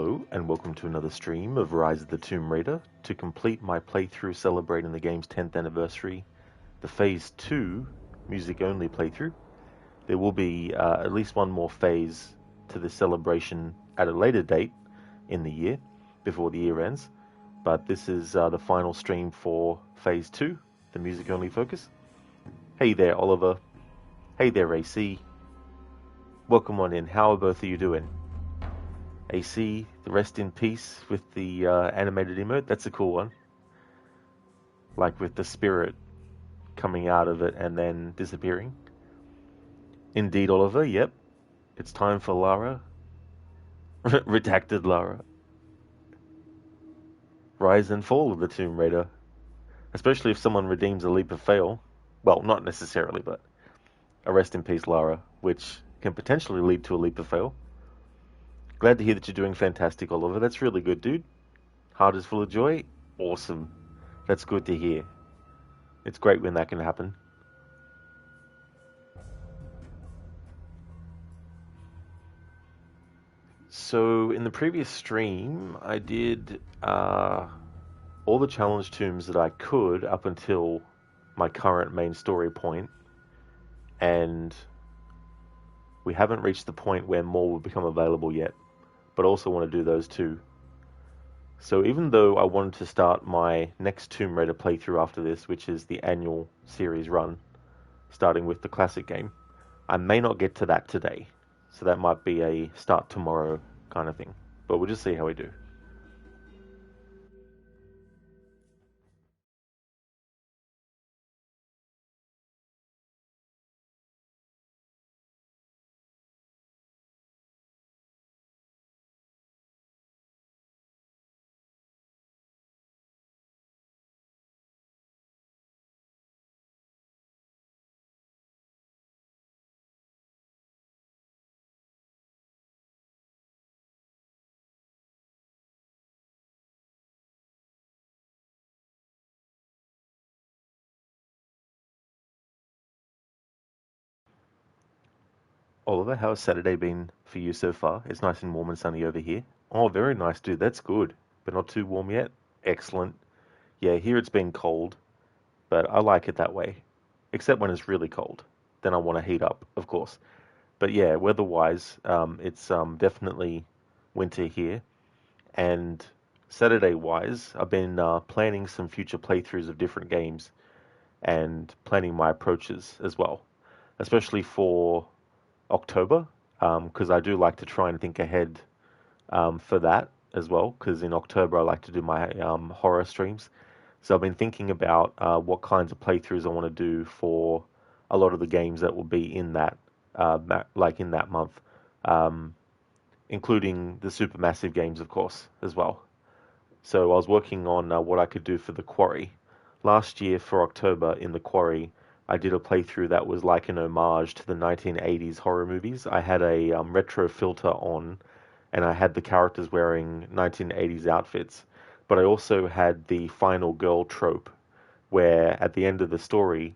Hello, and welcome to another stream of Rise of the Tomb Raider. To complete my playthrough celebrating the game's 10th anniversary, the Phase 2 music-only playthrough, there will be at least one more phase to this celebration at a later date in the year, before the year ends. But this is the final stream for Phase 2, the music-only focus. Hey there, Oliver. Hey there, AC. Welcome on in. How are both of you doing? AC, the rest in peace with the animated emote, that's a cool one. Like with the spirit coming out of it and then disappearing. Indeed, Oliver, yep. It's time for Lara. Redacted Lara. Rise and fall of the Tomb Raider. Especially if someone redeems a leap of fail. Well, not necessarily, but a rest in peace Lara, which can potentially lead to a leap of fail. Glad to hear that you're doing fantastic, Oliver. That's really good, dude. Heart is full of joy? Awesome. That's good to hear. It's great when that can happen. So, in the previous stream, I did all the challenge tombs that I could up until my current main story point, and we haven't reached the point where more will become available yet, but also want to do those too. So even though I wanted to start my next Tomb Raider playthrough after this, which is the annual series run, starting with the classic game, I may not get to that today. So that might be a start tomorrow kind of thing. But we'll just see how we do. Oliver, how's Saturday been for you so far? It's nice and warm and sunny over here. Oh, very nice, dude. That's good. But not too warm yet. Excellent. Yeah, here it's been cold, but I like it that way. Except when it's really cold. Then I want to heat up, of course. But yeah, weather-wise, it's definitely winter here. And Saturday-wise, I've been planning some future playthroughs of different games and planning my approaches as well, especially for October, because I do like to try and think ahead for that as well, because in October I like to do my horror streams. So I've been thinking about what kinds of playthroughs I want to do for a lot of the games that will be in that, like in that month, um, including the supermassive games, of course, as well. So I was working on what I could do for the Quarry. Last year for October in the Quarry, I did a playthrough that was like an homage to the 1980s horror movies. I had a retro filter on, and I had the characters wearing 1980s outfits. But I also had the final girl trope, where at the end of the story,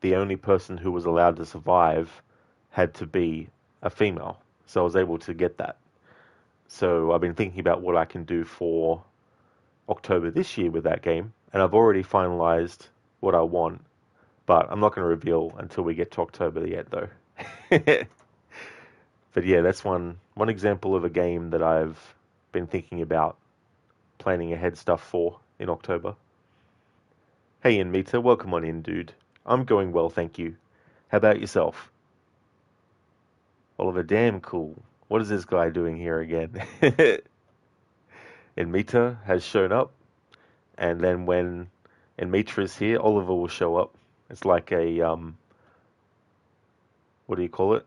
the only person who was allowed to survive had to be a female. So I was able to get that. So I've been thinking about what I can do for October this year with that game, and I've already finalized what I want, but I'm not going to reveal until we get to October yet, though. But yeah, that's one example of a game that I've been thinking about planning ahead stuff for in October. Hey, Mita, welcome on in, dude. I'm going well, thank you. How about yourself? Oliver, damn cool. What is this guy doing here again? Mita has shown up, and then when Mita is here, Oliver will show up. It's like a what do you call it?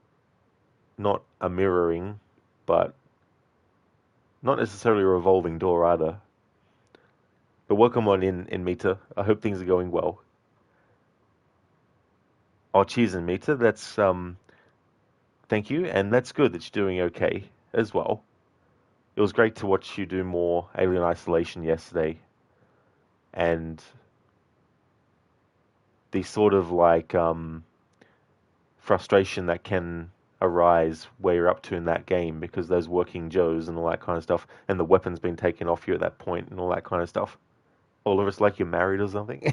Not a mirroring, but not necessarily a revolving door either. But welcome on in Mita. I hope things are going well. Oh, cheers, in Mita. That's thank you, and that's good that you're doing okay as well. It was great to watch you do more Alien Isolation yesterday, and the sort of like frustration that can arise where you're up to in that game because those working Joes and all that kind of stuff, and the weapon's been taken off you at that point and all that kind of stuff. All of it's like you're married or something.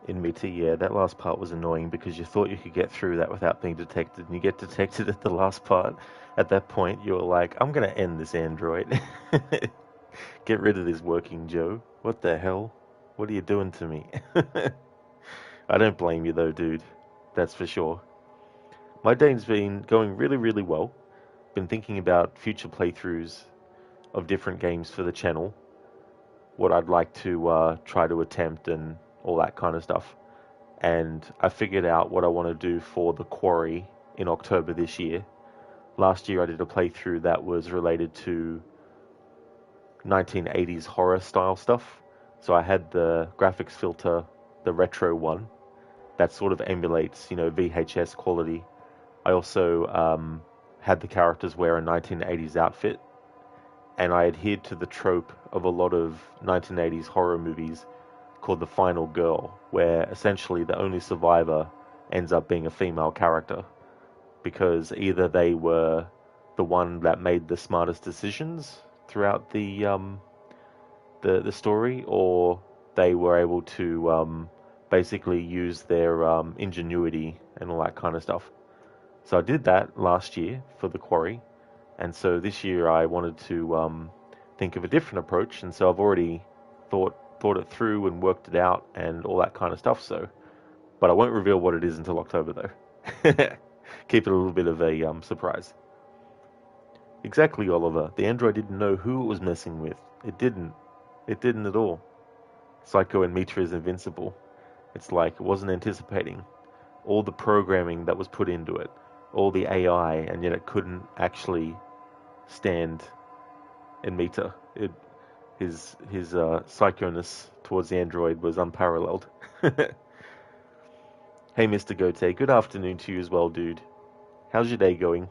In Meta, yeah, that last part was annoying because you thought you could get through that without being detected, and you get detected at the last part. At that point, you're like, I'm gonna end this android. Get rid of this working Joe. What the hell? What are you doing to me? I don't blame you though, dude. That's for sure. My day's been going really, really well. Been thinking about future playthroughs of different games for the channel, what I'd like to try to attempt, and all that kind of stuff. And I figured out what I want to do for The Quarry in October this year. Last year I did a playthrough that was related to 1980s horror style stuff. So I had the graphics filter, the retro one, that sort of emulates, VHS quality. I also had the characters wear a 1980s outfit, and I adhered to the trope of a lot of 1980s horror movies called The Final Girl, where essentially the only survivor ends up being a female character because either they were the one that made the smartest decisions throughout the story, or they were able to basically use their ingenuity and all that kind of stuff. So I did that last year for The Quarry, and so this year I wanted to think of a different approach, and so I've already thought it through and worked it out and all that kind of stuff. So, but I won't reveal what it is until October though. Keep it a little bit of a surprise. Exactly, Oliver. The android didn't know who it was messing with. It didn't. It didn't at all. Psycho and Mitra is invincible. It's like it wasn't anticipating all the programming that was put into it, all the AI, and yet it couldn't actually stand in Mita. His psychoness towards the android was unparalleled. Hey, Mr. Gote, good afternoon to you as well, dude. How's your day going?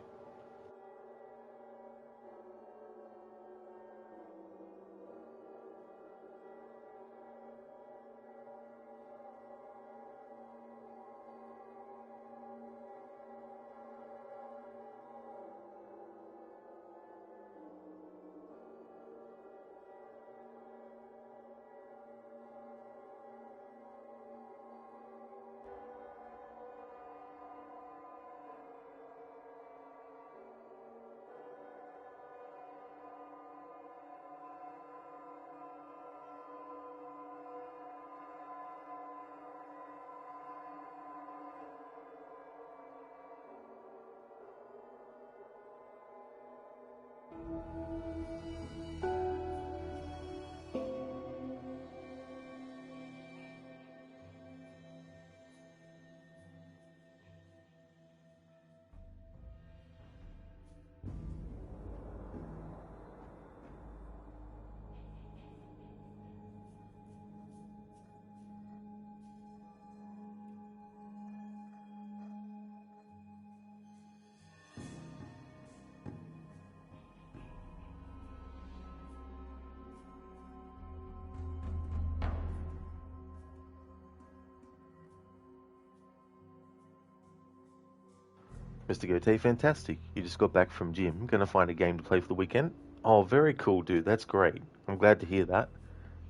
Mr. Gote, fantastic. You just got back from gym. Gonna find a game to play for the weekend? Oh, very cool, dude. That's great. I'm glad to hear that.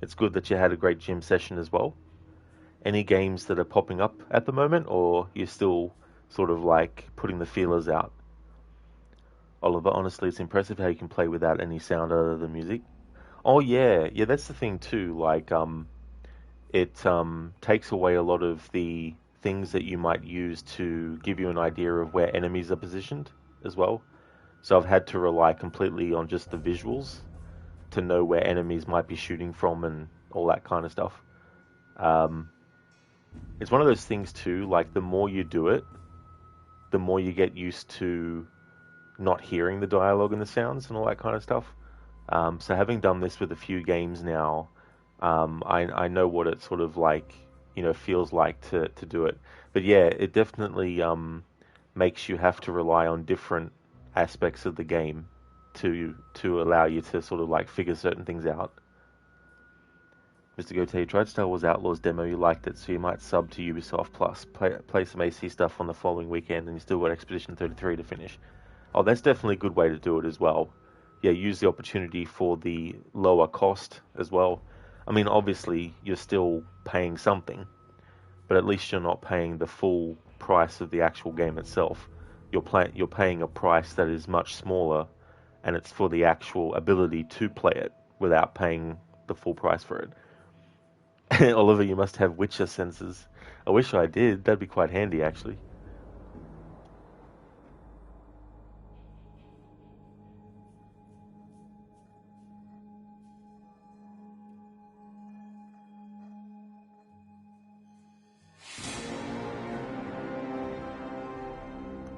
It's good that you had a great gym session as well. Any games that are popping up at the moment, or you're still sort of like putting the feelers out? Oliver, honestly, it's impressive how you can play without any sound other than music. Oh yeah, yeah, that's the thing too. Like, it takes away a lot of the things that you might use to give you an idea of where enemies are positioned as well. So I've had to rely completely on just the visuals to know where enemies might be shooting from and all that kind of stuff. Um, it's one of those things too, like the more you do it, the more you get used to not hearing the dialogue and the sounds and all that kind of stuff. So having done this with a few games now, I know what it sort of like, feels like to do it. But yeah, it definitely makes you have to rely on different aspects of the game to allow you to sort of like figure certain things out. Mr. Gote, you tried Star Wars Outlaws demo, you liked it, so you might sub to Ubisoft Plus, play some AC stuff on the following weekend, and you still got Expedition 33 to finish. Oh, that's definitely a good way to do it as well. Yeah, use the opportunity for the lower cost as well. I mean, obviously, you're still paying something, but at least you're not paying the full price of the actual game itself. You're paying a price that is much smaller, and it's for the actual ability to play it without paying the full price for it. Oliver, you must have Witcher senses. I wish I did. That'd be quite handy, actually.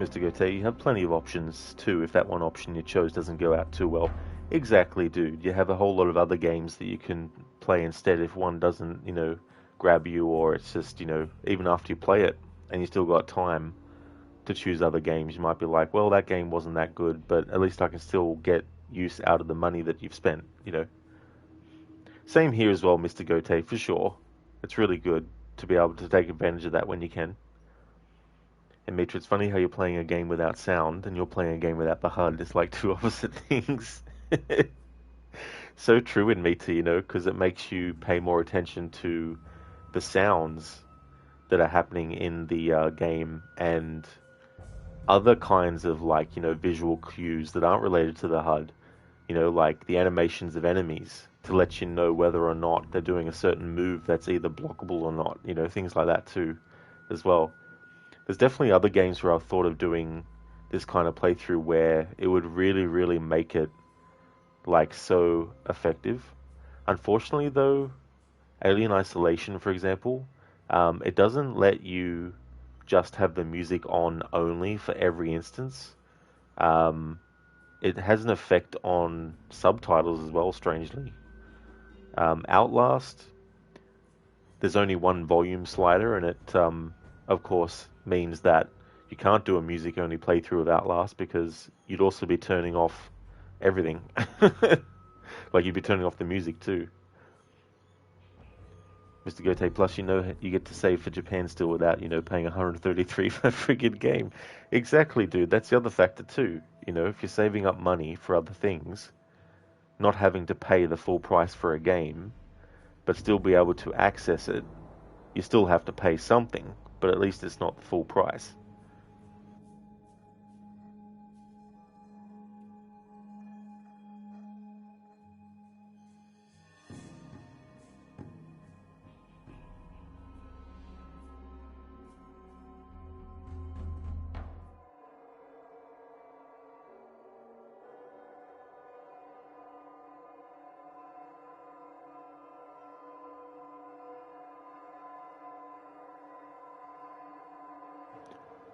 Mr. Gote, you have plenty of options too if that one option you chose doesn't go out too well. Exactly, dude. You have a whole lot of other games that you can play instead if one doesn't, grab you, or it's just, even after you play it and you still got time to choose other games, you might be like, well, that game wasn't that good, but at least I can still get use out of the money that you've spent. Same here as well, Mr. Gote, for sure. It's really good to be able to take advantage of that when you can. And Mitra, it's funny how you're playing a game without sound and you're playing a game without the HUD. It's like two opposite things. So true in Mitra, because it makes you pay more attention to the sounds that are happening in the game and other kinds of like, visual cues that aren't related to the HUD. Like the animations of enemies to let you know whether or not they're doing a certain move that's either blockable or not. Things like that too, as well. There's definitely other games where I've thought of doing this kind of playthrough where it would really, really make it like so effective. Unfortunately, though, Alien Isolation, for example, it doesn't let you just have the music on only for every instance. Um, it has an effect on subtitles as well, strangely. Outlast, there's only one volume slider, and it, of course, means that you can't do a music only playthrough of Outlast because you'd also be turning off everything. Like you'd be turning off the music too. Mr. Gote, plus you get to save for Japan still without, paying 133 for a friggin' game. Exactly, dude. That's the other factor too. If you're saving up money for other things, not having to pay the full price for a game, but still be able to access it, you still have to pay something, but at least it's not the full price.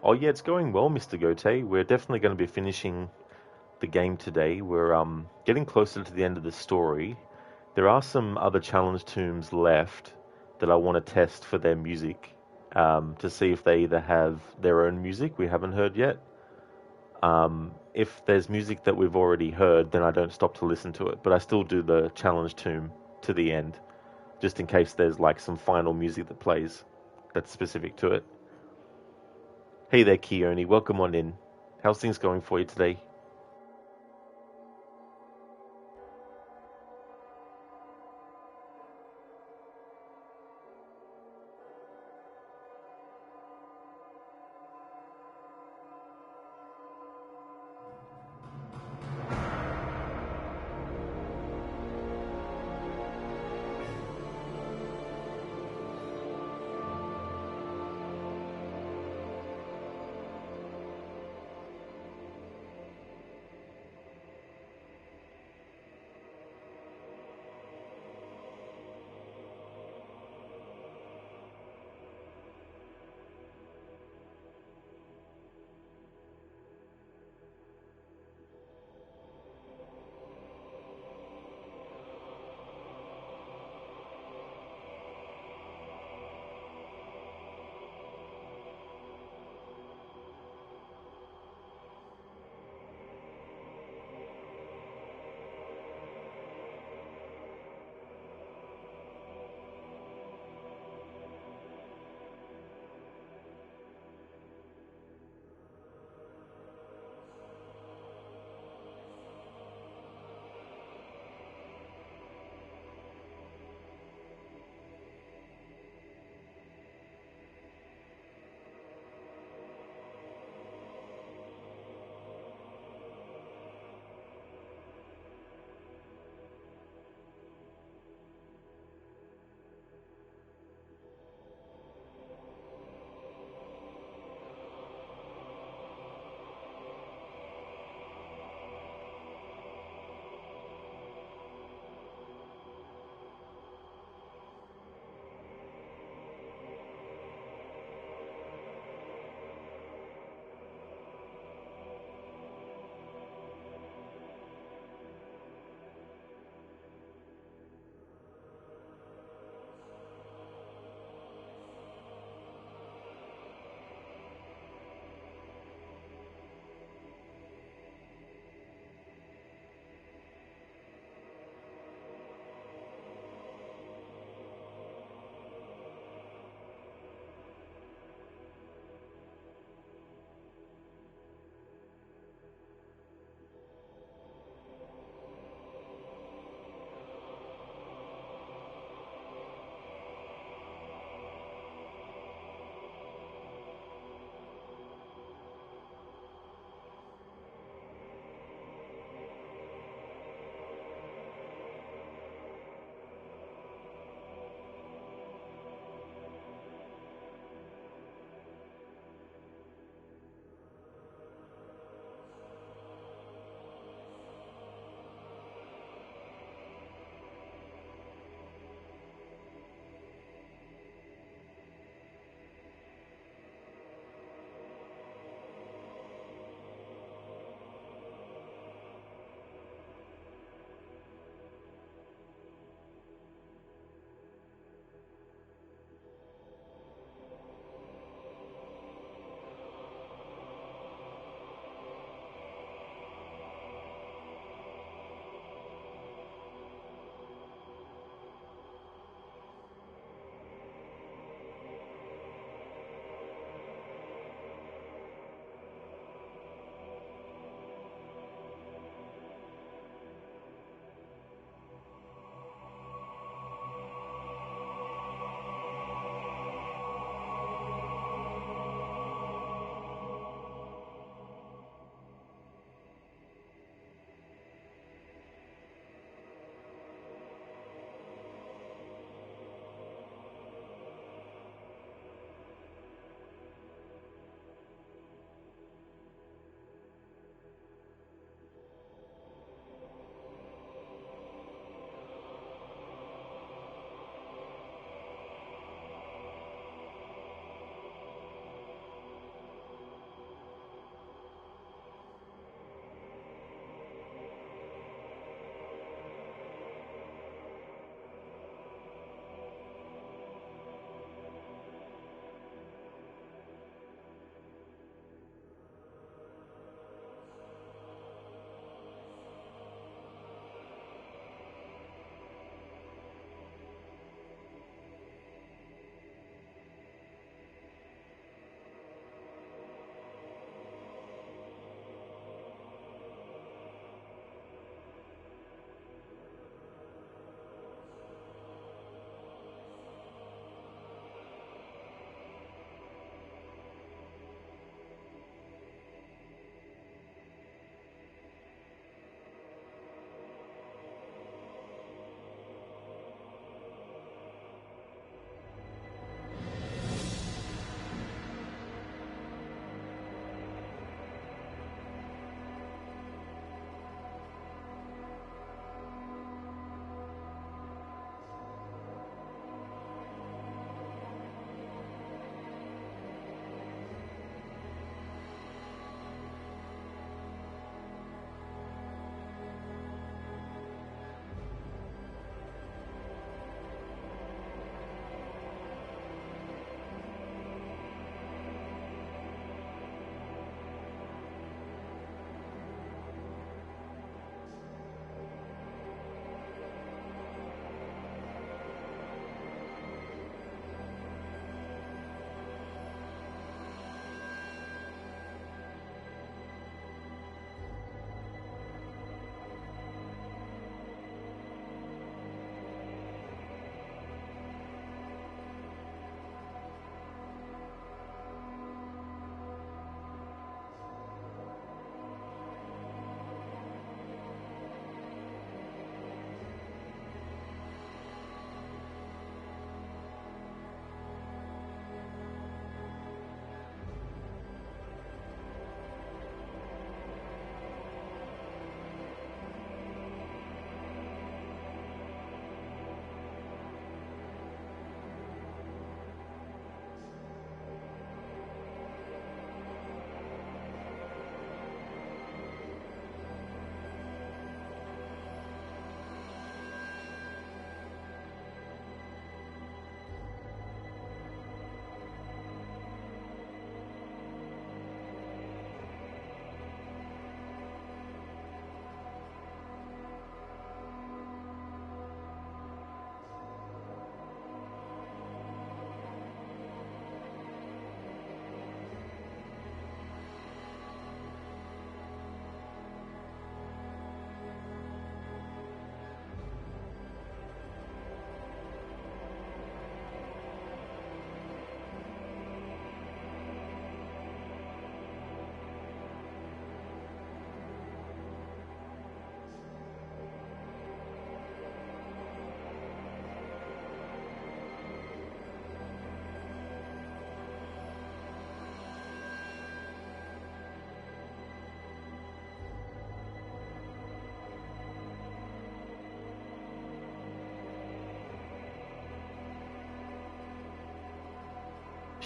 Oh yeah, it's going well, Mr. Gote. We're definitely going to be finishing the game today. We're getting closer to the end of the story. There are some other challenge tombs left that I want to test for their music, to see if they either have their own music we haven't heard yet. If there's music that we've already heard, then I don't stop to listen to it, but I still do the challenge tomb to the end, just in case there's like some final music that plays that's specific to it. Hey there, Keone, welcome on in. How's things going for you today?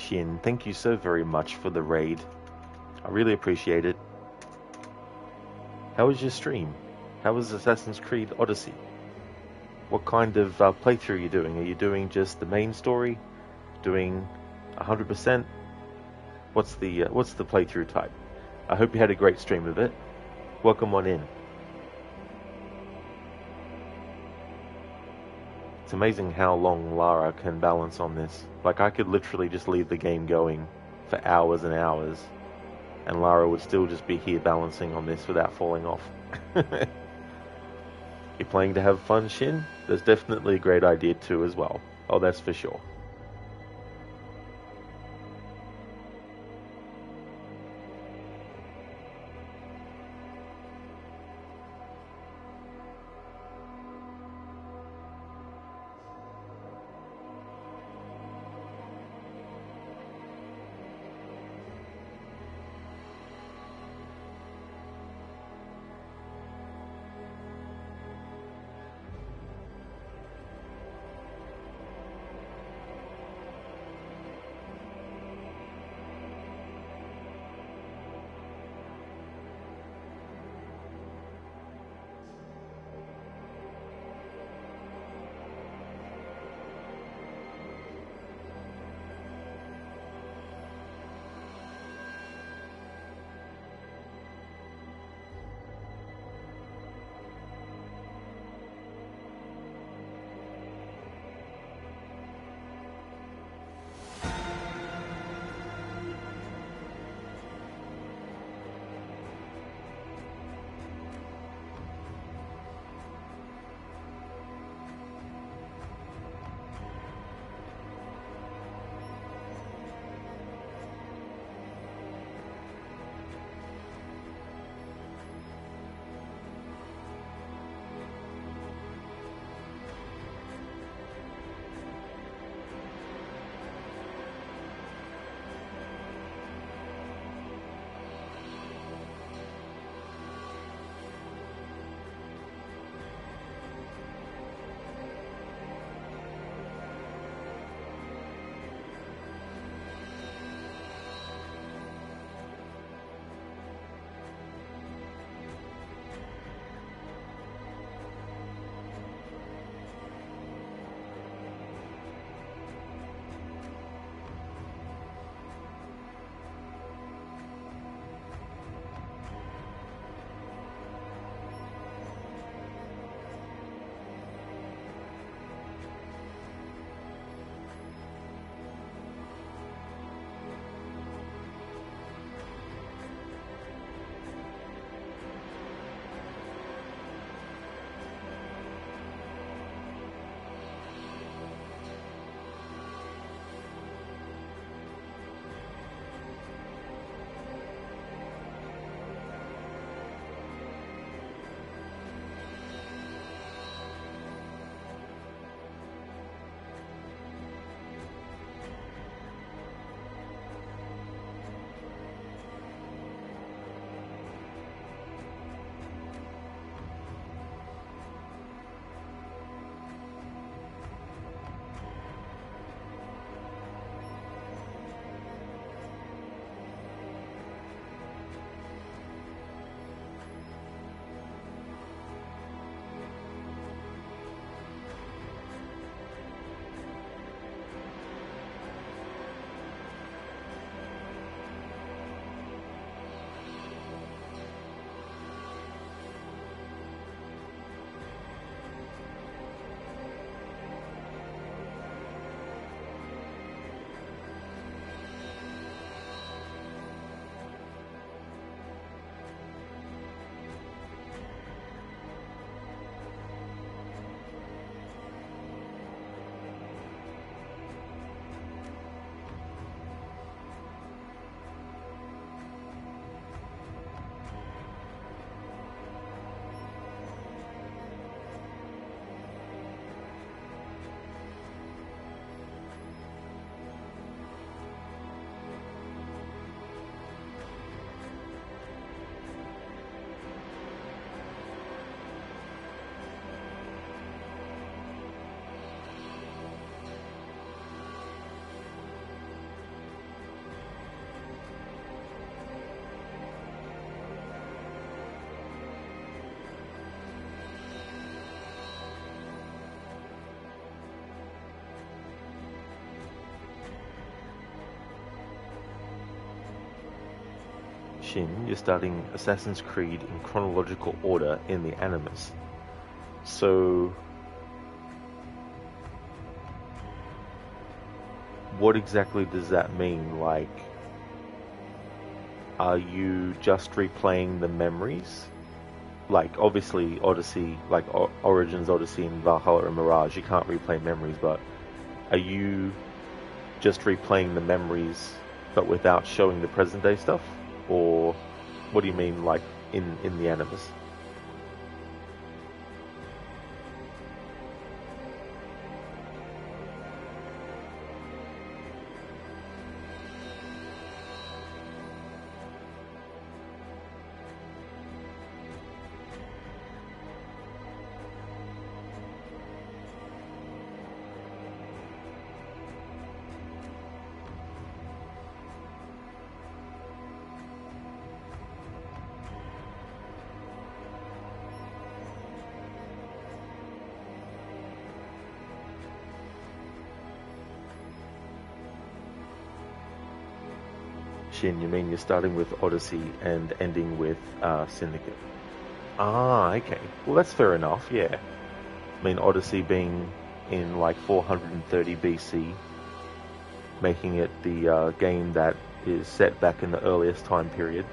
Shin, thank you so very much for the raid. I really appreciate it. How was your stream? How was Assassin's Creed Odyssey? What kind of playthrough are you doing? Are you doing just the main story? Doing 100%? What's the playthrough type? I hope you had a great stream of it. Welcome on in. It's amazing how long Lara can balance on this. Like, I could literally just leave the game going for hours and hours, and Lara would still just be here balancing on this without falling off. You're playing to have fun, Shin? There's definitely a great idea too as well. Oh, that's for sure. Shin, you're starting Assassin's Creed in chronological order in the Animus. So, what exactly does that mean? Like, are you just replaying the memories? Like, obviously, Odyssey, like Origins, Odyssey, and Valhalla and Mirage, you can't replay memories, but are you just replaying the memories but without showing the present day stuff? Or what do you mean, like, in the Animus? Shin, you mean you're starting with Odyssey and ending with Syndicate? Ah, okay. Well, that's fair enough, yeah. I mean, Odyssey being in like 430 BC, making it the game that is set back in the earliest time period.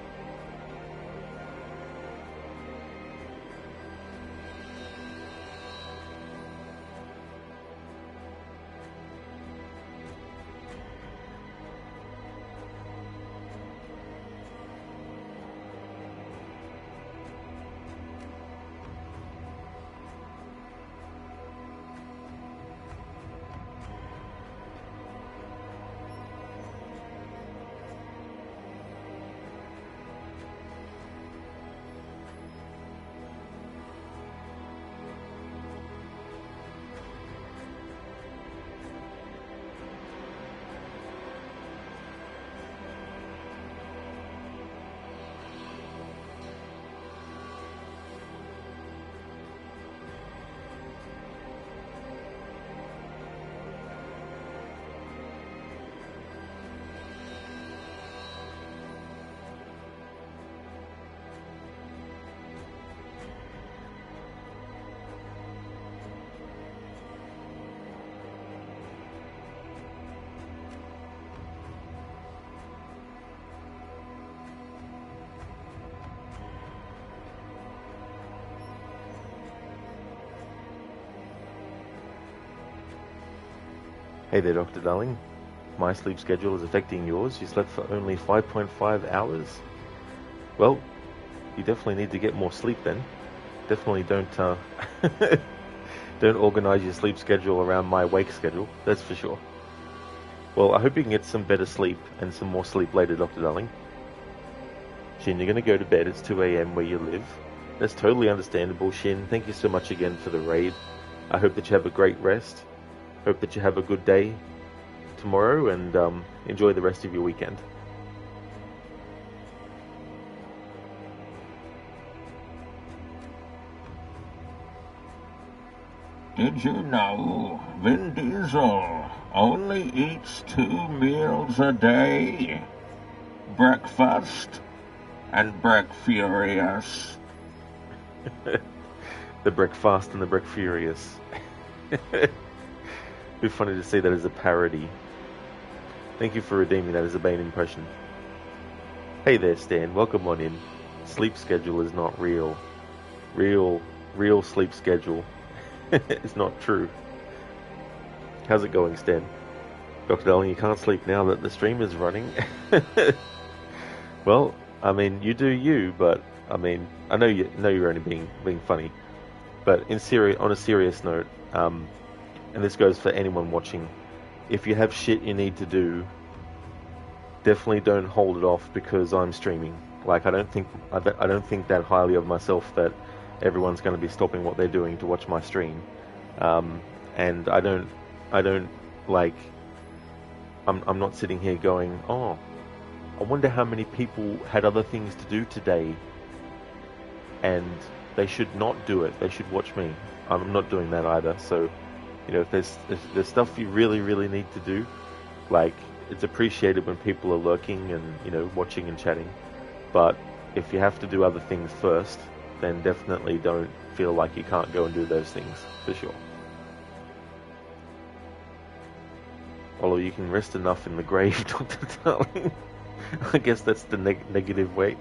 Hey there, Dr. Darling. My sleep schedule is affecting yours. You slept for only 5.5 hours. Well, you definitely need to get more sleep then. Definitely don't don't organize your sleep schedule around my wake schedule. That's for sure. Well, I hope you can get some better sleep and some more sleep later, Dr. Darling. Shin, you're going to go to bed. It's 2 a.m. where you live. That's totally understandable, Shin. Thank you so much again for the raid. I hope that you have a great rest. Hope that you have a good day tomorrow and enjoy the rest of your weekend. Did you know Vin Diesel only eats 2 meals a day? Breakfast and Breakfurious. The Breakfast and the Breakfurious. Be funny to see that as a parody. Thank you for redeeming that as a Bane impression. Hey there, Stan. Welcome on in. Sleep schedule is not real. Real sleep schedule is not true. How's it going, Stan? Dr. Darling, you can't sleep now that the stream is running. Well, I mean, you do you, but I mean, I know you're only being funny. But on a serious note, and this goes for anyone watching, if you have shit you need to do, definitely don't hold it off because I'm streaming. Like, I don't think that highly of myself that everyone's going to be stopping what they're doing to watch my stream. And I don't like. I'm not sitting here going, oh, I wonder how many people had other things to do today, and they should not do it. They should watch me. I'm not doing that either. So, you know, if there's stuff you really need to do, like, it's appreciated when people are lurking and, you know, watching and chatting. But if you have to do other things first, then definitely don't feel like you can't go and do those things, for sure. Although you can rest enough in the grave, Dr. Darling. I guess that's the negative way.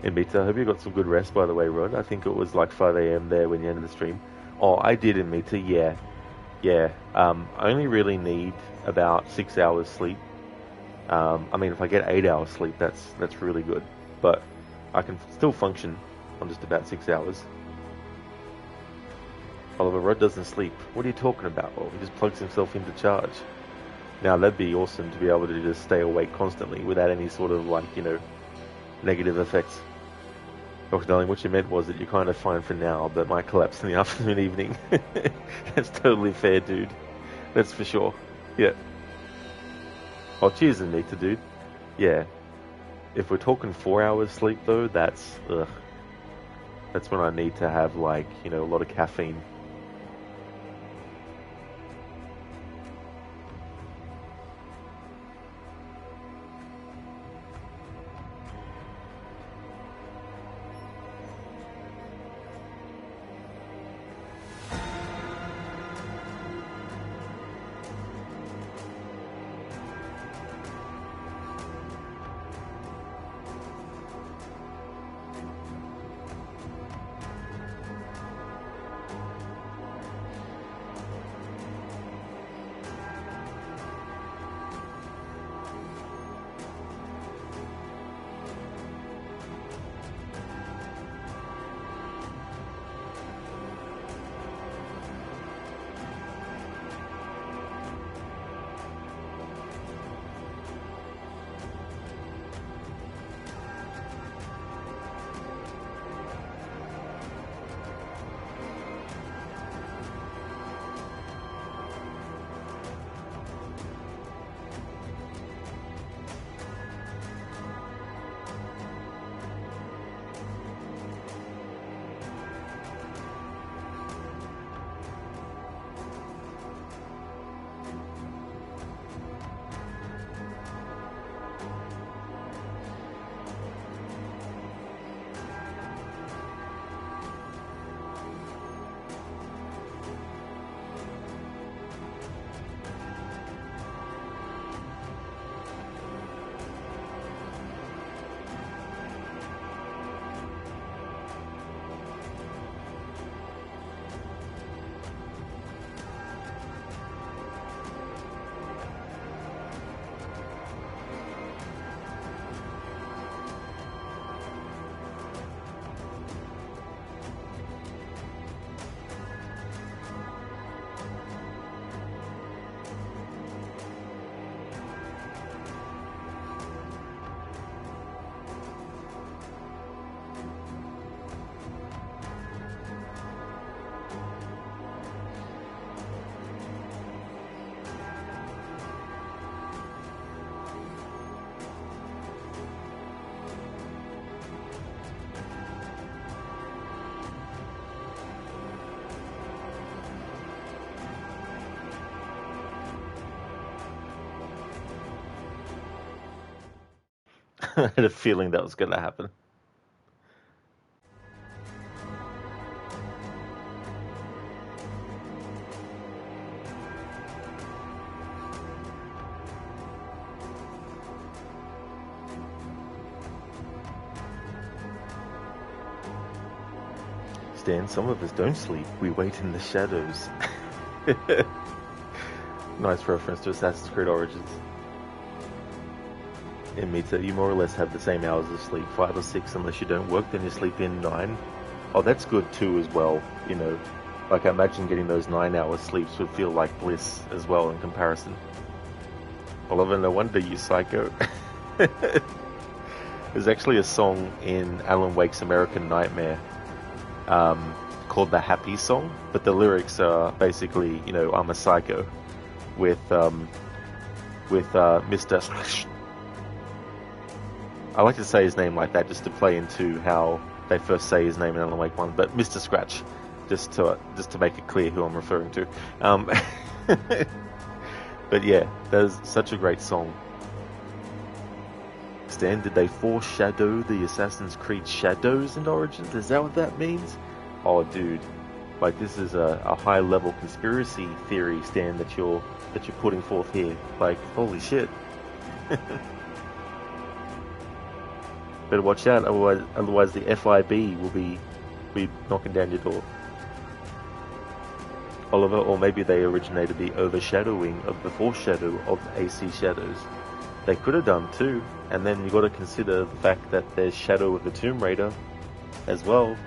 And Mita, I hope you got some good rest, by the way, Rod. I think it was like 5 a.m. there when you ended the stream. Oh, I did, in Mita, yeah. Yeah. I only really need about 6 hours sleep. I mean, if I get 8 hours sleep, that's really good. But I can still function on just about 6 hours. Oliver, Rod doesn't sleep. What are you talking about? Well, he just plugs himself into charge. Now, that'd be awesome to be able to just stay awake constantly without any sort of, like, negative effects. Dr. Darling, what you meant was that you're kind of fine for now, but might collapse in the afternoon, evening. That's totally fair, dude. That's for sure. Yeah. Oh, cheers, Anita, dude. Yeah. If we're talking 4 hours sleep, though, that's, ugh. That's when I need to have, like, a lot of caffeine. I had a feeling that was going to happen. Stan, some of us don't sleep. We wait in the shadows. Nice reference to Assassin's Creed Origins. In Mita, you more or less have the same hours of sleep, 5 or 6, unless you don't work, then you sleep in 9. Oh, that's good too as well, Like, I imagine getting those 9-hour sleeps would feel like bliss as well in comparison. Oliver, no wonder you psycho. There's actually a song in Alan Wake's American Nightmare called the Happy Song, but the lyrics are basically, I'm a psycho with Mr. I like to say his name like that just to play into how they first say his name in Alan Wake 1, but Mr. Scratch, just to make it clear who I'm referring to. But yeah, that's such a great song. extent? Did they foreshadow the Assassin's Creed Shadows in Origins? Is that what that means? Oh, dude, like this is a high level conspiracy theory stand that you're putting forth here. Like, holy shit. Better watch out, otherwise the FIB will be knocking down your door, Oliver. Or maybe they originated the overshadowing of the foreshadow of AC Shadows. They could have done too, and then you got to consider the fact that there's Shadow of the Tomb Raider as well.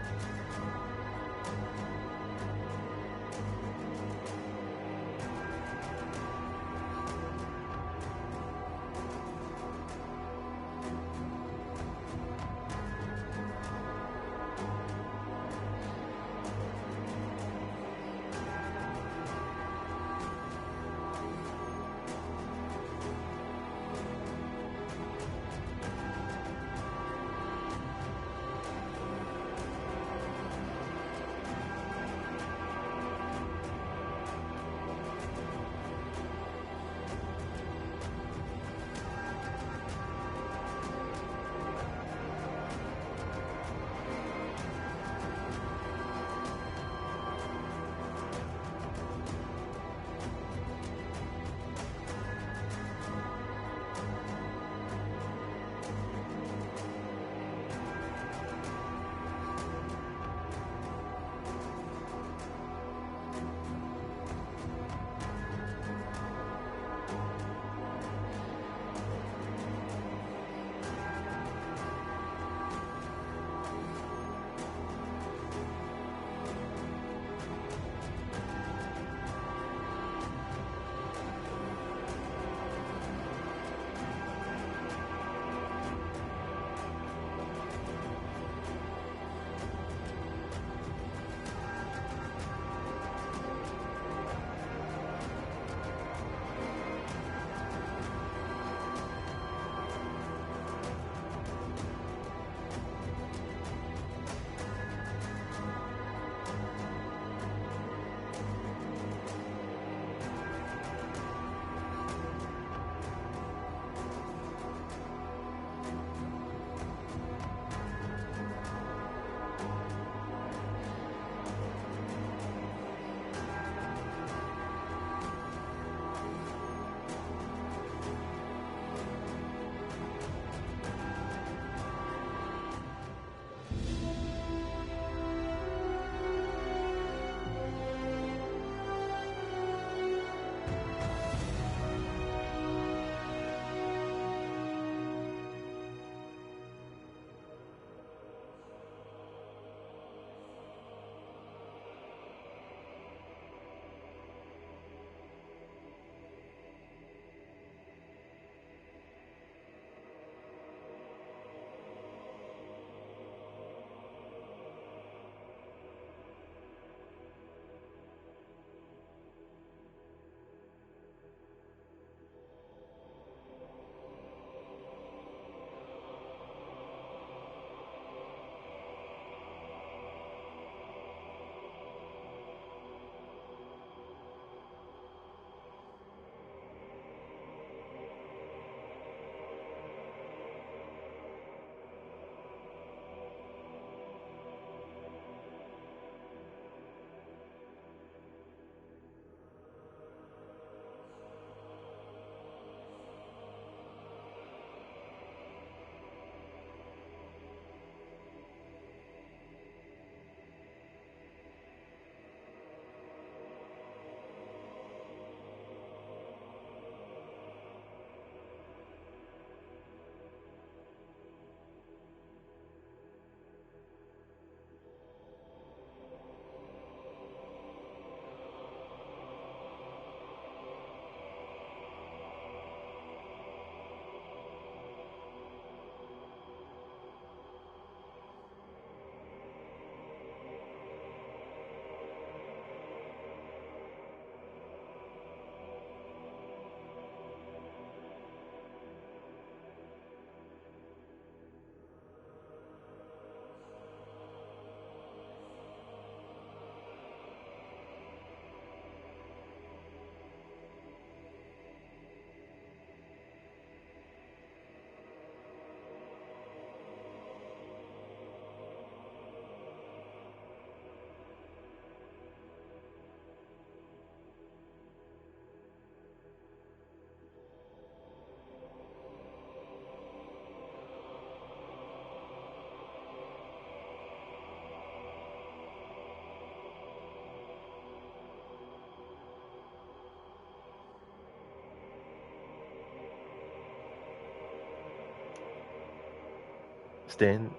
Stan,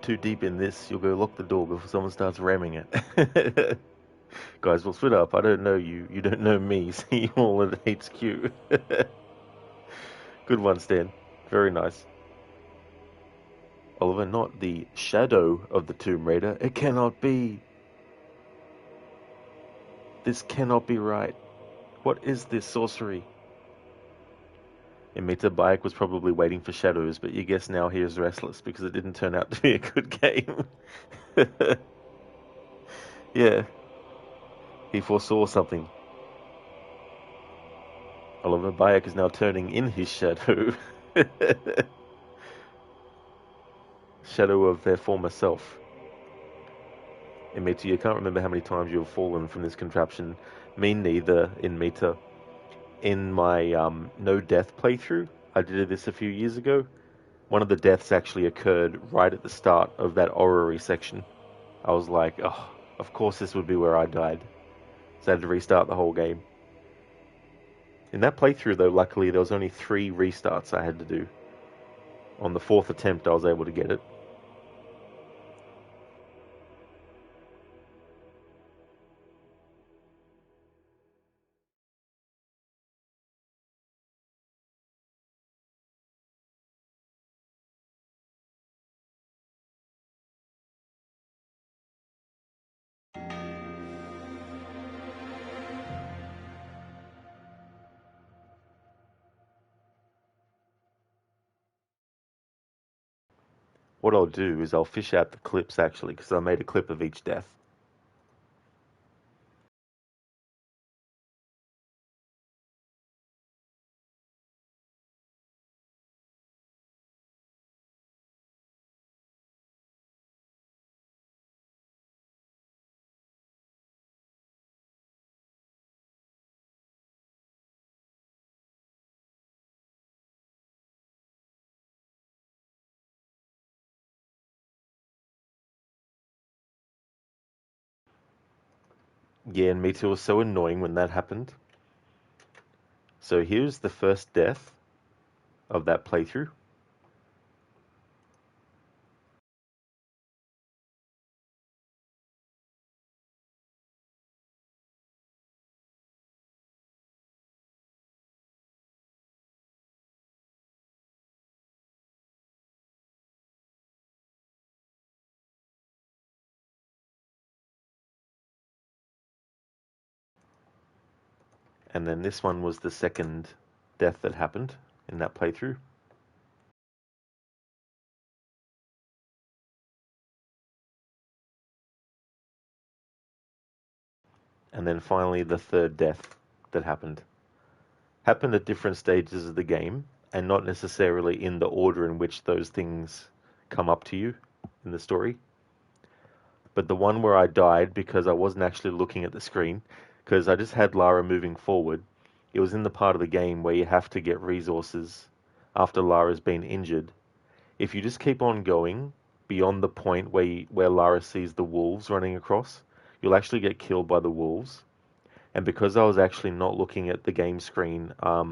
too deep in this, you'll go lock the door before someone starts ramming it. Guys, we'll split up. I don't know you. You don't know me. See you all at HQ. Good one, Stan. Very nice. Oliver, not the shadow of the Tomb Raider. It cannot be. This cannot be right. What is this sorcery? Imita Bayek was probably waiting for shadows, but you guess now he is restless because it didn't turn out to be a good game. Yeah, he foresaw something. Oliver Bayek is now turning in his shadow. Shadow of their former self. Imita, you can't remember how many times you have fallen from this contraption. Me neither, in Meta. In my no death playthrough, I did this a few years ago. One of the deaths actually occurred right at the start of that orrery section. I was like, oh, of course this would be where I died. So I had to restart the whole game. In that playthrough, though, luckily there was only 3 restarts I had to do. On the 4th attempt, I was able to get it. What I'll do is I'll fish out the clips, actually, because I made a clip of each death. Yeah, and me too, was so annoying when that happened. So here's the first death of that playthrough. And then this one was the second death that happened in that playthrough. And then finally the third death that happened. Happened at different stages of the game, and not necessarily in the order in which those things come up to you in the story. But the one where I died because I wasn't actually looking at the screen, because I just had Lara moving forward, it was in the part of the game where you have to get resources after Lara's been injured. If you just keep on going beyond the point where Lara sees the wolves running across, you'll actually get killed by the wolves. And because I was actually not looking at the game screen, I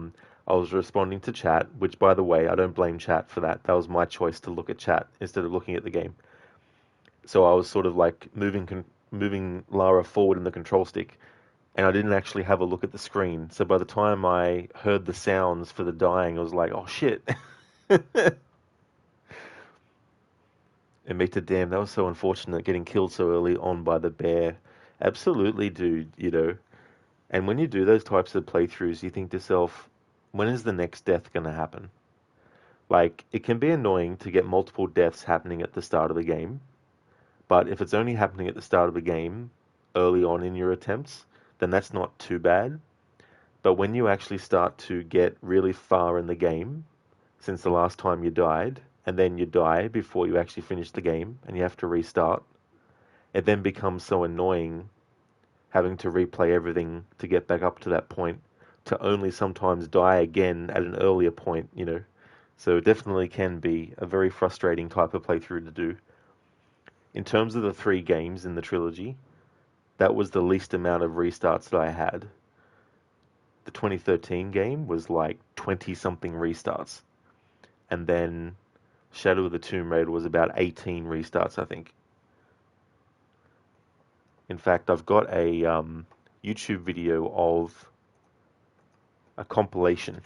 was responding to chat, which, by the way, I don't blame chat for that. That was my choice to look at chat instead of looking at the game. So I was sort of like moving Lara forward in the control stick, and I didn't actually have a look at the screen. So by the time I heard the sounds for the dying, I was like, oh shit. And me to damn, that was so unfortunate getting killed so early on by the bear. Absolutely, dude, you know. And when you do those types of playthroughs, you think to yourself, when is the next death going to happen? Like, it can be annoying to get multiple deaths happening at the start of the game, but if it's only happening at the start of the game, early on in your attempts, then that's not too bad. But when you actually start to get really far in the game, since the last time you died, and then you die before you actually finish the game, and you have to restart, it then becomes so annoying having to replay everything to get back up to that point, to only sometimes die again at an earlier point, you know. So it definitely can be a very frustrating type of playthrough to do. In terms of the 3 games in the trilogy, that was the least amount of restarts that I had. The 2013 game was like 20 something restarts. And then Shadow of the Tomb Raider was about 18 restarts, I think. In fact, I've got a YouTube video of a compilation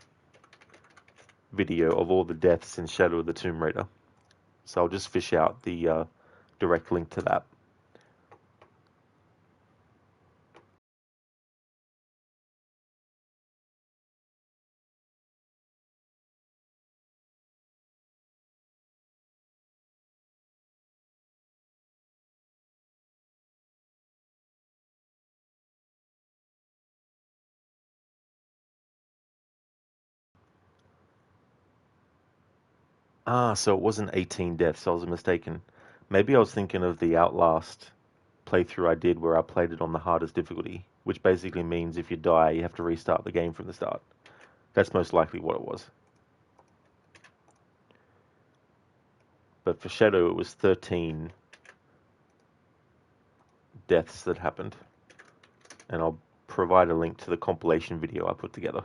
video of all the deaths in Shadow of the Tomb Raider. So I'll just fish out the direct link to that. Ah, so it wasn't 18 deaths, I was mistaken. Maybe I was thinking of the Outlast playthrough I did where I played it on the hardest difficulty, which basically means if you die, you have to restart the game from the start. That's most likely what it was. But for Shadow, it was 13 deaths that happened. And I'll provide a link to the compilation video I put together.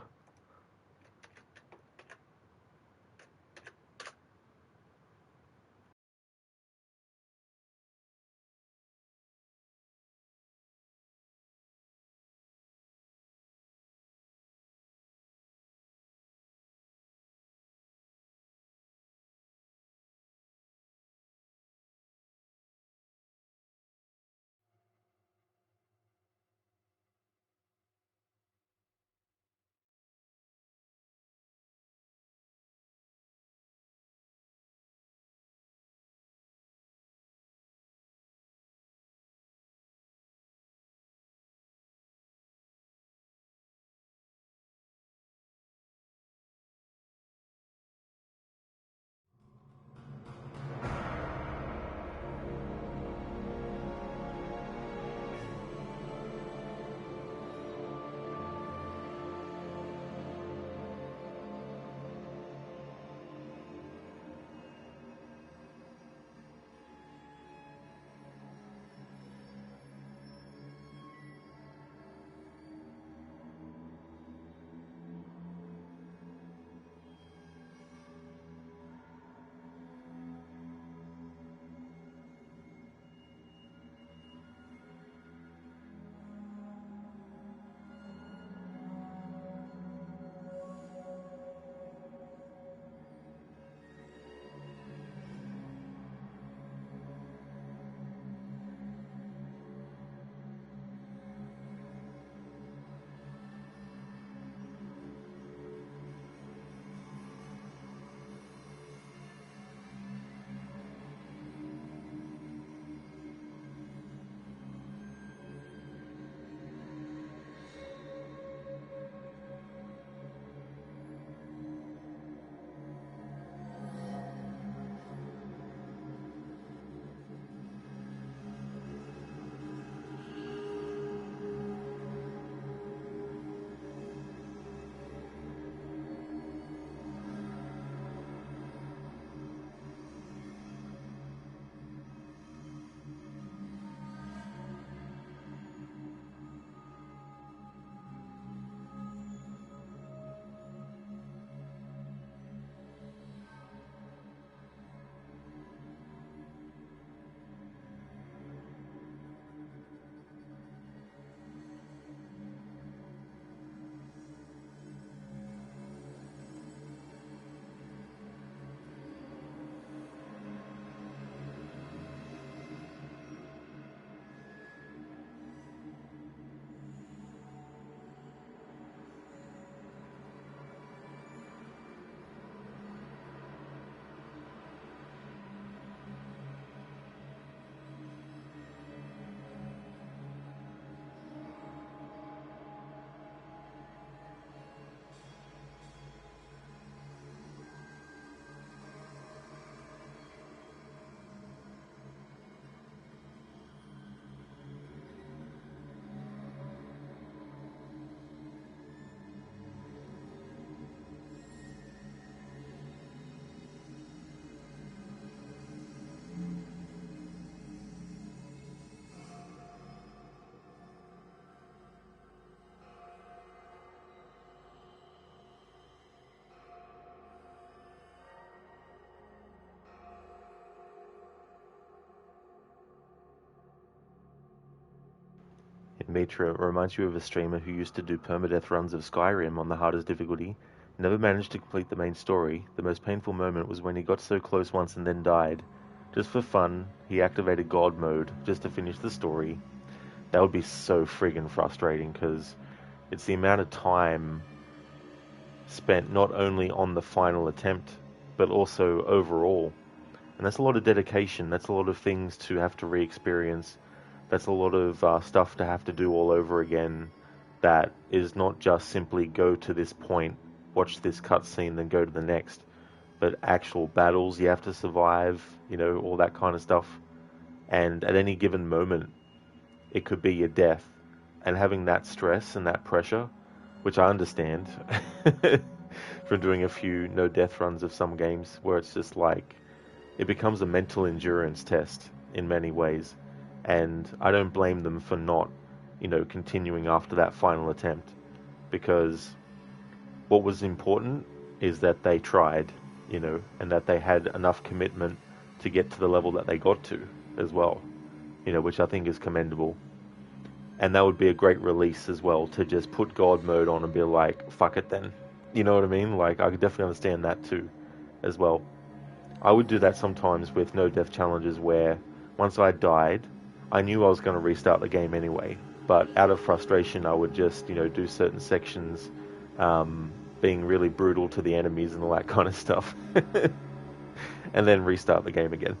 nature, it reminds you of a streamer who used to do permadeath runs of Skyrim on the hardest difficulty, never managed to complete the main story. The most painful moment was when he got so close once and then died. Just for fun, he activated God mode just to finish the story. That would be so friggin' frustrating because it's the amount of time spent not only on the final attempt, but also overall. And that's a lot of dedication. That's a lot of things to have to re-experience. That's a lot of stuff to have to do all over again. That is not just simply go to this point, watch this cutscene, then go to the next. But actual battles you have to survive, all that kind of stuff. And at any given moment, it could be your death. And having that stress and that pressure, which I understand from doing a few no death runs of some games, where it's just like, it becomes a mental endurance test in many ways. And I don't blame them for not, continuing after that final attempt. Because what was important is that they tried, and that they had enough commitment to get to the level that they got to as well, which I think is commendable. And that would be a great release as well, to just put God mode on and be like, fuck it then. You know what I mean? Like, I could definitely understand that too, as well. I would do that sometimes with no death challenges where once I died, I knew I was going to restart the game anyway. But out of frustration, I would just, do certain sections, being really brutal to the enemies and all that kind of stuff. And then restart the game again.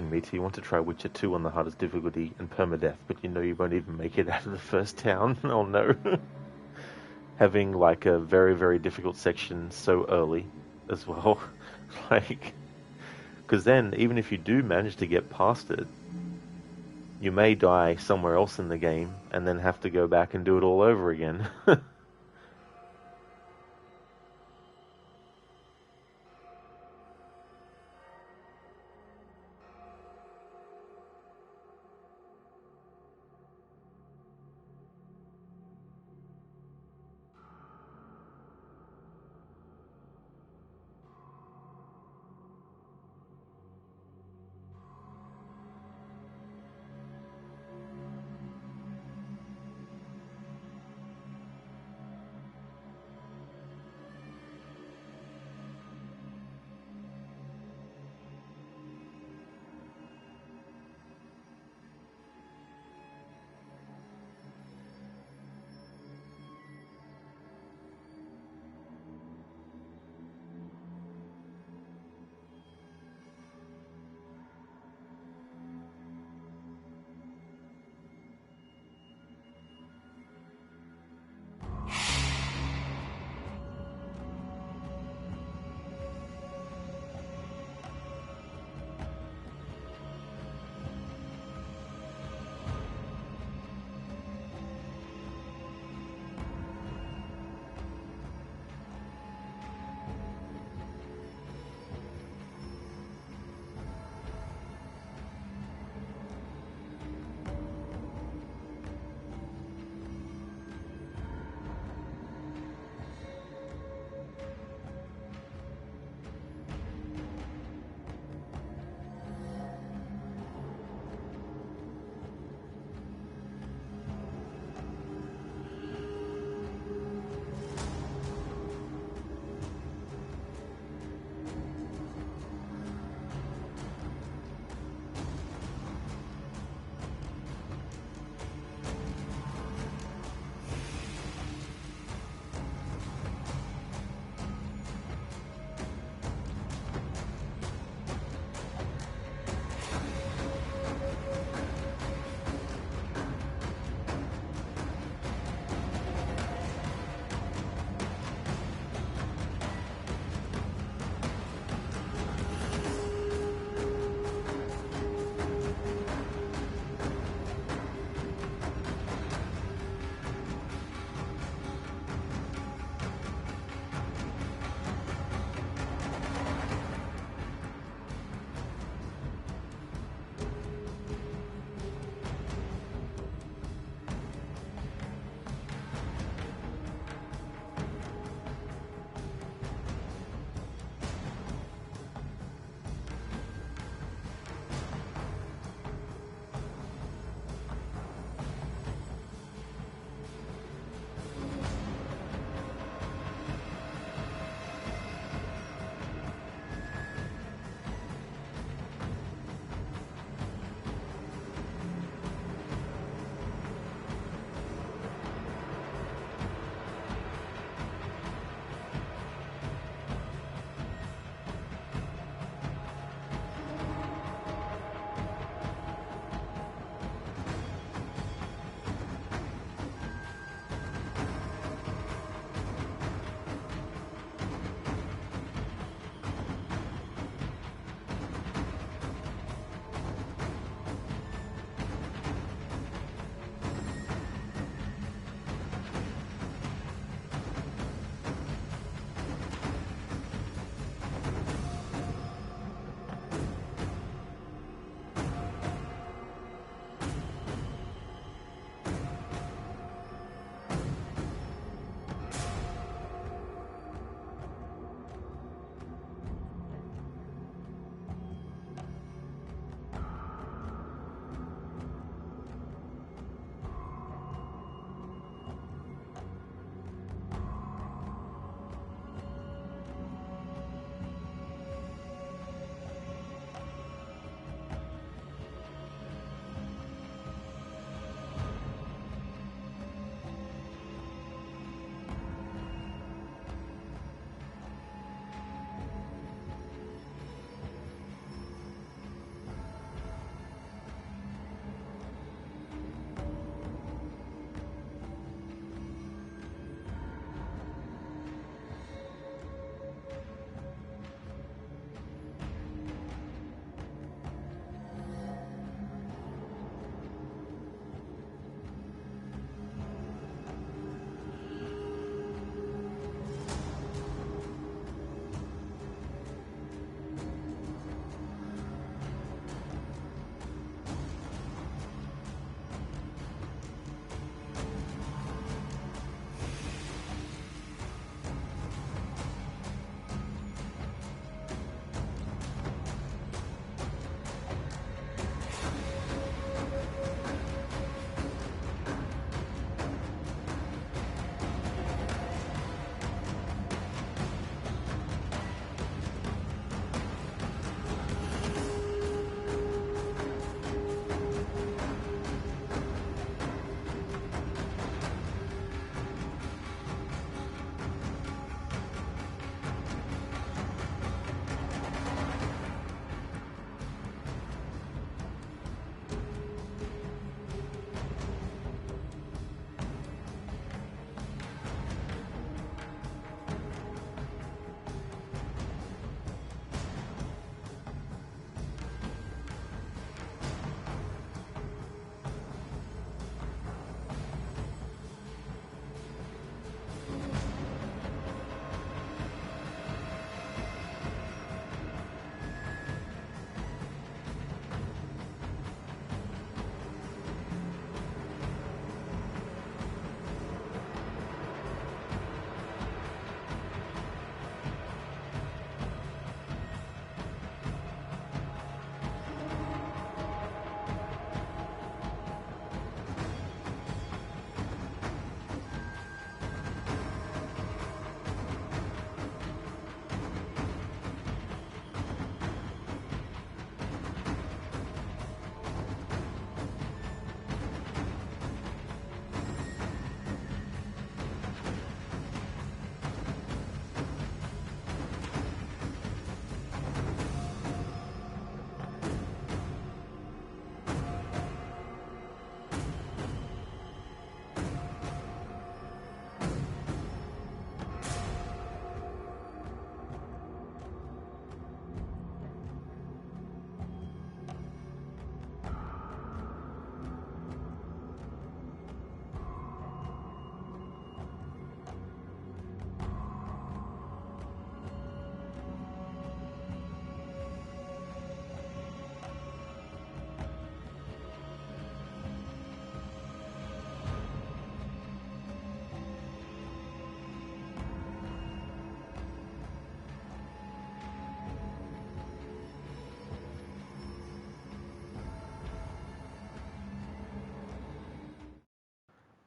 in Meteor. You want to try Witcher 2 on the hardest difficulty and permadeath, but you know you won't even make it out of the first town. Oh no. Having like a very, very difficult section so early as well. Like, because then even if you do manage to get past it, you may die somewhere else in the game and then have to go back and do it all over again.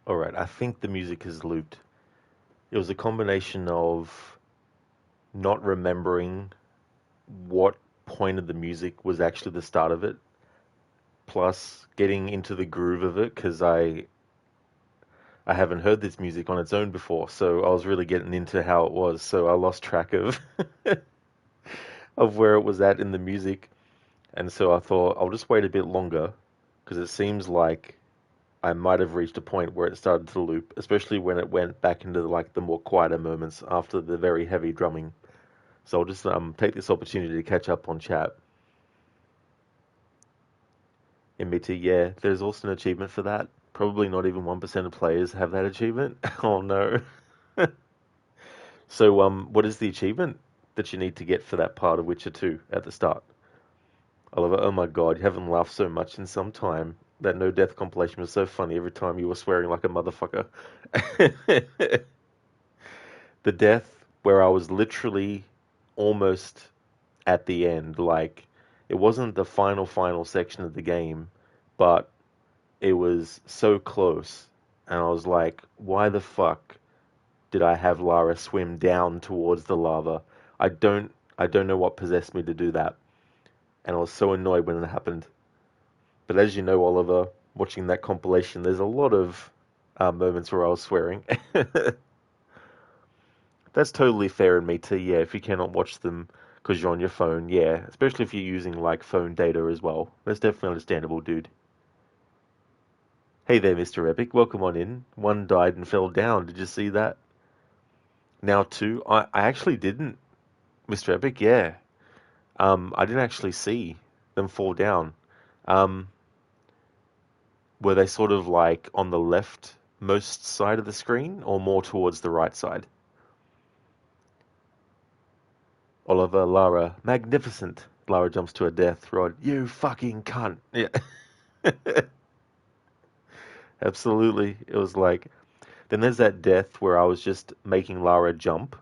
All right, I think the music is looped. It was a combination of not remembering what point of the music was actually the start of it, plus getting into the groove of it because I haven't heard this music on its own before, so I was really getting into how it was, so I lost track of of where it was at in the music, and so I thought I'll just wait a bit longer because it seems like I might have reached a point where it started to loop, especially when it went back into like the more quieter moments after the very heavy drumming. So I'll just take this opportunity to catch up on chat. MBT, yeah, there's also an achievement for that. Probably not even 1% of players have that achievement. Oh no. So what is the achievement that you need to get for that part of Witcher 2 at the start? Oliver, oh my god, you haven't laughed so much in some time. That no death compilation was so funny every time you were swearing like a motherfucker. The death where I was literally almost at the end, like it wasn't the final section of the game, but it was so close. And I was like, why the fuck did I have Lara swim down towards the lava? I don't know what possessed me to do that. And I was so annoyed when it happened. But as you know, Oliver, watching that compilation, there's a lot of moments where I was swearing. That's totally fair in me too, yeah, if you cannot watch them because you're on your phone, yeah. Especially if you're using like phone data as well. That's definitely understandable, dude. Hey there, Mr. Epic. Welcome on in. One died and fell down. Did you see that? Now two. I actually didn't, Mr. Epic, yeah. I didn't actually see them fall down. Um, were they sort of like on the left most side of the screen or more towards the right side? Oliver, Lara, magnificent. Lara jumps to her death. Rod, you fucking cunt. Yeah, absolutely. It was like, then there's that death where I was just making Lara jump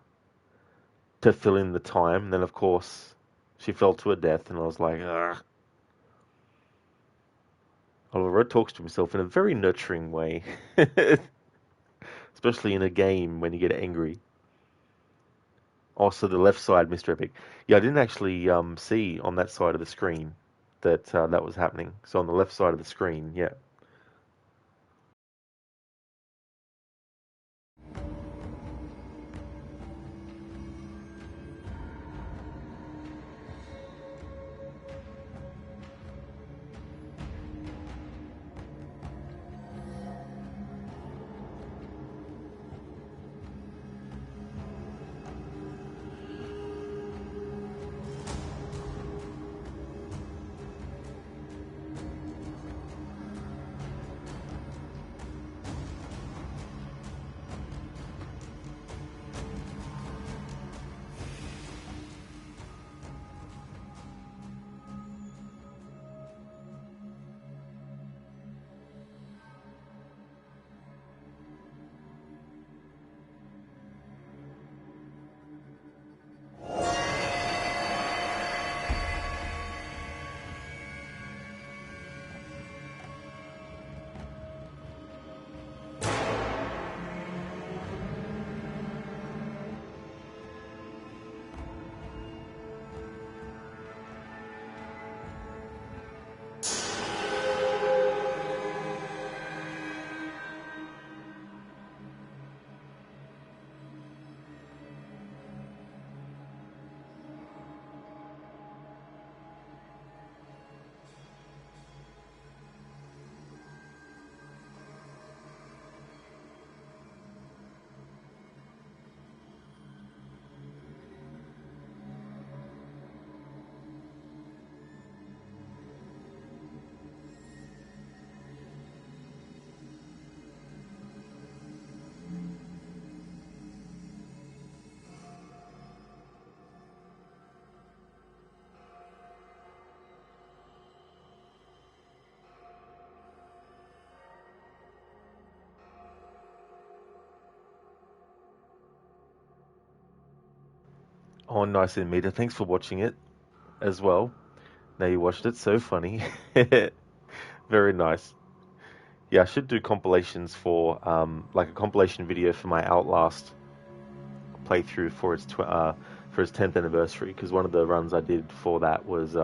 to fill in the time. And then, of course, she fell to her death, and I was like, ugh. Oliver talks to himself in a very nurturing way, especially in a game when you get angry. Also, the left side, Mr. Epic. Yeah, I didn't actually see on that side of the screen that that was happening. So on the left side of the screen, yeah. Oh, nice and Mita. Thanks for watching it as well. Now you watched it. So funny. Very nice. Yeah, I should do compilations for like a compilation video for my Outlast playthrough for its 10th anniversary, because one of the runs I did for that was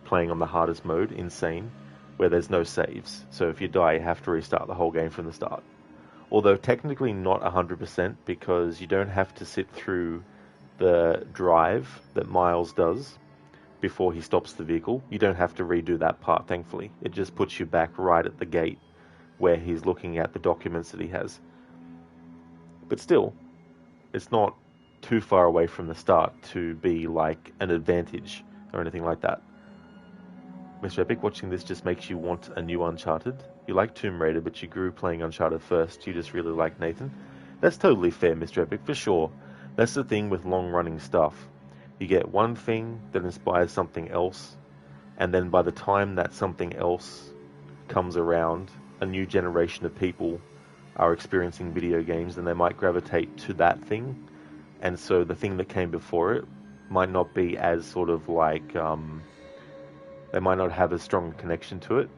playing on the hardest mode, Insane, where there's no saves. So if you die, you have to restart the whole game from the start. Although technically not 100%, because you don't have to sit through the drive that Miles does before he stops the vehicle. You don't have to redo that part, thankfully. It just puts you back right at the gate where he's looking at the documents that he has. But still, it's not too far away from the start to be like an advantage or anything like that. Mr. Epic, watching this just makes you want a new Uncharted. You like Tomb Raider, but you grew playing Uncharted first. You just really like Nathan. That's totally fair, Mr. Epic, for sure. That's the thing with long-running stuff. You get one thing that inspires something else, and then by the time that something else comes around, a new generation of people are experiencing video games, and they might gravitate to that thing. And so the thing that came before it might not be as sort of like they might not have a strong connection to it.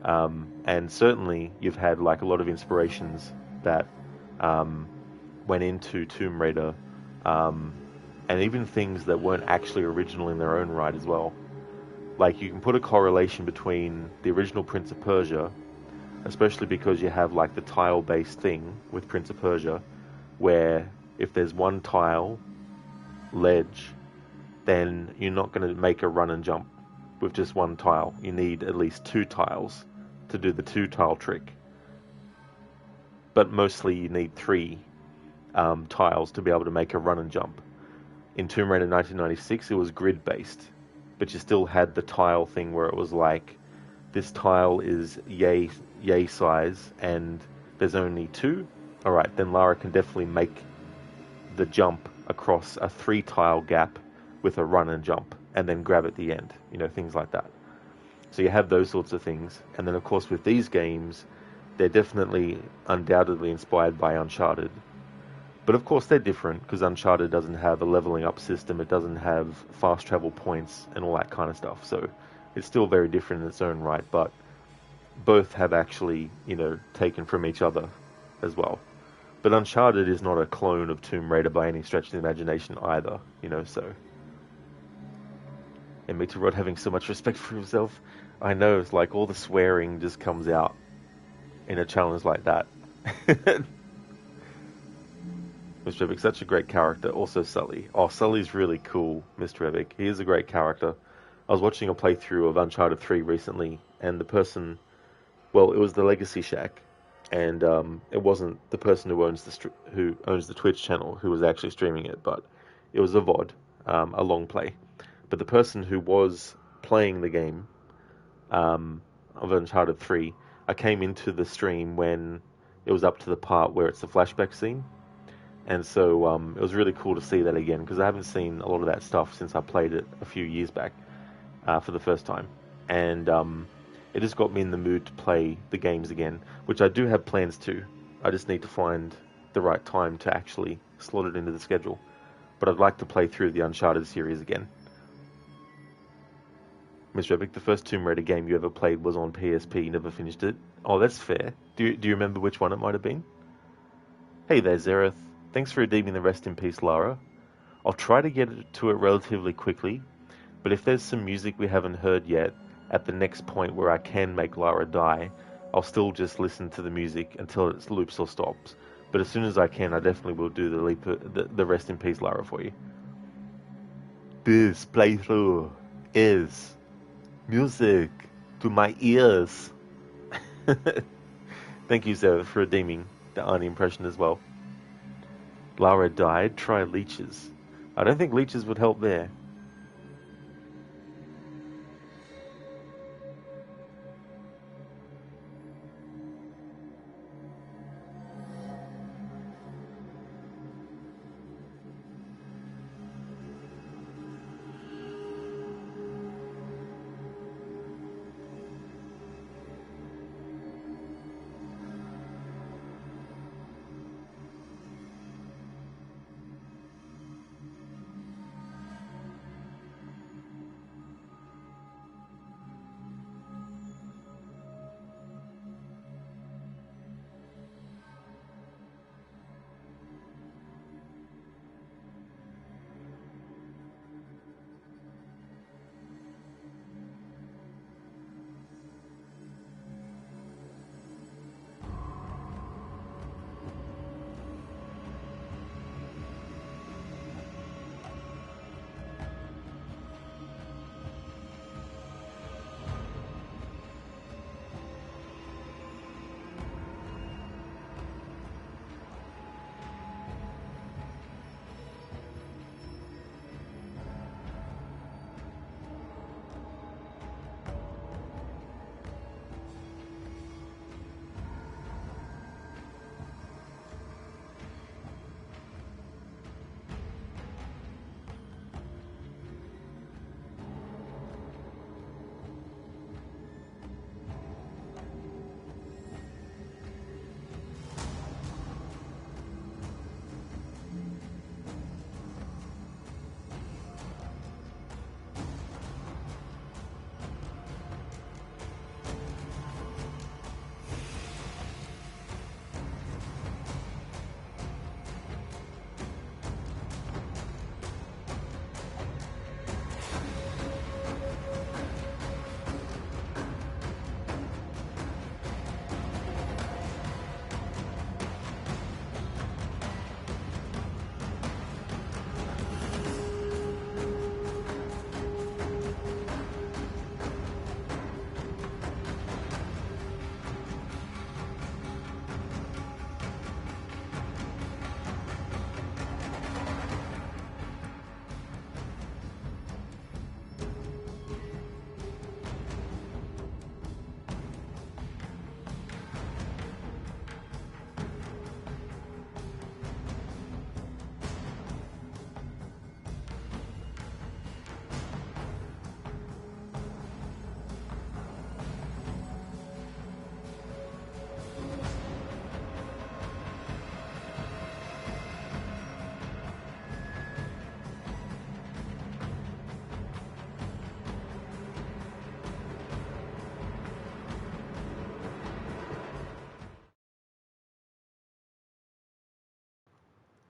And certainly you've had like a lot of inspirations that went into Tomb Raider, and even things that weren't actually original in their own right as well. Like you can put a correlation between the original Prince of Persia, especially because you have like the tile-based thing with Prince of Persia, where if there's one tile ledge, then you're not going to make a run and jump with just one tile. You need at least two tiles to do the two tile trick. But mostly you need three tiles to be able to make a run and jump. In Tomb Raider 1996, it was grid based, but you still had the tile thing where it was like, this tile is yay size and there's only two. Alright, then Lara can definitely make the jump across a 3 tile gap with a run and jump, and then grab at the end, things like that. So you have those sorts of things, and then of course with these games, they're definitely undoubtedly inspired by Uncharted. But of course they're different, because Uncharted doesn't have a leveling up system, it doesn't have fast travel points and all that kind of stuff, so it's still very different in its own right, but both have actually, taken from each other as well. But Uncharted is not a clone of Tomb Raider by any stretch of the imagination either, so... And me to Rod having so much respect for himself. I know, it's like all the swearing just comes out in a challenge like that. Mr. Epic, such a great character. Also Sully. Oh, Sully's really cool, Mr. Epic. He is a great character. I was watching a playthrough of Uncharted 3 recently, and the person... Well, it was the Legacy Shack, and it wasn't the person who owns the Twitch channel who was actually streaming it, but it was a VOD, a long play. But the person who was playing the game of Uncharted 3, I came into the stream when it was up to the part where it's the flashback scene. And so it was really cool to see that again, because I haven't seen a lot of that stuff since I played it a few years back for the first time. And it just got me in the mood to play the games again, which I do have plans to. I just need to find the right time to actually slot it into the schedule. But I'd like to play through the Uncharted series again. Mr. Epic, the first Tomb Raider game you ever played was on PSP, never finished it. Oh, that's fair. Do you remember which one it might have been? Hey there, Zereth. Thanks for redeeming the rest in peace, Lara. I'll try to get to it relatively quickly, but if there's some music we haven't heard yet, at the next point where I can make Lara die, I'll still just listen to the music until it loops or stops. But as soon as I can, I definitely will do the rest in peace, Lara, for you. This playthrough is music to my ears. Thank you, Zereth, for redeeming the Arnie impression as well. Lara died, try leeches. I don't think leeches would help there.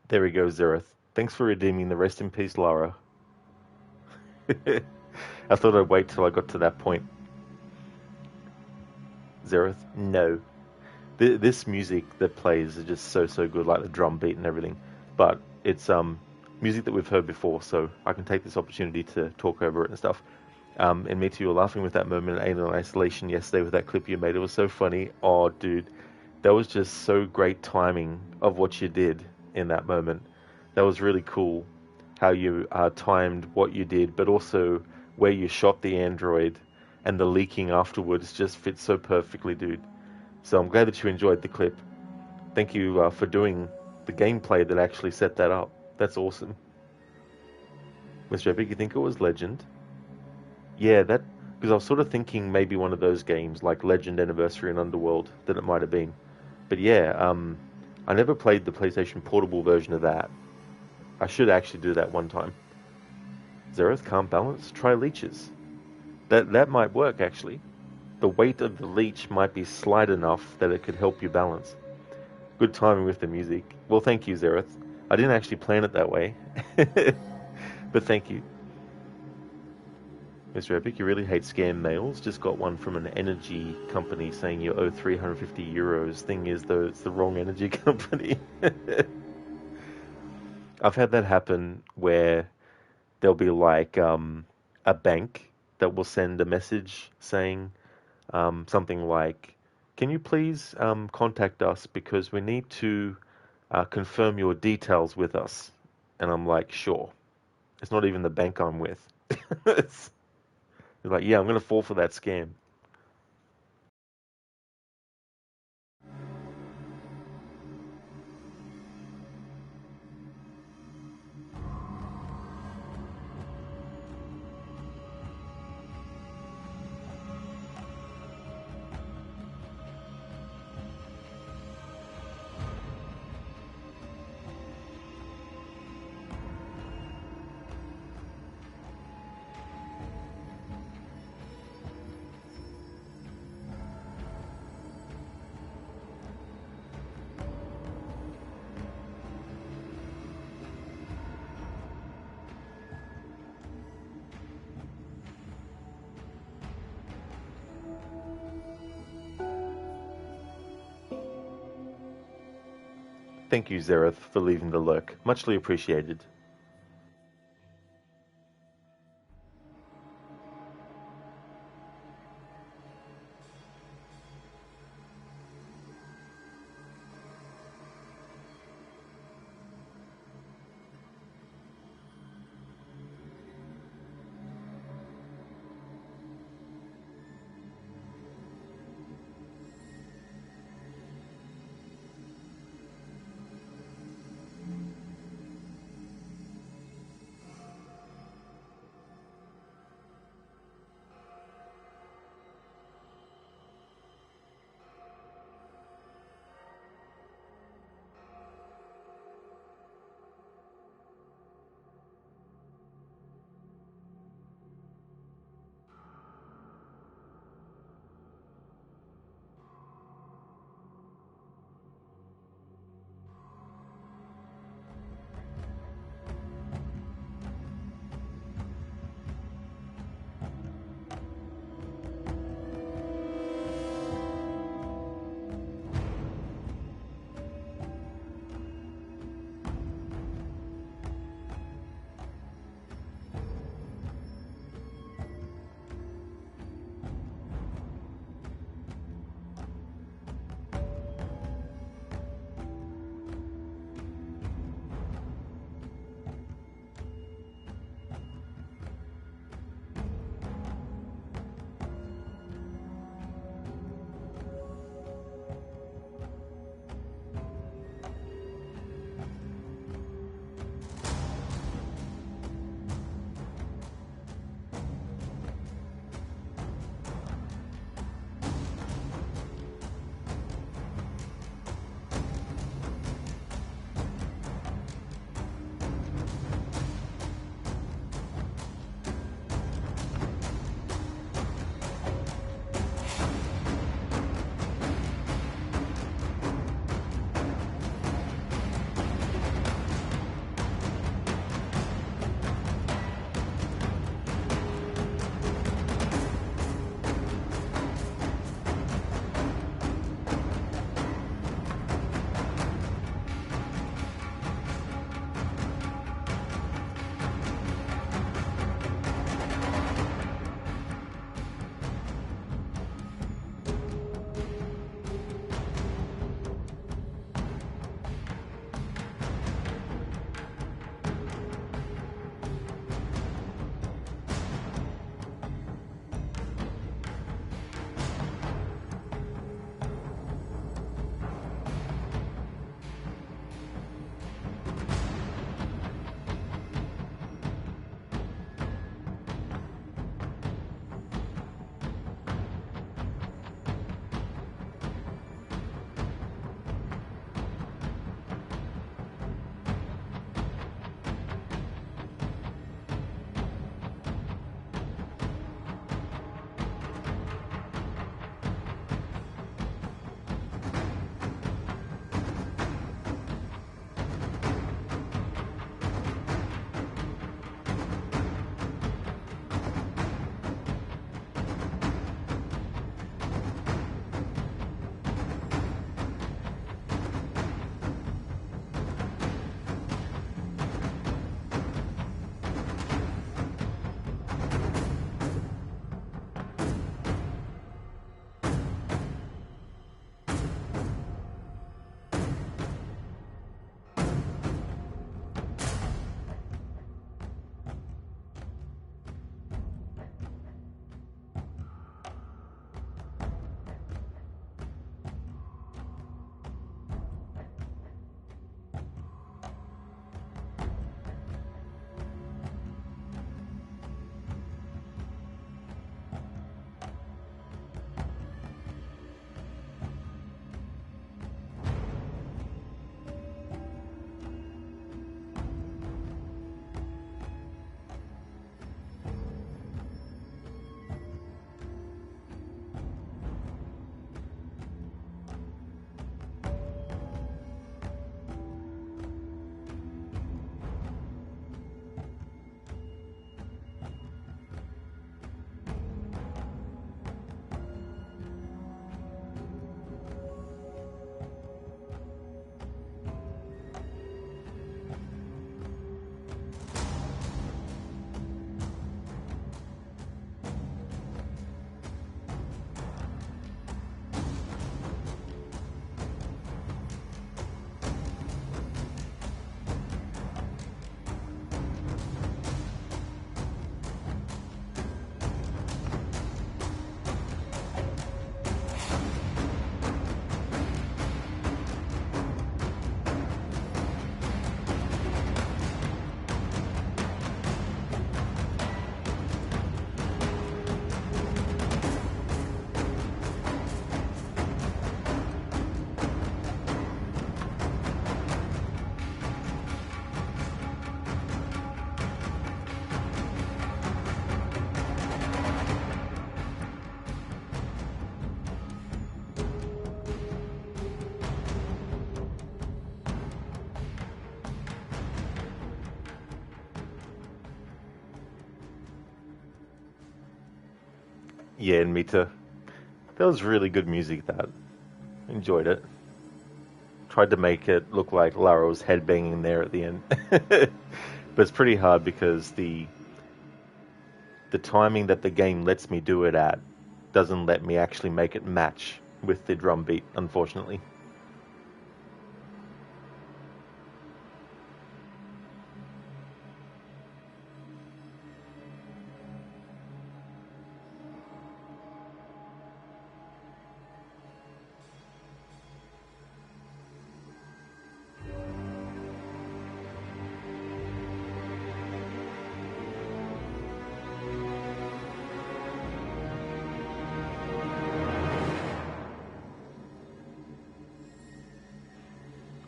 There we go, Zereth. Thanks for redeeming the rest in peace, Lara. I thought I'd wait till I got to that point. Zereth, no. This music that plays is just so good, like the drum beat and everything. But it's music that we've heard before, so I can take this opportunity to talk over it and stuff. And me too, you were laughing with that moment in Alien Isolation yesterday with that clip you made. It was so funny. Oh, dude, that was just so great timing of what you did in that moment. That was really cool how you timed what you did, but also where you shot the android and the leaking afterwards just fits so perfectly, dude. So I'm glad that you enjoyed the clip. Thank you for doing the gameplay that actually set that up. That's awesome. Mr. Epic, you think it was Legend? Yeah, that because I was sort of thinking maybe one of those games like Legend, Anniversary, and Underworld that it might have been. But yeah, I never played the PlayStation Portable version of that. I should actually do that one time. Zereth can't balance. Try leeches. That might work actually. The weight of the leech might be slight enough that it could help you balance. Good timing with the music. Well, thank you, Zereth. I didn't actually plan it that way, but thank you. Mr. Epic, you really hate scam mails. Just got one from an energy company saying you owe 350 euros. Thing is, though, it's the wrong energy company. I've had that happen where there'll be like a bank that will send a message saying something like, "Can you please contact us because we need to confirm your details with us?" And I'm like, "Sure." It's not even the bank I'm with. It's like, "Yeah, I'm going to fall for that scam." Thank you, Zereth, for leaving the lurk. Muchly appreciated. Yeah, and me too. That was really good music. That enjoyed it. Tried to make it look like Lara was headbanging there at the end, but it's pretty hard because the timing that the game lets me do it at doesn't let me actually make it match with the drum beat, unfortunately.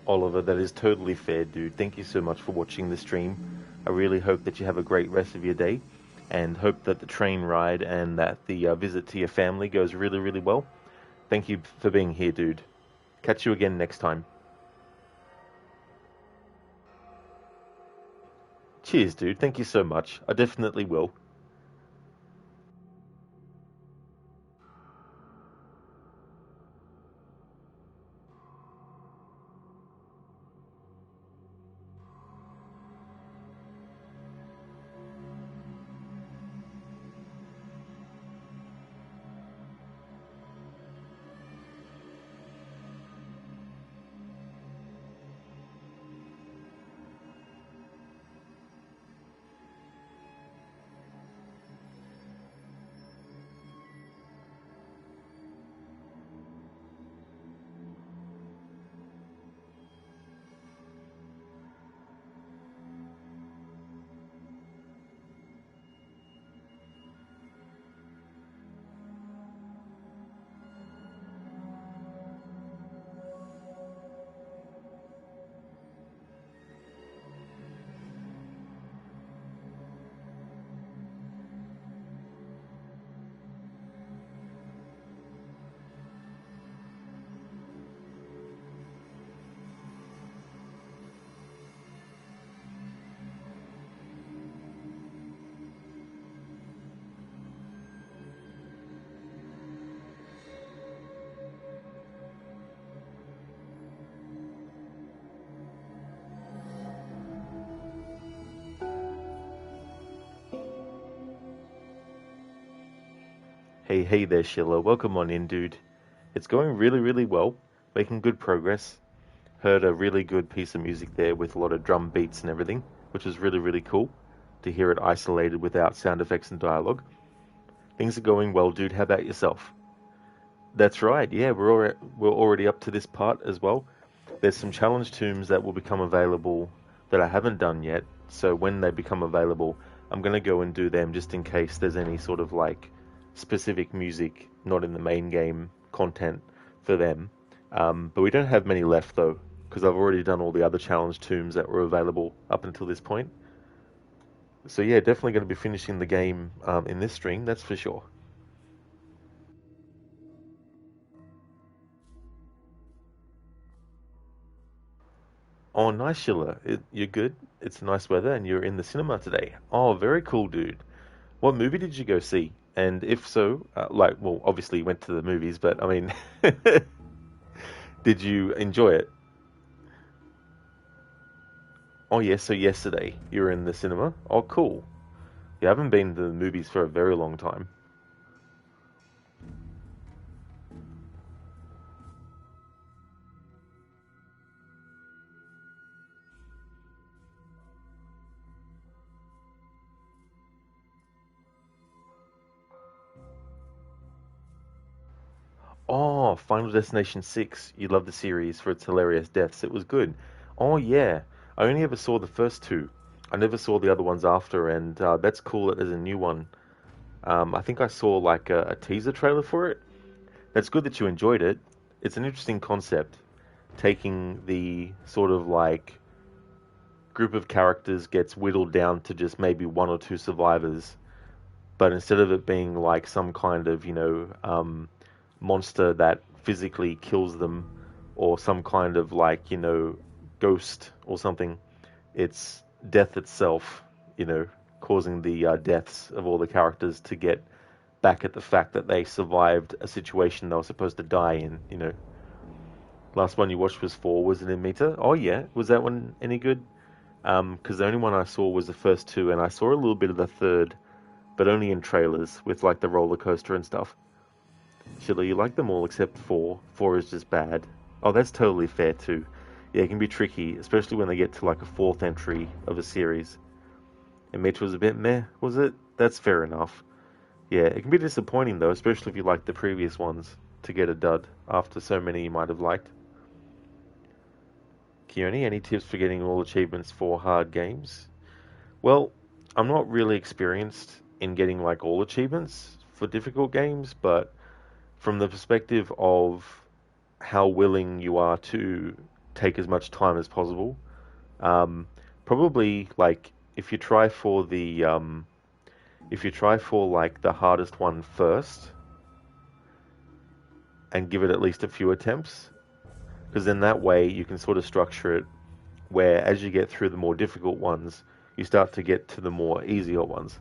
Oliver, that is totally fair, dude. Thank you so much for watching the stream. I really hope that you have a great rest of your day and hope that the train ride and that the visit to your family goes really, really well. Thank you for being here, dude. Catch you again next time. Cheers, dude. Thank you so much. I definitely will. Hey, hey there, Sheila. Welcome on in, dude. It's going really, really well. Making good progress. Heard a really good piece of music there with a lot of drum beats and everything, which is really, really cool to hear it isolated without sound effects and dialogue. Things are going well, dude. How about yourself? That's right. Yeah, we're already up to this part as well. There's some challenge tombs that will become available that I haven't done yet. So when they become available, I'm gonna go and do them just in case there's any sort of like specific music not in the main game content for them. But we don't have many left though, because I've already done all the other challenge tombs that were available up until this point. So yeah, definitely going to be finishing the game in this stream, that's for sure. Oh, nice, Sheila. You're good. It's nice weather, and you're in the cinema today. Oh, very cool, dude. What movie did you go see? And if so, well, obviously you went to the movies, but I mean, did you enjoy it? Oh, yes. So yesterday you were in the cinema. Oh, cool. You haven't been to the movies for a very long time. Oh, Final Destination 6. You love the series for its hilarious deaths. It was good. Oh, yeah. I only ever saw the first two. I never saw the other ones after, and that's cool that there's a new one. I think I saw like a teaser trailer for it. That's good that you enjoyed it. It's an interesting concept, taking the sort of like group of characters gets whittled down to just maybe one or two survivors, but instead of it being like some kind of, monster that physically kills them or some kind of like, ghost or something, it's death itself, you know, causing the deaths of all the characters to get back at the fact that they survived a situation they were supposed to die in. Last one you watched was 4, was it in Meter? Oh yeah, was that one any good? Because the only one I saw was the first two, and I saw a little bit of the third, but only in trailers with like the roller coaster and stuff. Sheila, you like them all except 4. 4 is just bad. Oh, that's totally fair too. Yeah, it can be tricky, especially when they get to like a fourth entry of a series. And Mitch was a bit meh, was it? That's fair enough. Yeah, it can be disappointing though, especially if you like the previous ones, to get a dud after so many you might have liked. Keone, any tips for getting all achievements for hard games? Well, I'm not really experienced in getting like all achievements for difficult games, but from the perspective of how willing you are to take as much time as possible, um, probably like if you try for like the hardest one first and give it at least a few attempts, because then that way you can sort of structure it where as you get through the more difficult ones, you start to get to the more easier ones.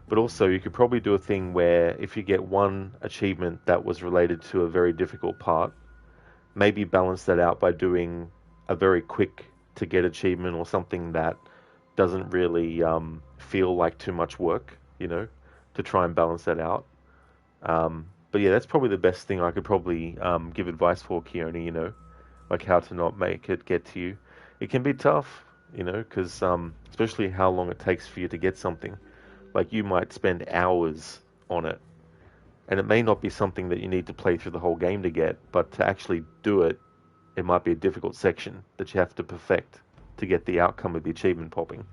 But also, you could probably do a thing where if you get one achievement that was related to a very difficult part, maybe balance that out by doing a very quick to get achievement or something that doesn't really feel like too much work, to try and balance that out. But yeah, that's probably the best thing I could probably give advice for, Keone, like how to not make it get to you. It can be tough, because especially how long it takes for you to get something. Like you might spend hours on it, and it may not be something that you need to play through the whole game to get, but to actually do it, it might be a difficult section that you have to perfect to get the outcome of the achievement popping.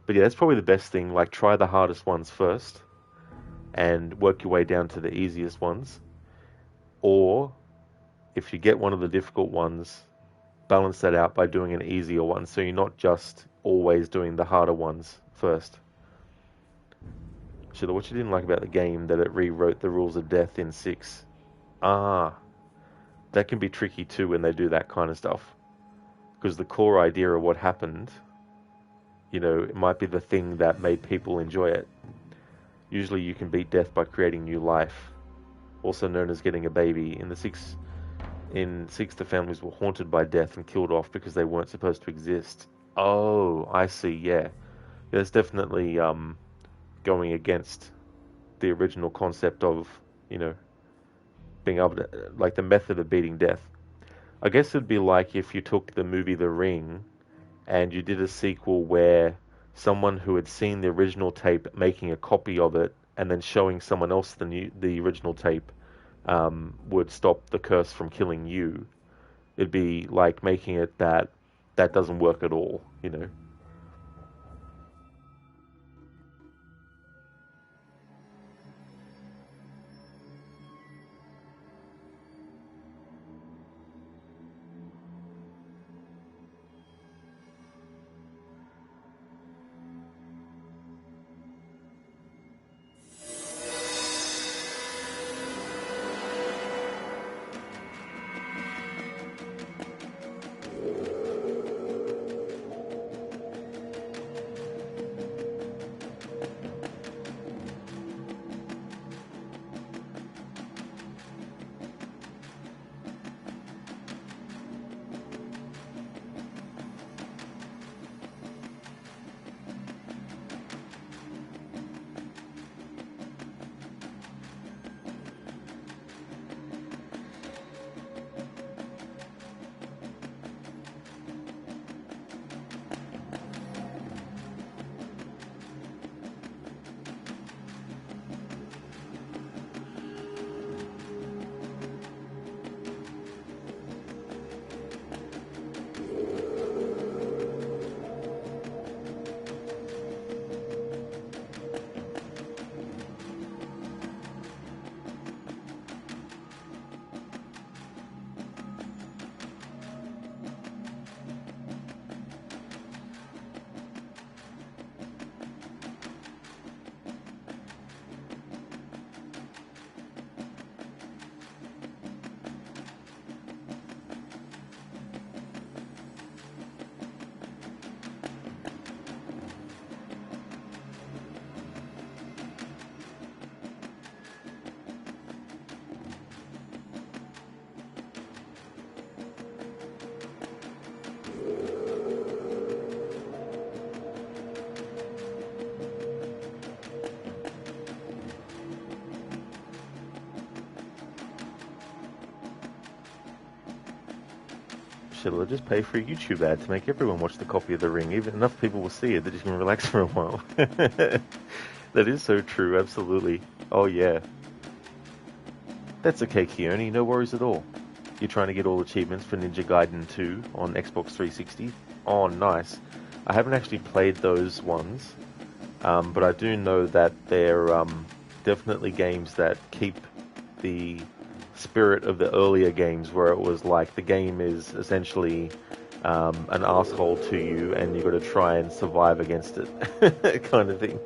But yeah, that's probably the best thing. Like try the hardest ones first and work your way down to the easiest ones. Or if you get one of the difficult ones, balance that out by doing an easier one. So you're not just always doing the harder ones first. Sheila, what you didn't like about the game that it rewrote the rules of death in 6. Ah, that can be tricky too when they do that kind of stuff. Because the core idea of what happened, it might be the thing that made people enjoy it. Usually you can beat death by creating new life, also known as getting a baby. In 6, the families were haunted by death and killed off because they weren't supposed to exist. Oh, I see, yeah. That's definitely going against the original concept of, being able to, like the method of beating death. I guess it'd be like if you took the movie The Ring and you did a sequel where someone who had seen the original tape making a copy of it and then showing someone else the original tape would stop the curse from killing you. It'd be like making it that doesn't work at all. watch it, or just pay for a YouTube ad to make everyone watch the copy of The Ring. Even enough people will see it that you can relax for a while. That is so true, absolutely. Oh yeah. That's okay, Keone, no worries at all. You're trying to get all achievements for Ninja Gaiden 2 on Xbox 360? Oh, nice. I haven't actually played those ones, but I do know that they're definitely games that keep the spirit of the earlier games, where it was like the game is essentially an asshole to you and you've got to try and survive against it kind of thing.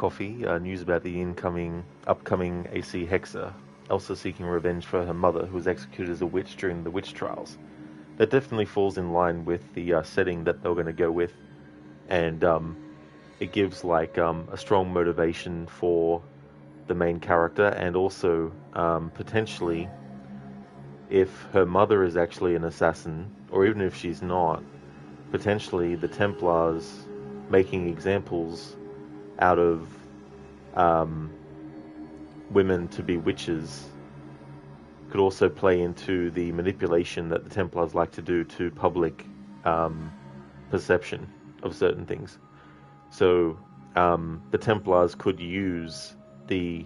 coffee, news about the upcoming AC Hexa, Elsa seeking revenge for her mother, who was executed as a witch during the witch trials. That definitely falls in line with the setting that they're going to go with, and it gives like a strong motivation for the main character, and also potentially, if her mother is actually an assassin, or even if she's not, potentially the Templars making examples out of um, women to be witches could also play into the manipulation that the Templars like to do to public um, perception of certain things. So the Templars could use the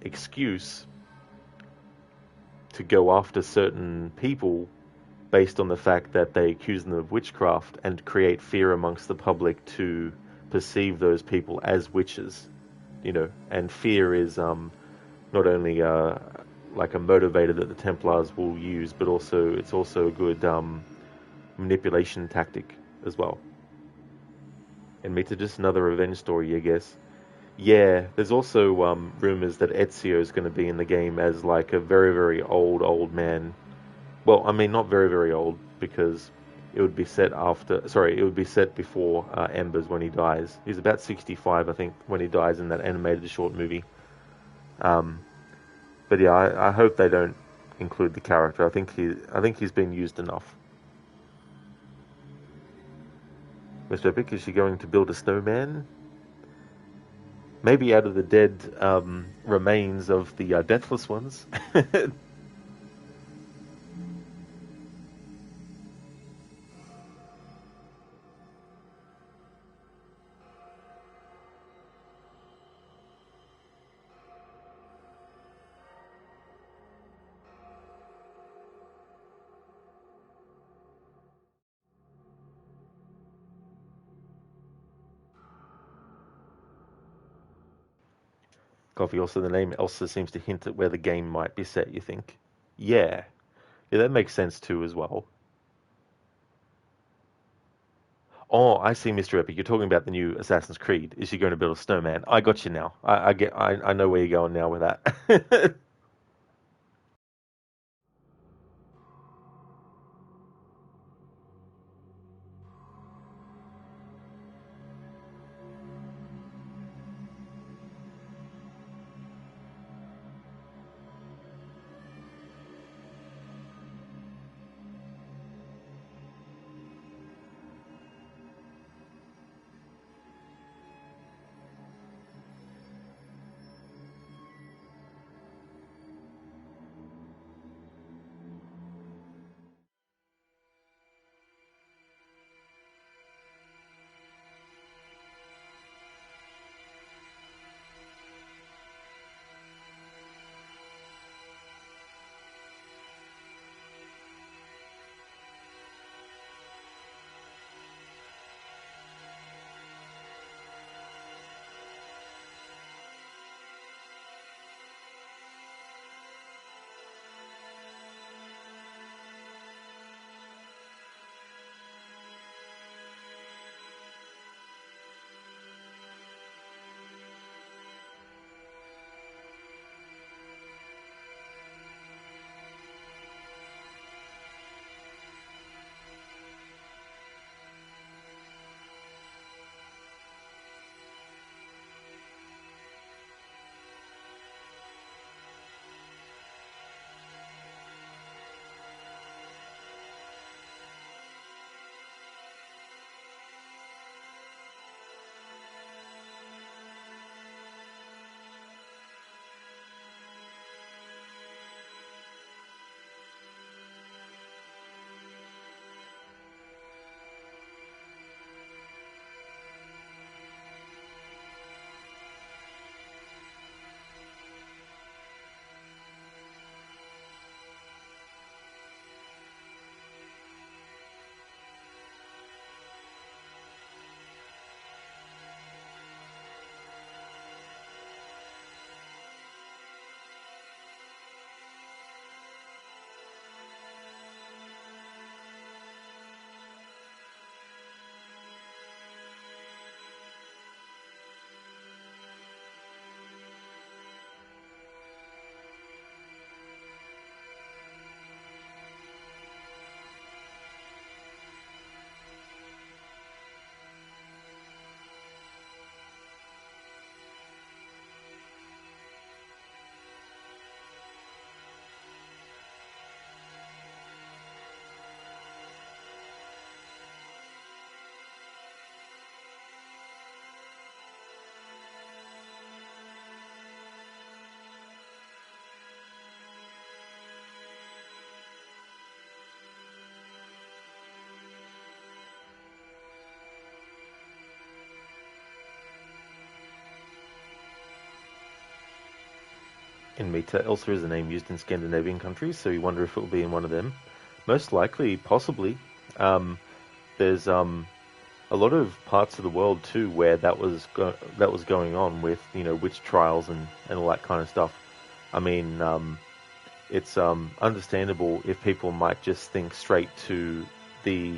excuse to go after certain people based on the fact that they accuse them of witchcraft and create fear amongst the public to perceive those people as witches, and fear is not only like a motivator that the Templars will use, but it's also a good manipulation tactic as well. And makes it just another revenge story, I guess. Yeah, there's also rumors that Ezio is going to be in the game as like a very, very old man. Well, I mean, not very, very old, because it would be set after. Sorry, it would be set before Embers when he dies. He's about 65, I think, when he dies in that animated short movie. Um, but yeah, I hope they don't include the character. I think he's been used enough. Mr. Epic, is she going to build a snowman? Maybe out of the dead remains of the deathless ones. Coffee, also the name Elsa seems to hint at where the game might be set, you think? Yeah. Yeah, that makes sense too as well. Oh, I see, Mr. Epic. You're talking about the new Assassin's Creed. Is she going to build a snowman? I got you now. I know where you're going now with that. In Meta, Elsa is a name used in Scandinavian countries, so you wonder if it will be in one of them. Most likely, possibly. There's a lot of parts of the world too where that was going on with witch trials and all that kind of stuff. I mean, it's understandable if people might just think straight to the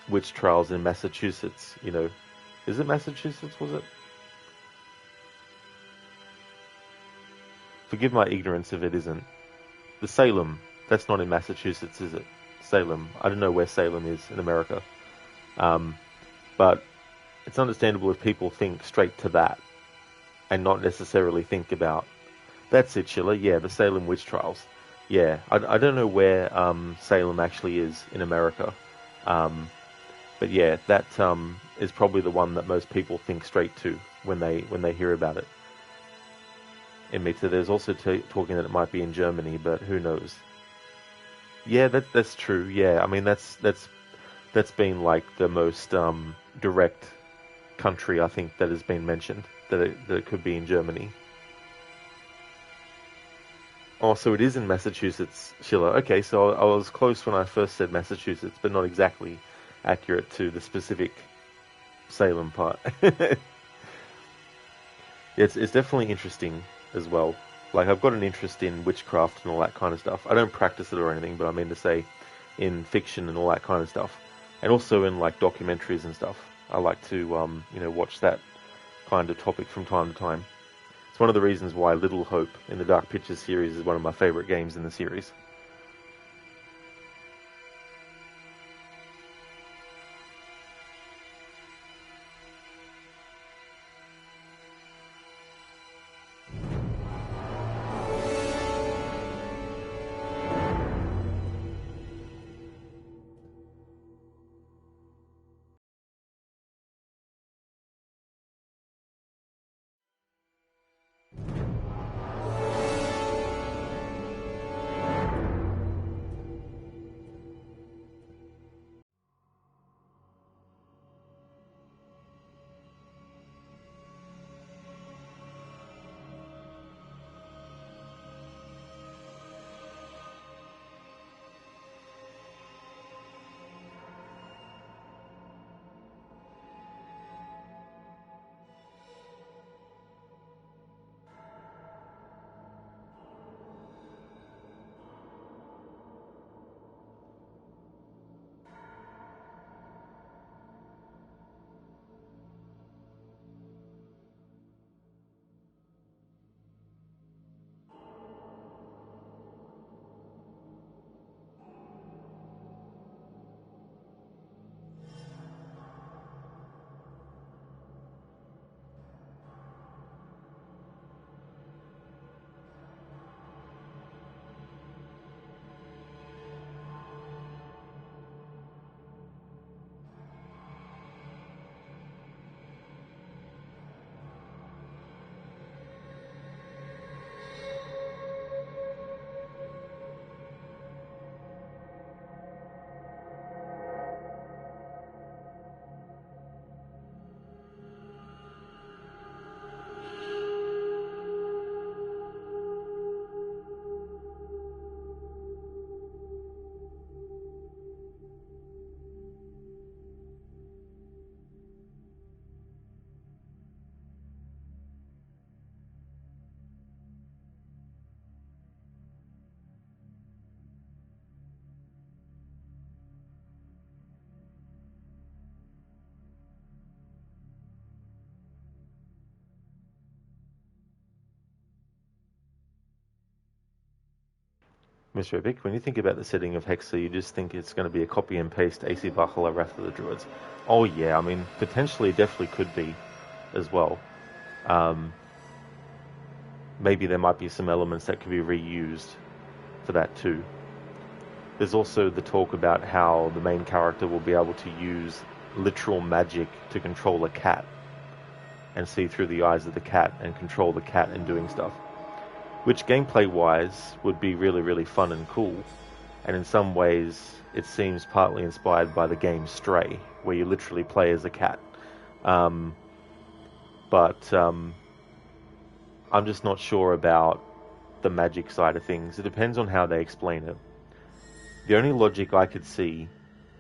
witch trials in Massachusetts. Is it Massachusetts? Was it? Forgive my ignorance if it isn't. The Salem. That's not in Massachusetts, is it? Salem. I don't know where Salem is in America. Um, but it's understandable if people think straight to that and not necessarily think about that's it, Chiller. Yeah, the Salem witch trials. Yeah, I don't know where Salem actually is in America, but yeah, that is probably the one that most people think straight to when they hear about it. In Meta, there's also talking that it might be in Germany, but who knows? Yeah, that's true. Yeah, I mean that's been like the most direct country I think that has been mentioned that it could be in Germany. Oh, so it is in Massachusetts, Sheila. Okay, so I was close when I first said Massachusetts, but not exactly accurate to the specific Salem part. It's definitely interesting as well. Like, I've got an interest in witchcraft and all that kind of stuff. I don't practice it or anything, but I mean to say in fiction and all that kind of stuff. And also in, like, documentaries and stuff. I like to, watch that kind of topic from time to time. It's one of the reasons why Little Hope in the Dark Pictures series is one of my favorite games in the series. Mr. Epic, when you think about the setting of Hexa, you just think it's going to be a copy and paste AC Valhalla Wrath of the Druids. Oh yeah, I mean, potentially, definitely could be as well. Um, Maybe there might be some elements that could be reused for that too. There's also the talk about how the main character will be able to use literal magic to control a cat and see through the eyes of the cat and control the cat in doing stuff, which gameplay-wise would be really, really fun and cool. And in some ways, it seems partly inspired by the game Stray, where you literally play as a cat. But I'm just not sure about the magic side of things. It depends on how they explain it. The only logic I could see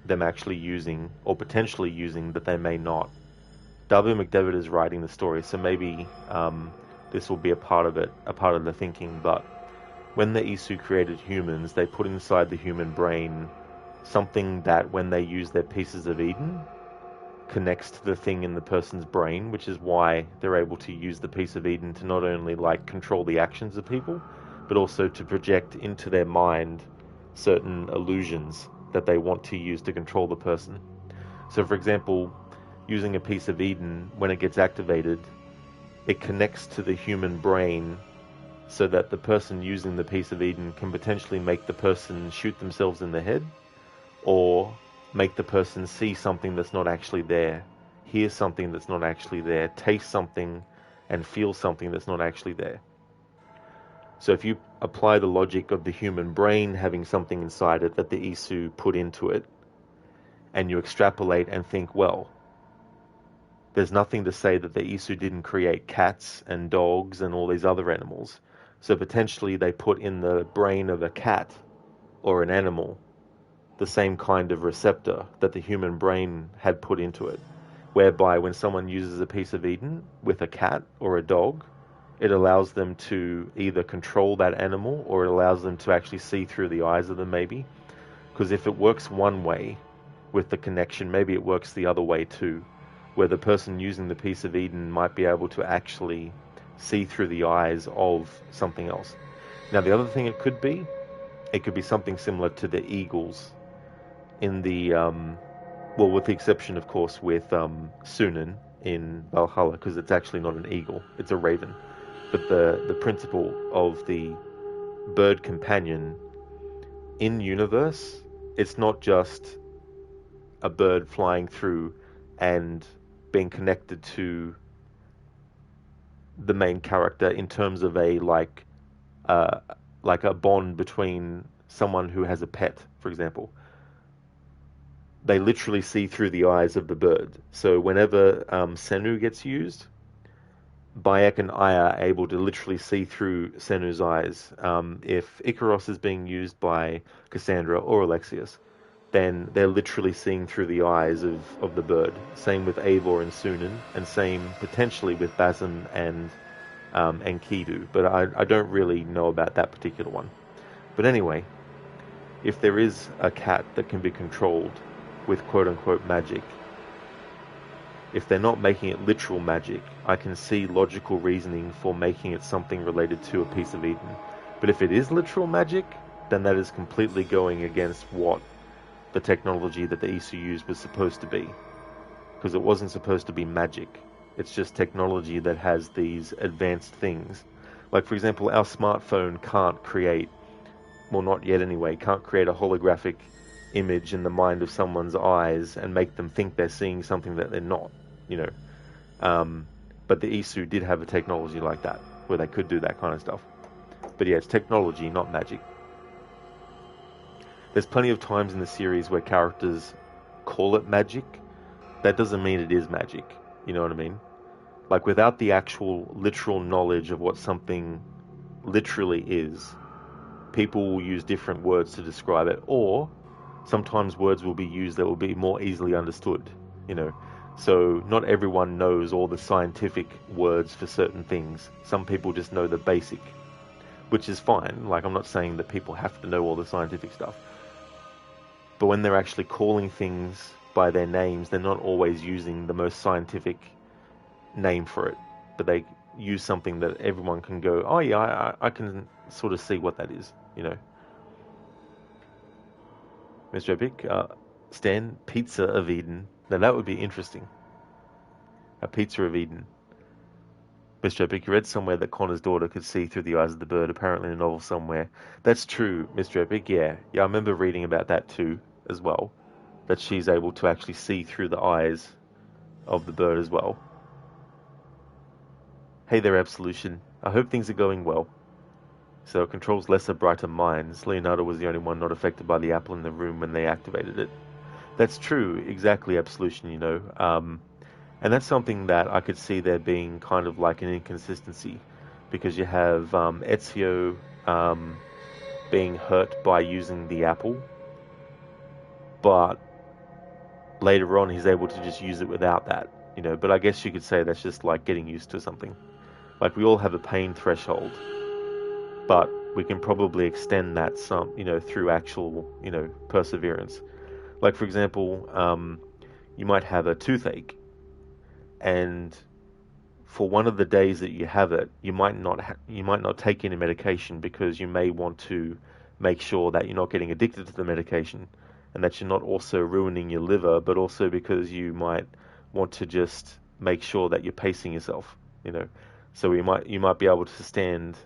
them actually using, or potentially using, that they may not. W. McDevitt is writing the story, so maybe this will be a part of it, a part of the thinking. But when the Isu created humans, they put inside the human brain something that, when they use their pieces of Eden, connects to the thing in the person's brain, which is why they're able to use the piece of Eden to not only like control the actions of people, but also to project into their mind certain illusions that they want to use to control the person. So, for example, using a piece of Eden, when it gets activated, it connects to the human brain so that the person using the piece of Eden can potentially make the person shoot themselves in the head, or make the person see something that's not actually there, hear something that's not actually there, taste something and feel something that's not actually there. So if you apply the logic of the human brain having something inside it that the Isu put into it, and you extrapolate and think, well, there's nothing to say that the Isu didn't create cats and dogs and all these other animals. So potentially they put in the brain of a cat or an animal the same kind of receptor that the human brain had put into it, whereby when someone uses a piece of Eden with a cat or a dog, it allows them to either control that animal, or it allows them to actually see through the eyes of them, maybe. Because if it works one way with the connection, maybe it works the other way too, where the person using the piece of Eden might be able to actually see through the eyes of something else. Now, the other thing it could be something similar to the eagles in the, well, with the exception, of course, with Sunan in Valhalla, because it's actually not an eagle, it's a raven. But the principle of the bird companion in universe, it's not just a bird flying through and being connected to the main character in terms of a like a bond between someone who has a pet, for example. They literally see through the eyes of the bird. So whenever Senu gets used, Bayek and Aya are able to literally see through Senu's eyes. If Ikaros is being used by Cassandra or Alexius, then they're literally seeing through the eyes of the bird. Same with Eivor and Sunan, and same potentially with Basim and Kidu. But I don't really know about that particular one. But anyway, if there is a cat that can be controlled with quote-unquote magic, if they're not making it literal magic, I can see logical reasoning for making it something related to a piece of Eden. But if it is literal magic, then that is completely going against what the technology that the Isu used was supposed to be. Because it wasn't supposed to be magic. It's just technology that has these advanced things. Like, for example, our smartphone can't create, well, not yet anyway, can't create a holographic image in the mind of someone's eyes and make them think they're seeing something that they're not, you know. But the Isu did have a technology like that, where they could do that kind of stuff. But yeah, it's technology, not magic. There's plenty of times in the series where characters call it magic. That doesn't mean it is magic, you know what I mean? Like, without the actual literal knowledge of what something literally is, people will use different words to describe it, or sometimes words will be used that will be more easily understood, you know. So not everyone knows all the scientific words for certain things. Some people just know the basic, which is fine. Like, I'm not saying that people have to know all the scientific stuff. But when they're actually calling things by their names, they're not always using the most scientific name for it. But they use something that everyone can go, oh yeah, I can sort of see what that is, you know. Mr. Epic, Stan, Pizza of Eden. Now that would be interesting. A Pizza of Eden. Mr. Epic, you read somewhere that Connor's daughter could see through the eyes of the bird, apparently in a novel somewhere. That's true, Mr. Epic, yeah. Yeah, I remember reading about that too, as well. That she's able to actually see through the eyes of the bird as well. Hey there, Absolution. I hope things are going well. So it controls lesser, brighter minds. Leonardo was the only one not affected by the apple in the room when they activated it. That's true, exactly, Absolution, you know. And that's something that I could see there being kind of like an inconsistency. Because you have Ezio um, being hurt by using the apple, but later on he's able to just use it without that, But I guess you could say that's just like getting used to something. Like we all have a pain threshold, but we can probably extend that through actual, perseverance. Like for example, you might have a toothache, and for one of the days that you have it, you might not take any medication because you may want to make sure that you're not getting addicted to the medication and that you're not also ruining your liver, but also because you might want to just make sure that you're pacing yourself, you know. So you might be able to stand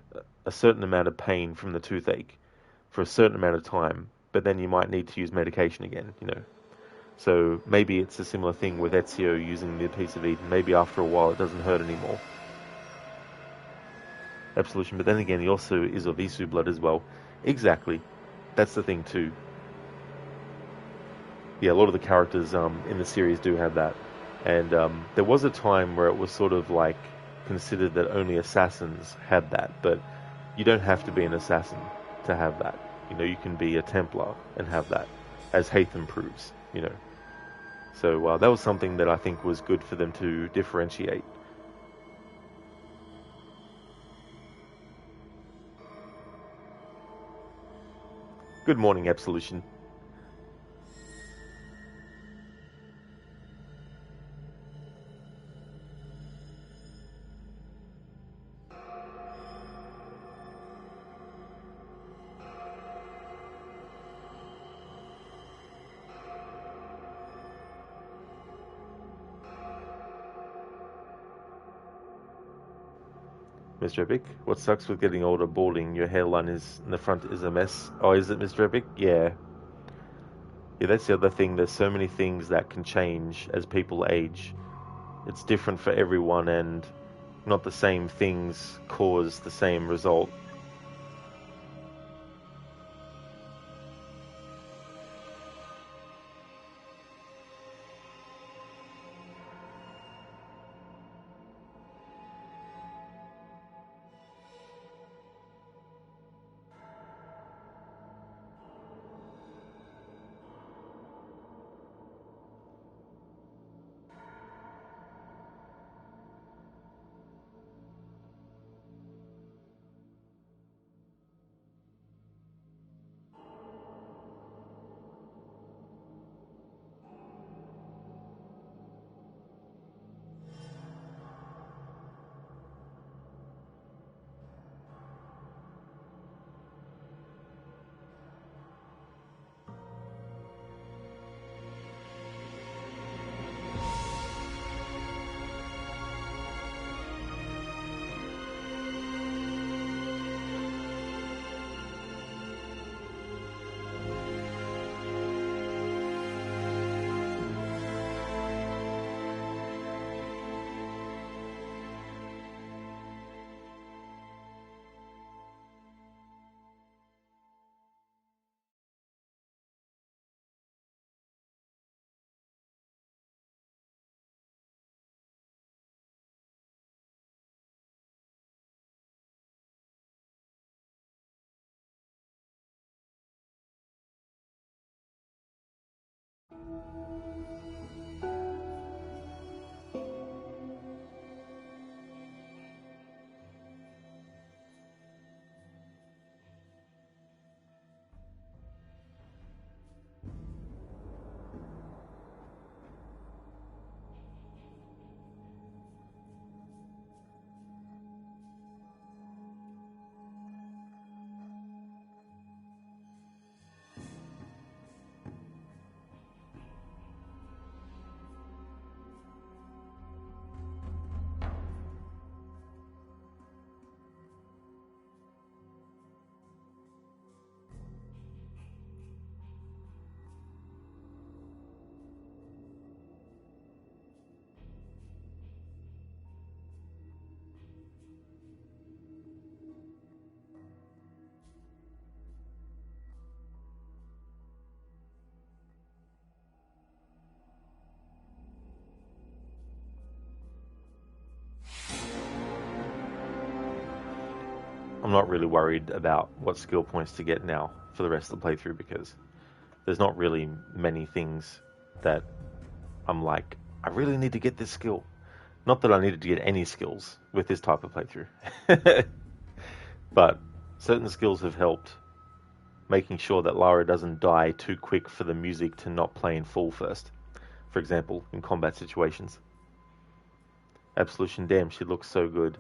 a certain amount of pain from the toothache for a certain amount of time, but then you might need to use medication again. So maybe it's a similar thing with Ezio using the piece of Eden. Maybe after a while it doesn't hurt anymore. Absolution. But then again, he also is of Isu blood as well. Exactly. That's the thing too. Yeah, a lot of the characters in the series do have that. And there was a time where it was sort of like considered that only assassins had that, but you don't have to be an assassin to have that. You can be a Templar and have that, as Hatham proves. So that was something that I think was good for them to differentiate. Good morning, Absolution. Mr. Epic, what sucks with getting older, balding, your hairline is in the front is a mess. Oh, is it, Mr. Epic? Yeah. Yeah, that's the other thing. There's so many things that can change as people age. It's different for everyone, and not the same things cause the same result. I'm not really worried about what skill points to get now for the rest of the playthrough because there's not really many things that I'm like, I really need to get this skill. Not that I needed to get any skills with this type of playthrough, but certain skills have helped making sure that Lara doesn't die too quick for the music to not play in full first. For example, in combat situations. Absolution, damn, she looks so good.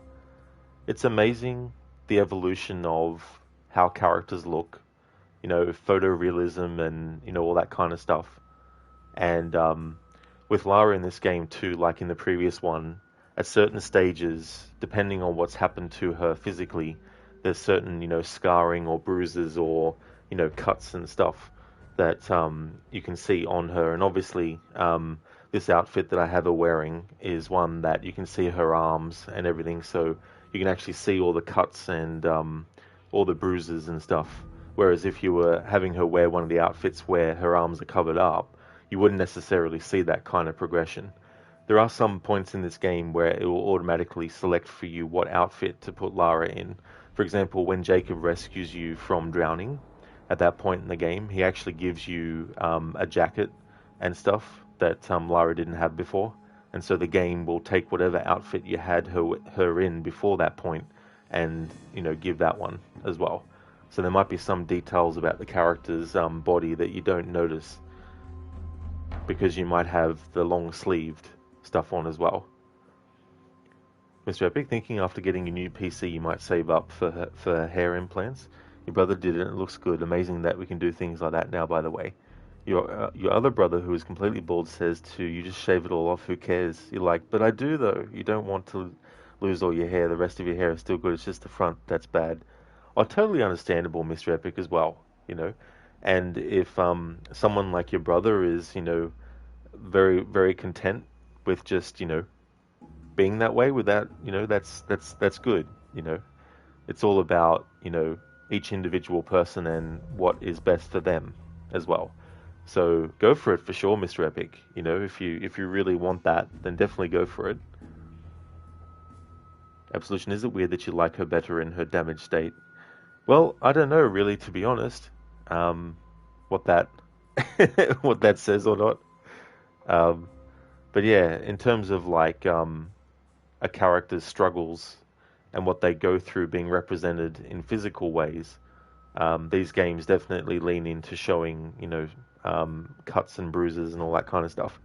It's amazing the evolution of how characters look, photorealism and, all that kind of stuff. And with Lara in this game too, like in the previous one, at certain stages, depending on what's happened to her physically, there's certain, scarring or bruises or, cuts and stuff that you can see on her. And obviously, this outfit that I have her wearing is one that you can see her arms and everything, so you can actually see all the cuts and all the bruises and stuff. Whereas if you were having her wear one of the outfits where her arms are covered up, you wouldn't necessarily see that kind of progression. There are some points in this game where it will automatically select for you what outfit to put Lara in. For example, when Jacob rescues you from drowning, at that point in the game, he actually gives you a jacket and stuff that Lara didn't have before. And so the game will take whatever outfit you had her in before that point and, give that one as well. So there might be some details about the character's body that you don't notice because you might have the long-sleeved stuff on as well. Mr. Epic, thinking after getting a new PC you might save up for hair implants? Your brother did it and it looks good. Amazing that we can do things like that now, by the way. Your other brother, who is completely bald, says to you, just shave it all off, who cares? You're like, but I do though. You don't want to lose all your hair. The rest of your hair is still good. It's just the front that's bad. Oh, totally understandable, Mr. Epic, as well, And if someone like your brother is, very, very content with just, being that way without, that's good, It's all about, each individual person and what is best for them as well. So go for it for sure, Mr. Epic. If you really want that, then definitely go for it. Absolution, is it weird that you like her better in her damaged state? Well, I don't know really, to be honest, what that what that says or not. Um, but yeah, in terms of like a character's struggles and what they go through being represented in physical ways, these games definitely lean into showing, cuts and bruises and all that kind of stuff.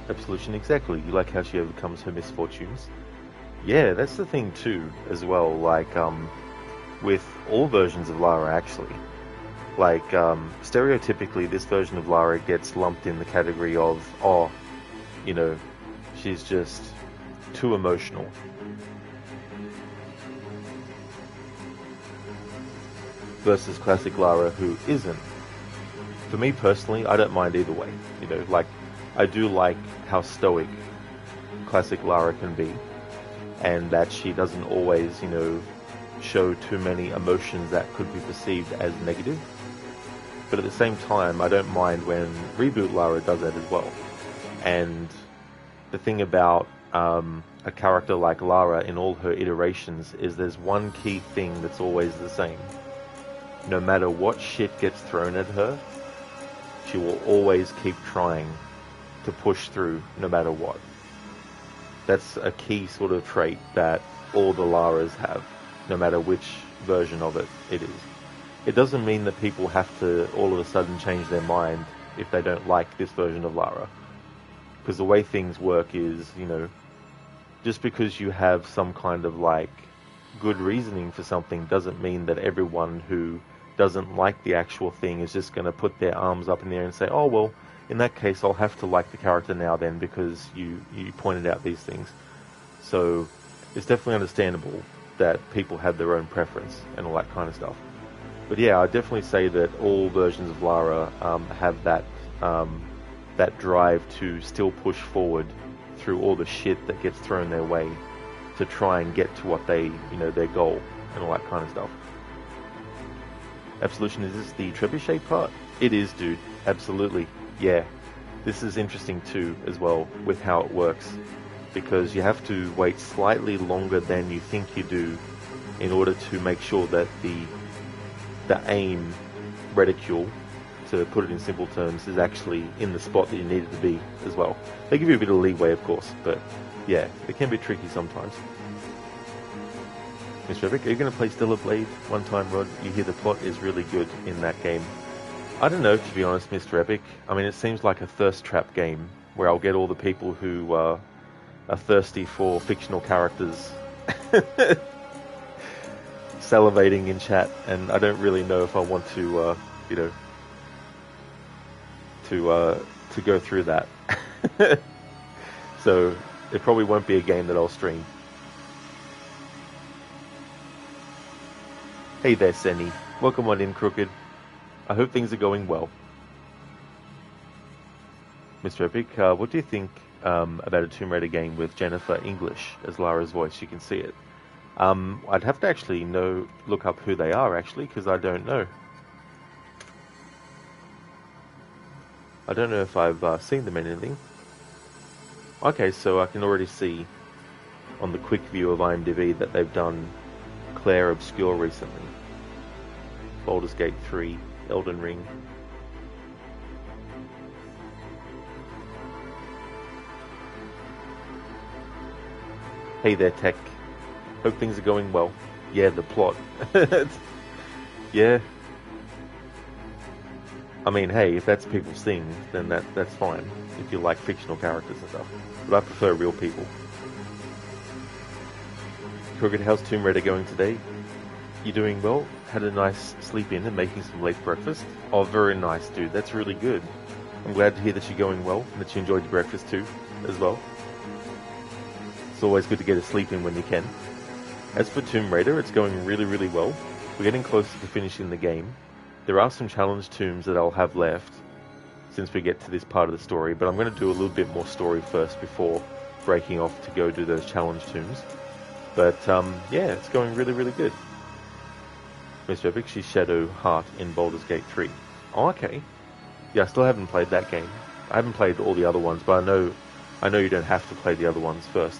Absolution, exactly. You like how she overcomes her misfortunes. Yeah, that's the thing too, as well. Like, with all versions of Lara, actually. Like, stereotypically, this version of Lara gets lumped in the category of, oh, you know, she's just too emotional. Versus classic Lara, who isn't. For me personally, I don't mind either way. Like, I do like how stoic classic Lara can be, and that she doesn't always, show too many emotions that could be perceived as negative. But at the same time, I don't mind when Reboot Lara does that as well. And the thing about a character like Lara in all her iterations is there's one key thing that's always the same. No matter what shit gets thrown at her, she will always keep trying to push through no matter what. That's a key sort of trait that all the Laras have, no matter which version of it is. It doesn't mean that people have to all of a sudden change their mind if they don't like this version of Lara. Because the way things work is, just because you have some kind of good reasoning for something doesn't mean that everyone who doesn't like the actual thing is just going to put their arms up in the air and say, oh, well, in that case, I'll have to like the character now then because you pointed out these things. So it's definitely understandable that people have their own preference and all that kind of stuff. But yeah, I definitely say that all versions of Lara have that drive to still push forward through all the shit that gets thrown their way to try and get to what their goal and all that kind of stuff. Absolution, is this the trebuchet part? It is, dude. Absolutely. Yeah. This is interesting too, as well, with how it works. Because you have to wait slightly longer than you think you do in order to make sure that the aim reticule, to put it in simple terms, is actually in the spot that you need it to be as well. They give you a bit of leeway, of course, but yeah, it can be tricky sometimes. Mr. Epic, are you going to play Stellar Blade one time, Rod? You hear the plot is really good in that game. I don't know, to be honest, Mr. Epic. I mean, it seems like a thirst trap game where I'll get all the people who are thirsty for fictional characters salivating in chat, and I don't really know if I want to, to go through that. So it probably won't be a game that I'll stream. Hey there, Senny. Welcome on in, Crooked. I hope things are going well. Mr. Epic, what do you think about a Tomb Raider game with Jennifer English as Lara's voice? You can see it. I'd have to actually look up who they are, actually, because I don't know. I don't know if I've seen them in anything. Okay, so I can already see on the quick view of IMDb that they've done Claire Obscure recently. Baldur's Gate 3, Elden Ring. Hey there, Tech. Hope things are going well. Yeah, the plot. Yeah. I mean, hey, if that's people's thing, then that's fine. If you like fictional characters and stuff. But I prefer real people. Crooked, how's Tomb Raider going today? You doing well? Had a nice sleep in and making some late breakfast? Oh, very nice, dude. That's really good. I'm glad to hear that you're going well and that you enjoyed your breakfast too, as well. It's always good to get a sleep in when you can. As for Tomb Raider, it's going really, really well. We're getting closer to finishing the game. There are some challenge tombs that I'll have left since we get to this part of the story, but I'm going to do a little bit more story first before breaking off to go do those challenge tombs. But yeah, it's going really, really good. Mr. Epic, she's Shadow Heart in Baldur's Gate 3. Oh, okay. Yeah, I still haven't played that game. I haven't played all the other ones, but I know you don't have to play the other ones first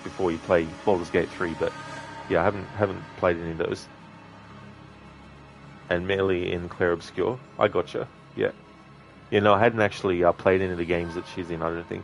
before you play Baldur's Gate 3, but yeah, I haven't played any of those. And merely in Claire Obscure. I gotcha. Yeah. Yeah, no, I hadn't actually played any of the games that she's in, I don't think.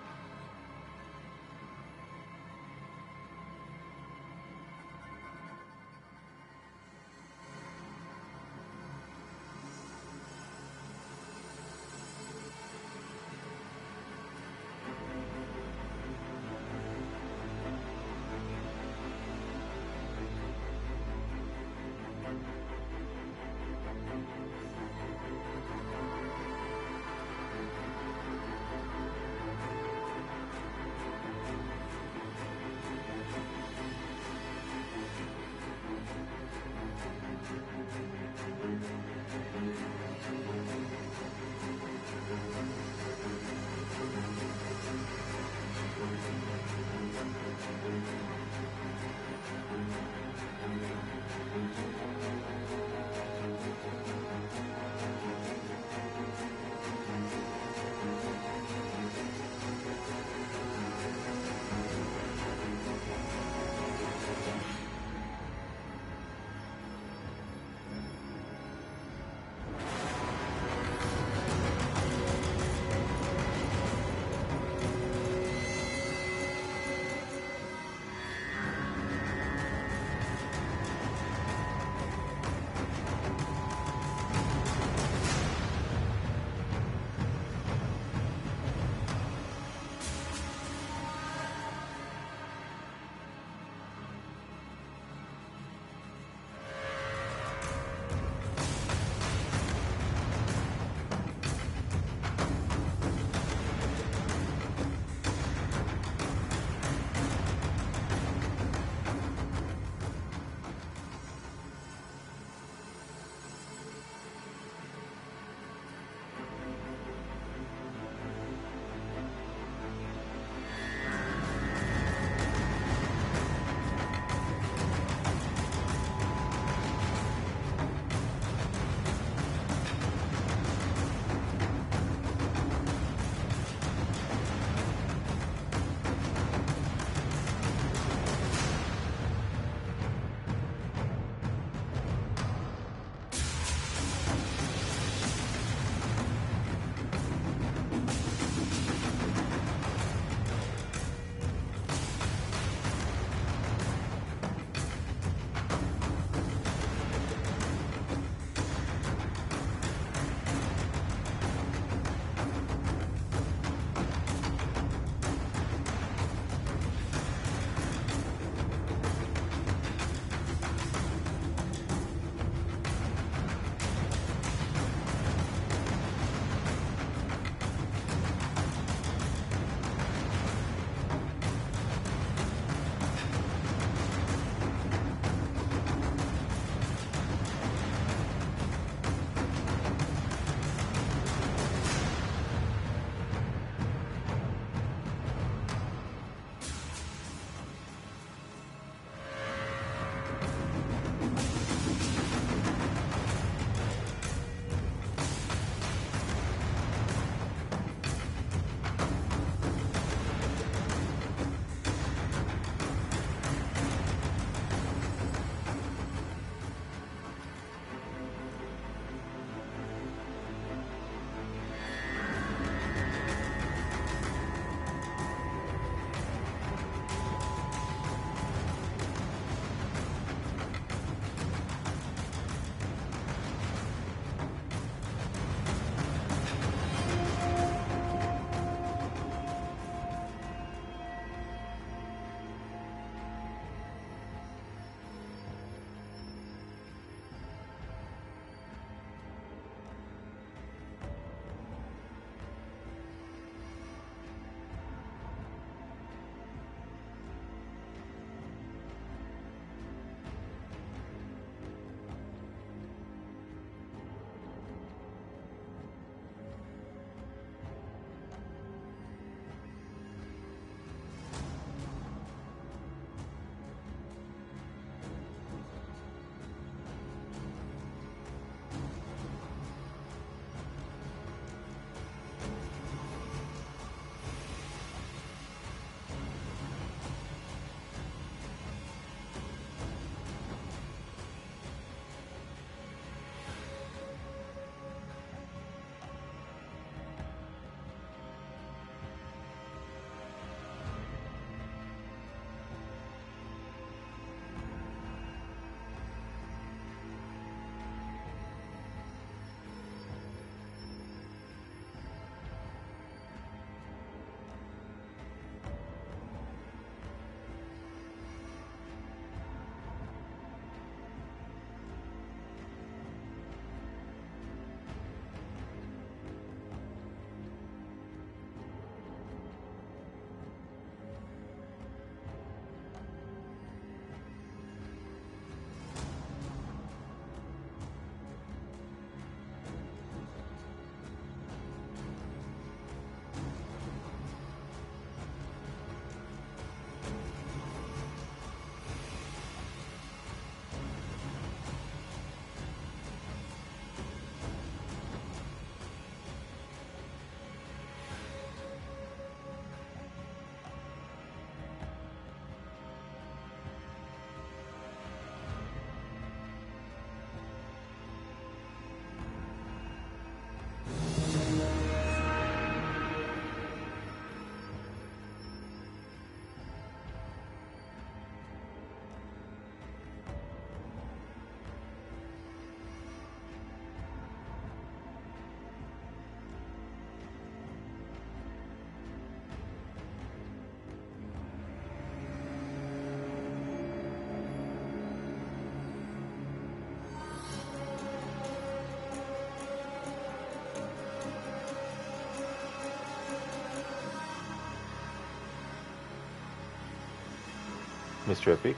Mr. Epic,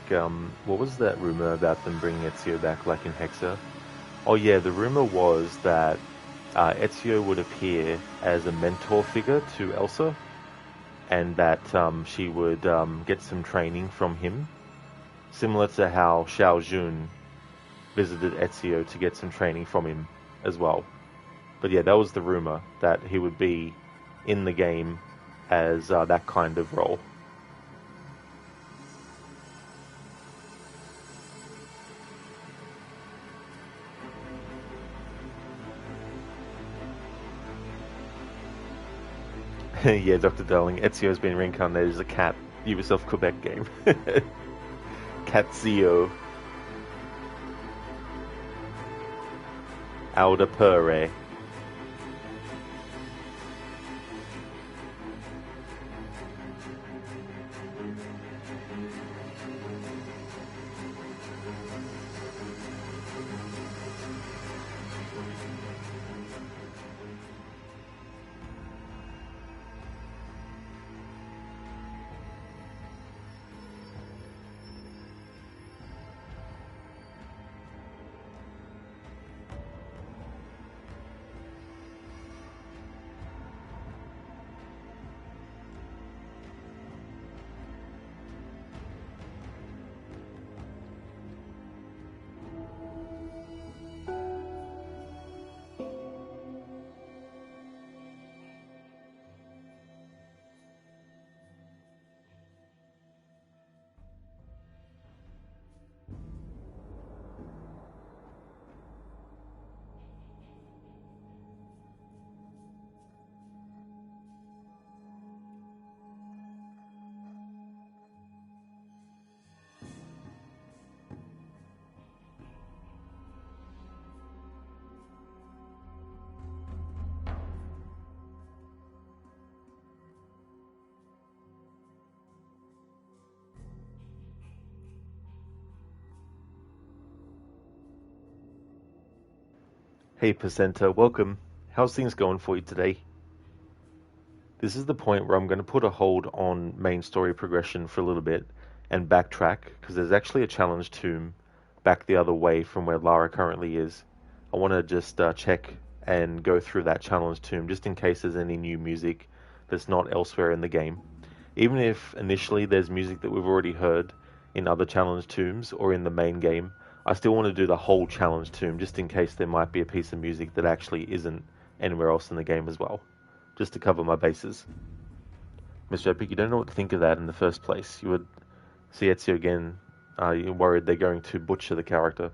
what was that rumor about them bringing Ezio back, like in Hexa? Oh yeah, the rumor was that Ezio would appear as a mentor figure to Elsa, and that she would get some training from him, similar to how Xiao Jun visited Ezio to get some training from him as well. But yeah, that was the rumor that he would be in the game as that kind of role. Yeah, Dr. Darling, Ezio's been reincarnated as a cat. Ubisoft Quebec game. Catzio. Alda Purre. Hey, Placenta, welcome. How's things going for you today? This is the point where I'm going to put a hold on main story progression for a little bit and backtrack, because there's actually a challenge tomb back the other way from where Lara currently is. I want to just check and go through that challenge tomb just in case there's any new music that's not elsewhere in the game. Even if initially there's music that we've already heard in other challenge tombs or in the main game, I still want to do the whole challenge tomb just in case there might be a piece of music that actually isn't anywhere else in the game as well, just to cover my bases. Mr. Epic, you don't know what to think of that in the first place. You would see Ezio again, you're worried they're going to butcher the character.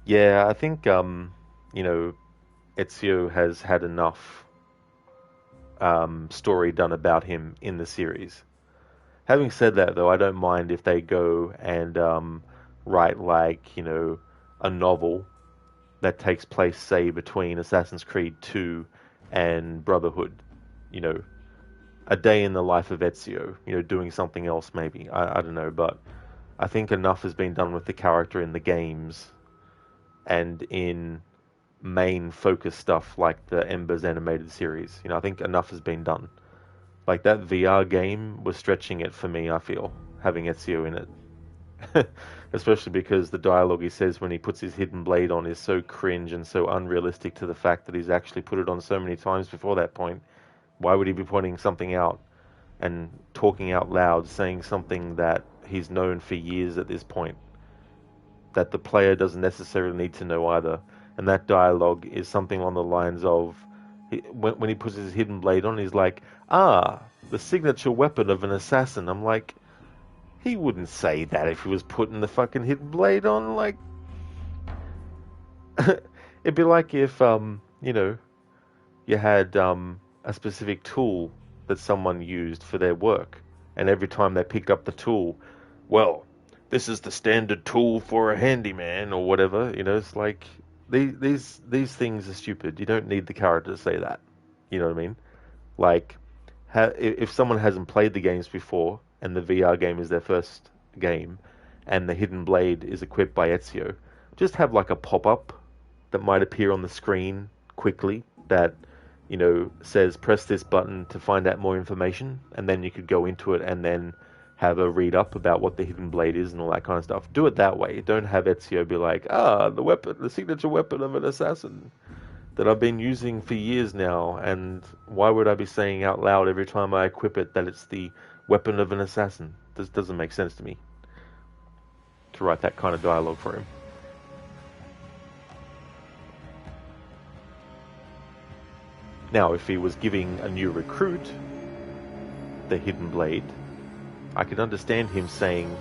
Yeah, I think, you know, Ezio has had enough story done about him in the series. Having said that, though, I don't mind if they go and write, like, a novel that takes place, say, between Assassin's Creed 2 and Brotherhood. You know, a day in the life of Ezio, doing something else maybe. I don't know, but I think enough has been done with the character in the games and in main focus stuff like the Embers animated series. I think enough has been done. Like that VR game was stretching it for me, I feel, having Ezio in it. Especially because the dialogue he says when he puts his hidden blade on is so cringe and so unrealistic to the fact that he's actually put it on so many times before that point. Why would he be pointing something out and talking out loud, saying something that he's known for years at this point, that the player doesn't necessarily need to know either? And that dialogue is something on the lines of, when he puts his hidden blade on, he's like, the signature weapon of an assassin. I'm like, he wouldn't say that if he was putting the fucking hidden blade on. Like, it'd be like if, you had a specific tool that someone used for their work, and every time they picked up the tool, well, this is the standard tool for a handyman or whatever. It's like these things are stupid. You don't need the character to say that. You know what I mean? Like, if someone hasn't played the games before and the VR game is their first game, and the hidden blade is equipped by Ezio, just have like a pop-up that might appear on the screen quickly that says press this button to find out more information, and then you could go into it and then have a read up about what the hidden blade is and all that kind of stuff. Do it that way. Don't have Ezio be like, the weapon, the signature weapon of an assassin that I've been using for years now, and why would I be saying out loud every time I equip it that it's the weapon of an assassin? This doesn't make sense to me to write that kind of dialogue for him. Now, if he was giving a new recruit the hidden blade, I could understand him saying,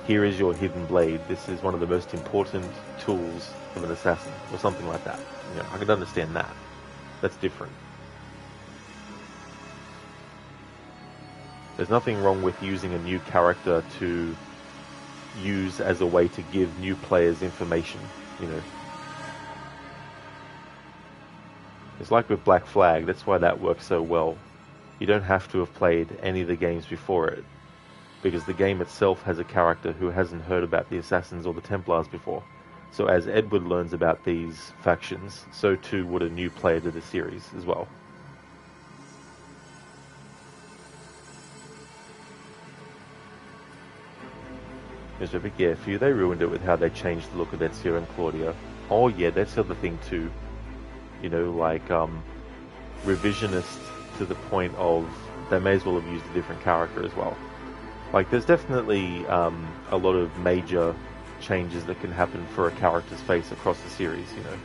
here is your hidden blade, this is one of the most important tools of an assassin, or something like that. You know, I could understand that. That's different. There's nothing wrong with using a new character to use as a way to give new players information, you know. It's like with Black Flag, that's why that works so well. You don't have to have played any of the games before it, because the game itself has a character who hasn't heard about the Assassins or the Templars before. So as Edward learns about these factions, so too would a new player to the series as well. Mr. Epic, yeah, for you, they ruined it with how they changed the look of Ezio and Claudia. Oh yeah, that's the other thing too. You know, like, revisionist to the point of they may as well have used a different character as well. Like, there's definitely a lot of major changes that can happen for a character's face across the series, you know.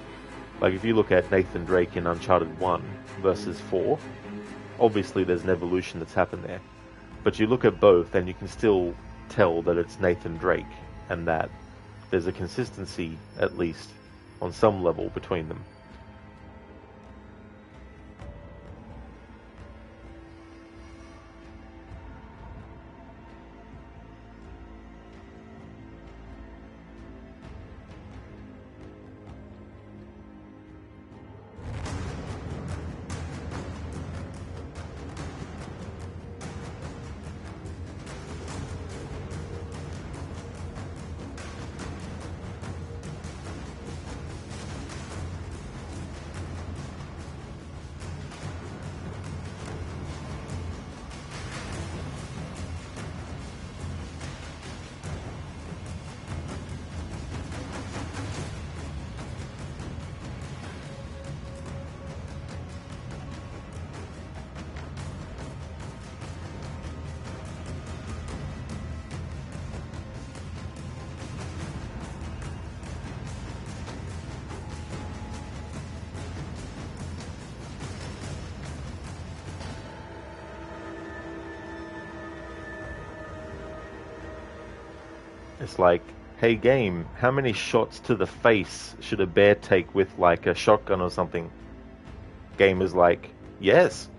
Like, if you look at Nathan Drake in Uncharted 1 versus 4, obviously there's an evolution that's happened there. But you look at both and you can still tell that it's Nathan Drake, and that there's a consistency, at least, on some level between them. It's like, hey game, how many shots to the face should a bear take with like a shotgun or something? Game is like, yes.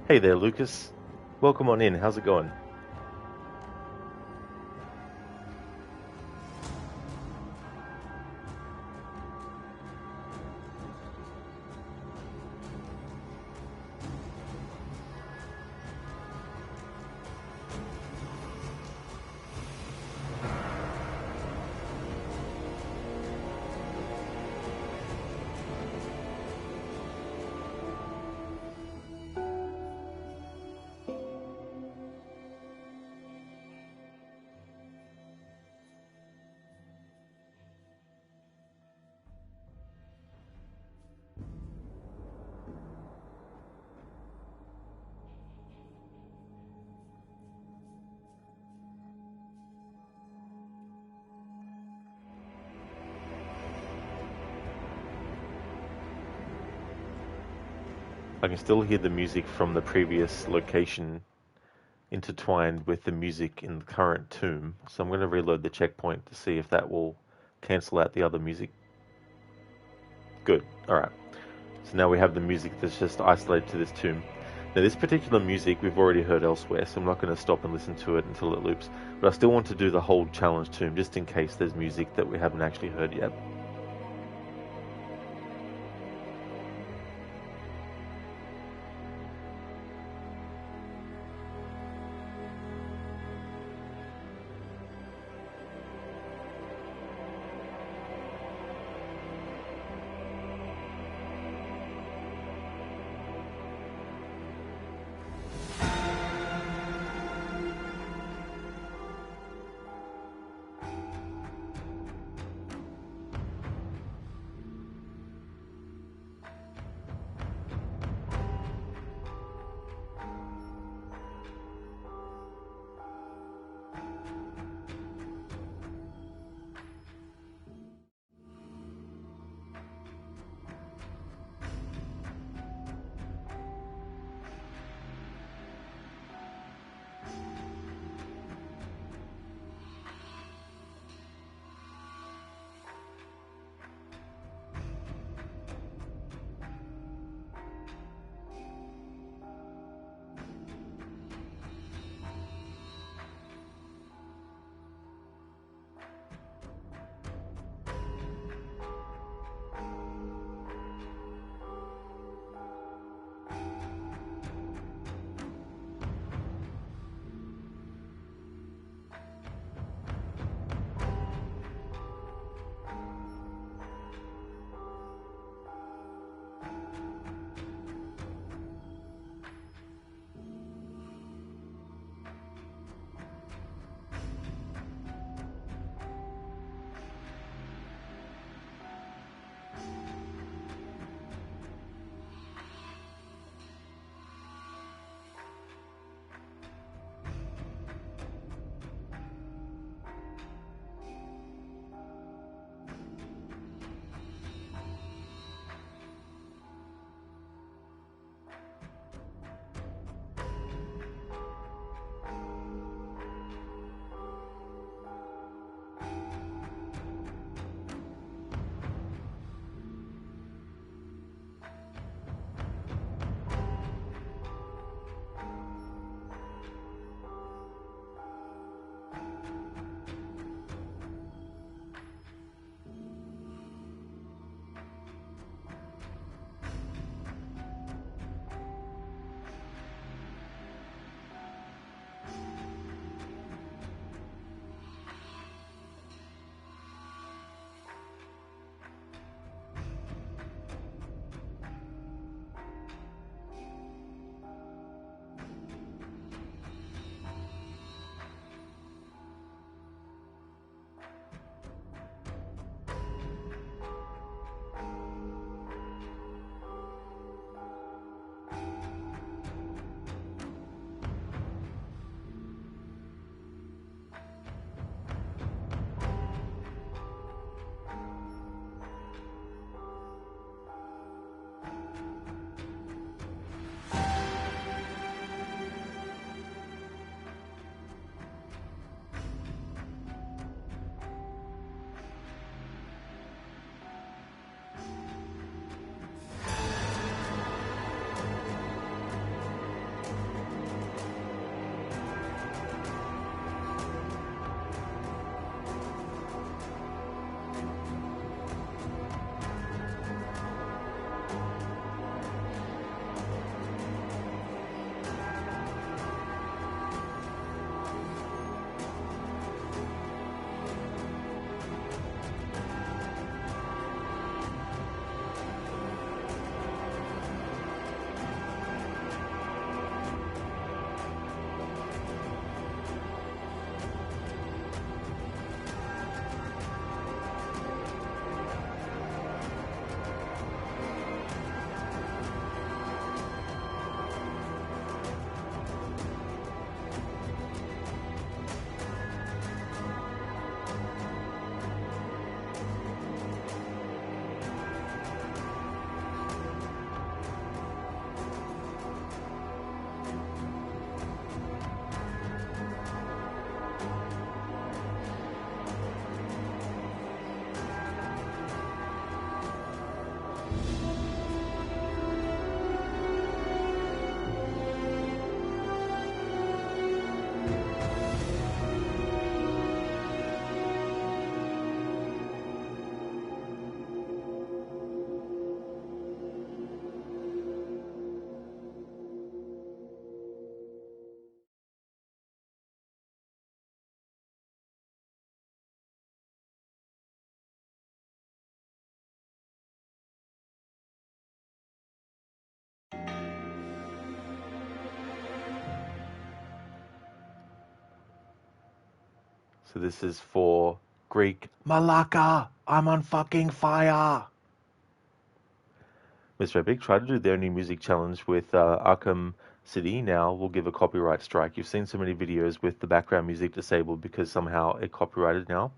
Hey there, Lucas. Welcome on in. How's it going? I can still hear the music from the previous location intertwined with the music in the current tomb. So I'm going to reload the checkpoint to see if that will cancel out the other music. Good. Alright. So now we have the music that's just isolated to this tomb. Now this particular music we've already heard elsewhere, so I'm not going to stop and listen to it until it loops. But I still want to do the whole challenge tomb, just in case there's music that we haven't actually heard yet. So this is for Greek. Malaka, I'm on fucking fire. Mr. Epic tried to do their new music challenge with Arkham City. Now we'll give a copyright strike. You've seen so many videos with the background music disabled because somehow it copyrighted now.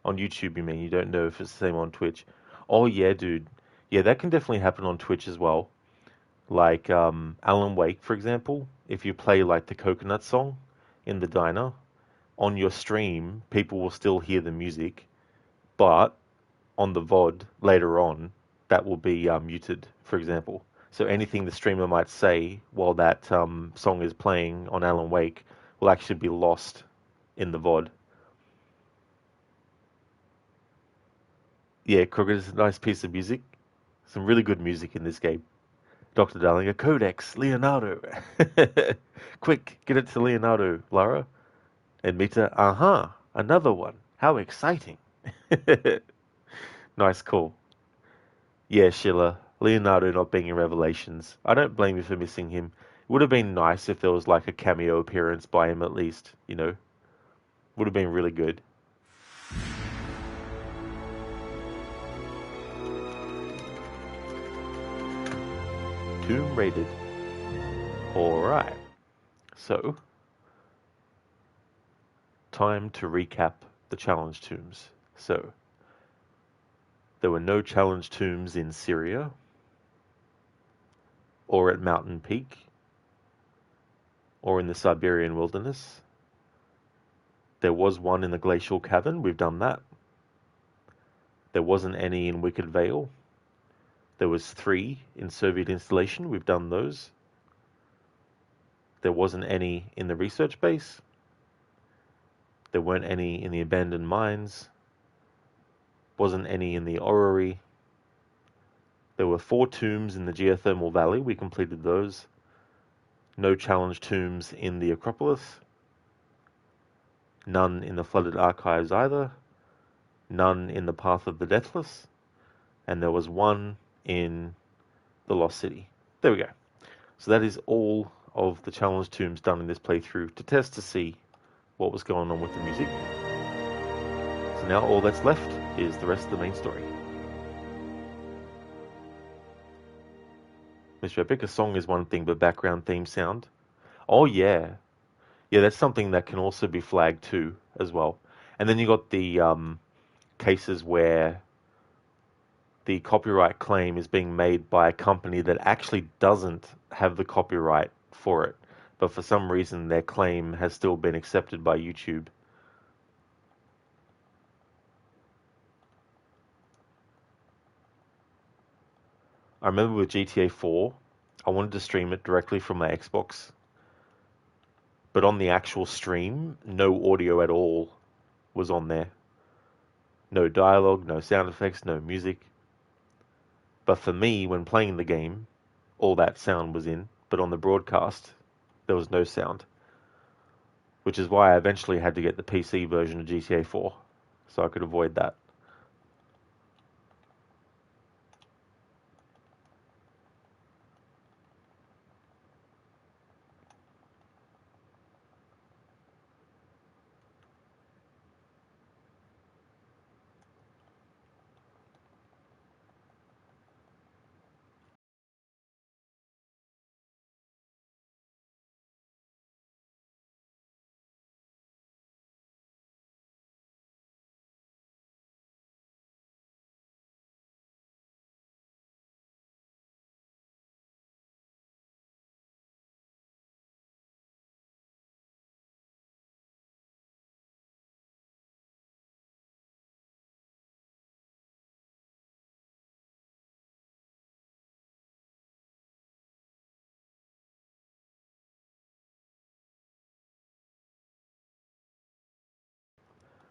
On YouTube, you mean? You don't know if it's the same on Twitch. Oh, yeah, dude. Yeah, that can definitely happen on Twitch as well. Like Alan Wake, for example. If you play like the Coconut song in the diner, on your stream, people will still hear the music, but on the VOD later on, that will be muted, for example. So anything the streamer might say while that song is playing on Alan Wake will actually be lost in the VOD. Yeah, Crooked is a nice piece of music. Some really good music in this game. Dr. Darling, a codex, Leonardo. Quick, get it to Leonardo, Lara. And Mita, another one. How exciting. Nice call. Yeah, Sheila. Leonardo not being in Revelations. I don't blame you for missing him. It would have been nice if there was like a cameo appearance by him at least, you know? Would have been really good. Tomb raided. Alright. So, time to recap the challenge tombs. So, there were no challenge tombs in Syria or at Mountain Peak or in the Siberian wilderness. There was one in the Glacial Cavern, we've done that. There wasn't any in Wicked Vale. There was 3 in Soviet installation, we've done those. There wasn't any in the research base. There weren't any in the abandoned mines. Wasn't any in the orrery. There were 4 tombs in the geothermal valley, we completed those. No challenge tombs in the Acropolis. None in the flooded archives either. None in the Path of the Deathless. And there was 1 in the Lost City. There we go. So that is all of the challenge tombs done in this playthrough to test to see what was going on with the music. So now all that's left is the rest of the main story. Mr. Epic, a song is one thing, but background theme sound? Oh yeah. Yeah, that's something that can also be flagged too, as well. And then you got the cases where the copyright claim is being made by a company that actually doesn't have the copyright for it, but for some reason their claim has still been accepted by YouTube. I remember with GTA 4, I wanted to stream it directly from my Xbox, but on the actual stream, no audio at all was on there. No dialogue, no sound effects, no music. But for me, when playing the game, all that sound was in, but on the broadcast, there was no sound. Which is why I eventually had to get the PC version of GTA 4, so I could avoid that.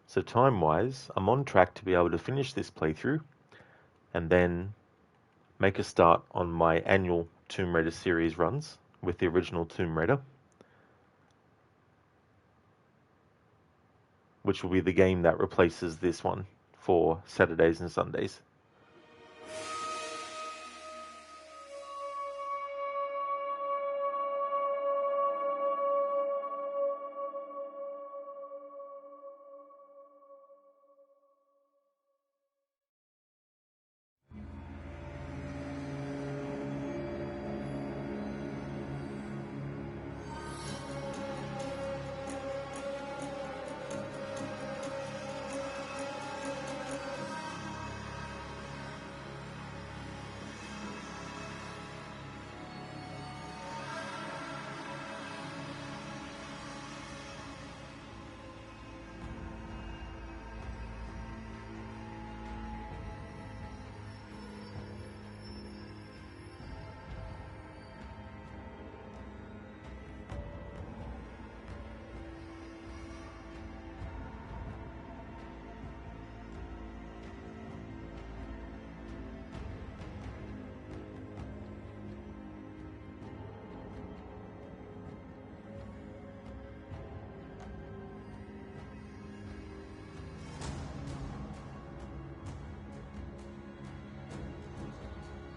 So time-wise, I'm on track to be able to finish this playthrough, and then make a start on my annual Tomb Raider series runs with the original Tomb Raider, which will be the game that replaces this one for Saturdays and Sundays.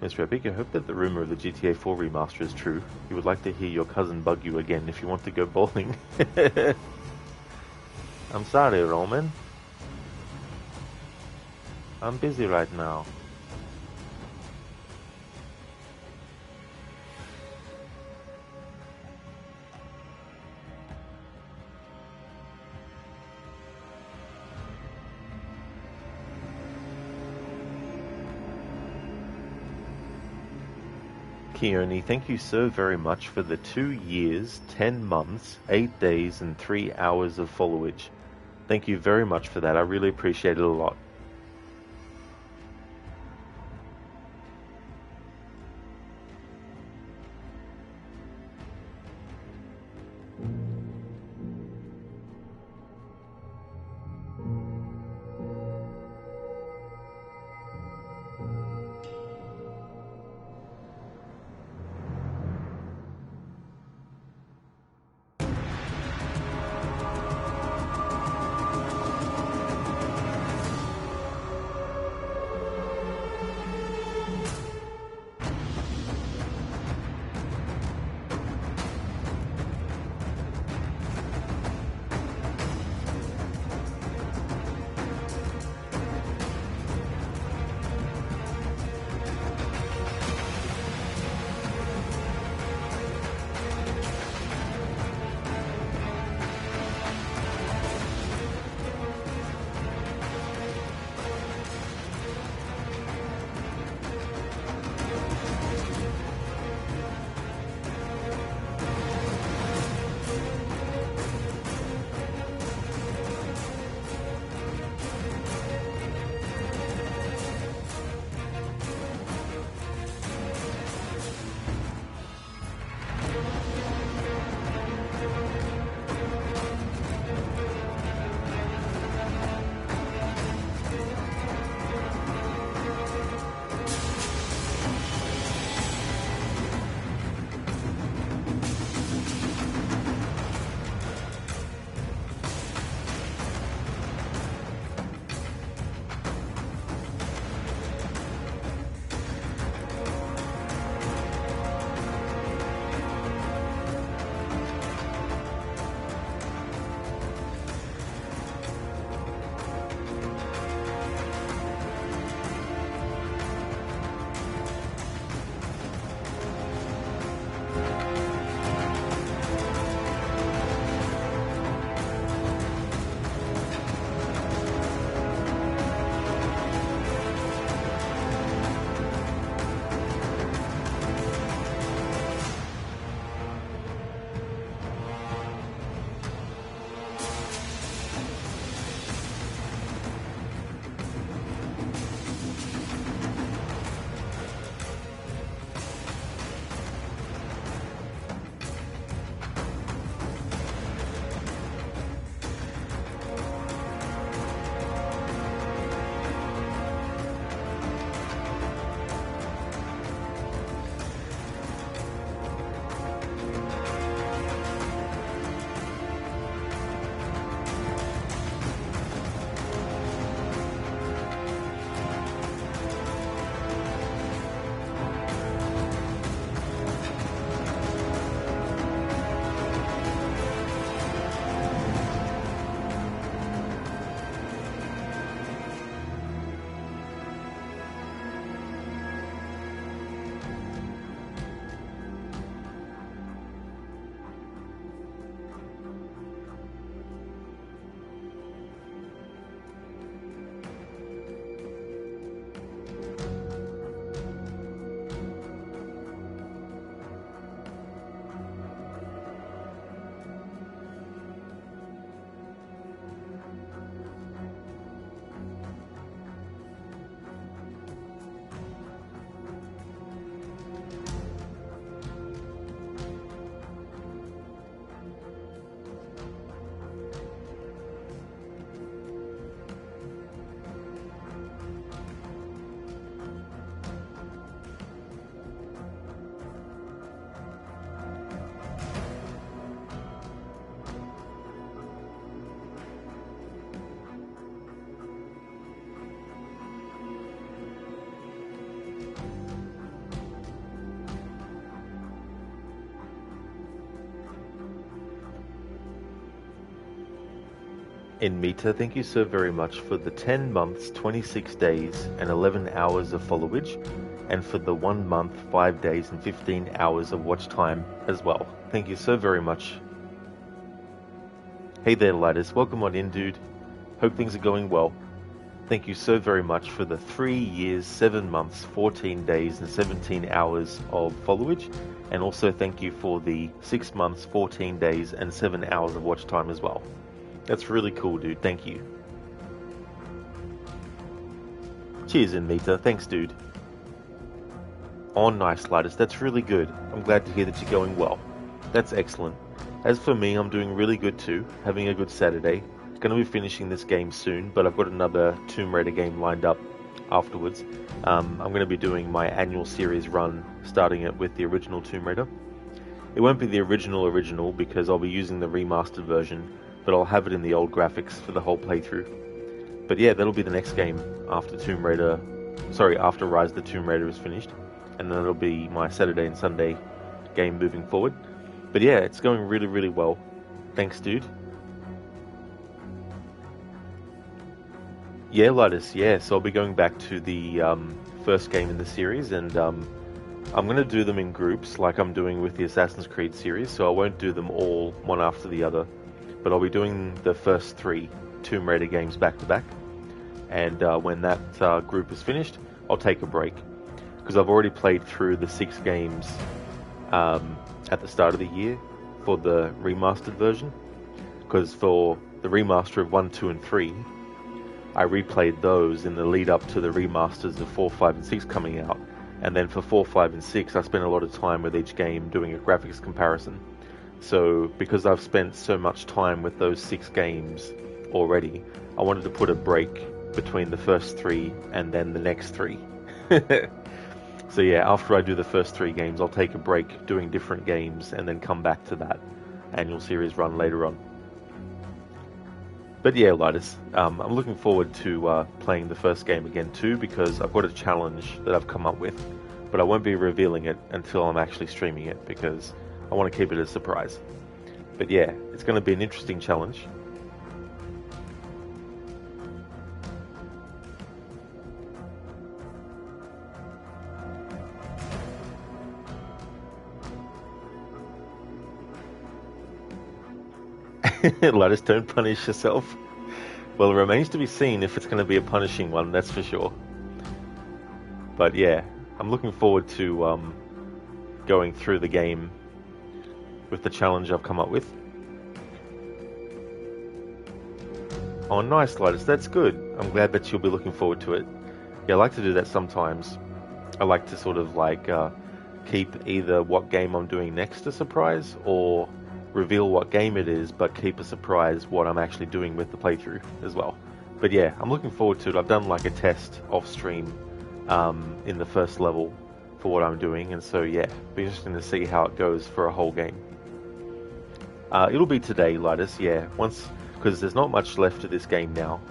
Miss Rebick, I hope that the rumor of the GTA 4 remaster is true. You would like to hear your cousin bug you again if you want to go bowling. I'm sorry, Roman. I'm busy right now. Keone, thank you so very much for the 2 years, 10 months, 8 days, and 3 hours of followage. Thank you very much for that. I really appreciate it a lot. In Mita, thank you so very much for the 10 months, 26 days, and 11 hours of followage, and for the 1 month, 5 days, and 15 hours of watch time as well. Thank you so very much. Hey there, Lattice. Welcome on in, dude. Hope things are going well. Thank you so very much for the 3 years, 7 months, 14 days, and 17 hours of followage, and also thank you for the 6 months, 14 days, and 7 hours of watch time as well. That's really cool, dude. Thank you. Cheers, Mita. Thanks, dude. Oh, nice, Lattice. That's really good. I'm glad to hear that you're going well. That's excellent. As for me, I'm doing really good too, having a good Saturday. Going to be finishing this game soon, but I've got another Tomb Raider game lined up afterwards. I'm going to be doing my annual series run, starting it with the original Tomb Raider. It won't be the original because I'll be using the remastered version, but I'll have it in the old graphics for the whole playthrough. But yeah, that'll be the next game after after Rise of the Tomb Raider is finished, and then it'll be my Saturday and Sunday game moving forward. But yeah, it's going really, really well. Thanks, dude. Yeah, Ludus, yeah. So I'll be going back to the first game in the series, and I'm going to do them in groups like I'm doing with the Assassin's Creed series, so I won't do them all one after the other. But I'll be doing the first 3 Tomb Raider games back to back. And when that group is finished, I'll take a break. Because I've already played through the 6 games at the start of the year for the remastered version, because for the remaster of 1, 2, and 3, I replayed those in the lead up to the remasters of 4, 5, and 6 coming out, and then for 4, 5, and 6 I spent a lot of time with each game doing a graphics comparison. So because I've spent so much time with those 6 games already, I wanted to put a break between the first 3 and then the next 3. So yeah, after I do the first 3 games, I'll take a break doing different games and then come back to that annual series run later on. But yeah, Lidus, I'm looking forward to playing the first game again too, because I've got a challenge that I've come up with, but I won't be revealing it until I'm actually streaming it, because I want to keep it a surprise. But yeah, it's going to be an interesting challenge. Lidus, don't punish yourself. Well, it remains to be seen if it's going to be a punishing one, that's for sure. But yeah, I'm looking forward to going through the game with the challenge I've come up with. Oh, nice, Lidus, that's good. I'm glad that you'll be looking forward to it. Yeah, I like to do that sometimes. I like to sort of like keep either what game I'm doing next a surprise, or reveal what game it is, but keep a surprise what I'm actually doing with the playthrough as well. But yeah, I'm looking forward to it. I've done like a test off stream in the first level for what I'm doing, and so yeah, be interesting to see how it goes for a whole game. It'll be today, Lidus, yeah, because there's not much left of this game now.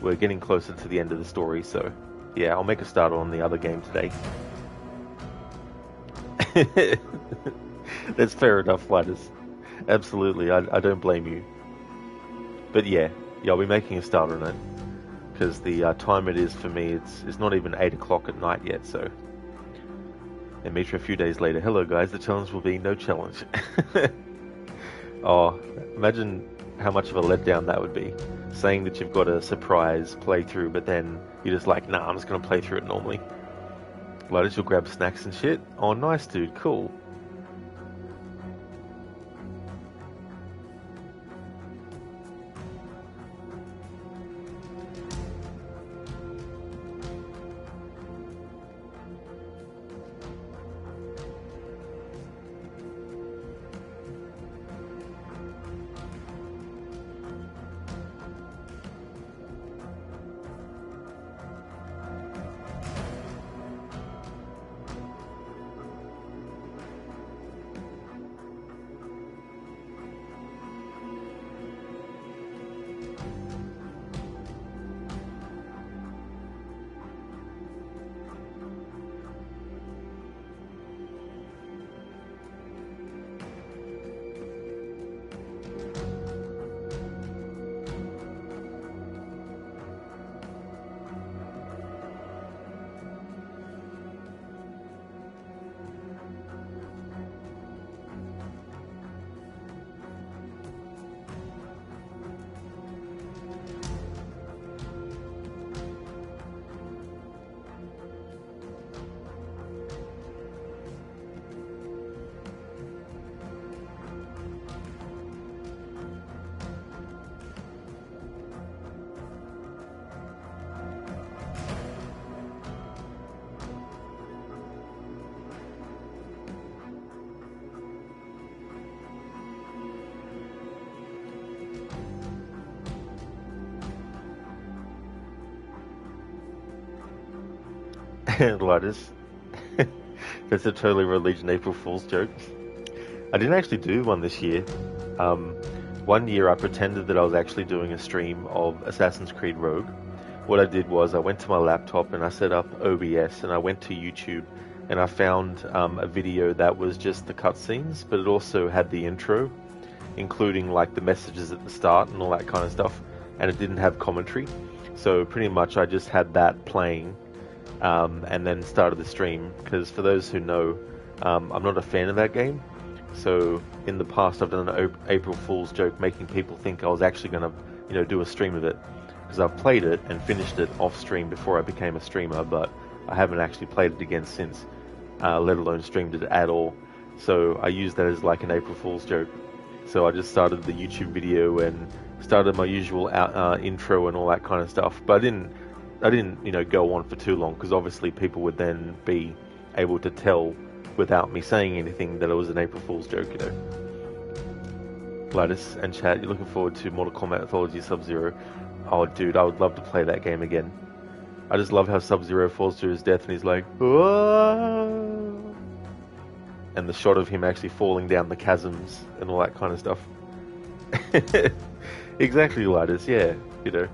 We're getting closer to the end of the story, so yeah, I'll make a start on the other game today. That's fair enough, Lidus. Absolutely, I don't blame you. But yeah, I'll be making a start on it, because the time it is for me, it's not even 8 o'clock at night yet, so. And meet you a few days later. Hello guys, the challenge will be no challenge. Oh, imagine how much of a letdown that would be. Saying that you've got a surprise playthrough, but then you're just like, nah, I'm just going to play through it normally. Lotus, you'll grab snacks and shit. Oh, nice, dude, cool. Lotus. That's a totally religion April Fool's joke. I didn't actually do one this year. Um, one year I pretended that I was actually doing a stream of Assassin's Creed Rogue. What I did was I went to my laptop and I set up OBS and I went to YouTube and I found a video that was just the cutscenes, but it also had the intro, including like the messages at the start and all that kind of stuff, and it didn't have commentary. So pretty much I just had that playing and then started the stream, because for those who know, I'm not a fan of that game. So in the past I've done an April Fool's joke making people think I was actually going to, do a stream of it, because I've played it and finished it off stream before I became a streamer, but I haven't actually played it again since, let alone streamed it at all. So I used that as like an April Fool's joke. So I just started the YouTube video and started my usual intro and all that kind of stuff. But I didn't, go on for too long, because obviously people would then be able to tell without me saying anything that it was an April Fool's joke. Gladys and chat, you're looking forward to Mortal Kombat Mythology Sub-Zero. Oh, dude, I would love to play that game again. I just love how Sub-Zero falls to his death and he's like, whoa! And the shot of him actually falling down the chasms and all that kind of stuff. Exactly, Gladys, yeah, That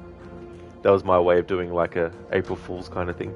was my way of doing like a April Fool's kind of thing.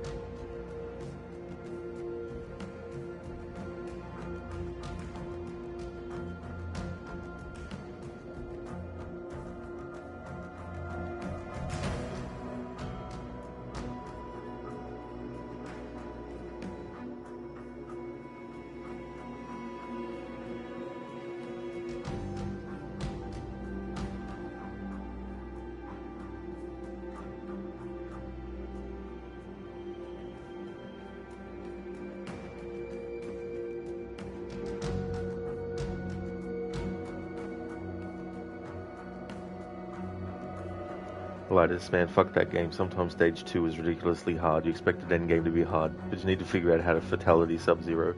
Lighters, man, fuck that game. Sometimes stage 2 is ridiculously hard. You expected endgame to be hard, but you need to figure out how to fatality Sub-Zero.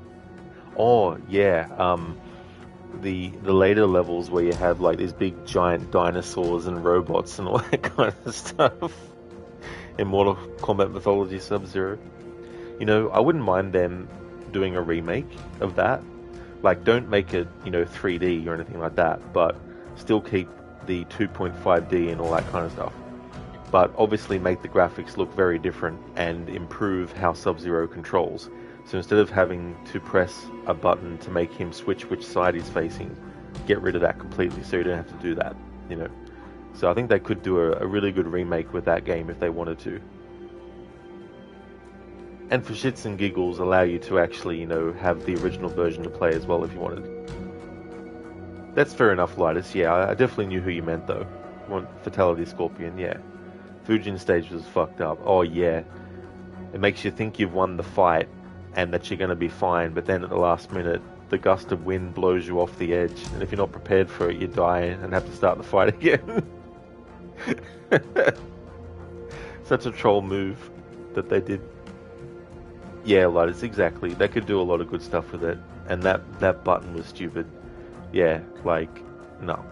Oh, yeah, the later levels where you have like these big giant dinosaurs and robots and all that kind of stuff in Mortal Kombat Mythology Sub-Zero. I wouldn't mind them doing a remake of that. Like, don't make it, 3D or anything like that, but still keep the 2.5D and all that kind of stuff. But obviously make the graphics look very different and improve how Sub-Zero controls. So instead of having to press a button to make him switch which side he's facing, get rid of that completely so you don't have to do that, So I think they could do a really good remake with that game if they wanted to. And for shits and giggles, allow you to actually, have the original version to play as well if you wanted. That's fair enough, Lightus. Yeah, I definitely knew who you meant though. You want Fatality Scorpion, yeah. Fujin stage was fucked up. Oh yeah. It makes you think you've won the fight and that you're going to be fine, but then at the last minute, the gust of wind blows you off the edge, and if you're not prepared for it, you die and have to start the fight again. Such a troll move that they did. Yeah, Lightus, exactly. They could do a lot of good stuff with it, and that button was stupid. Yeah, like, no.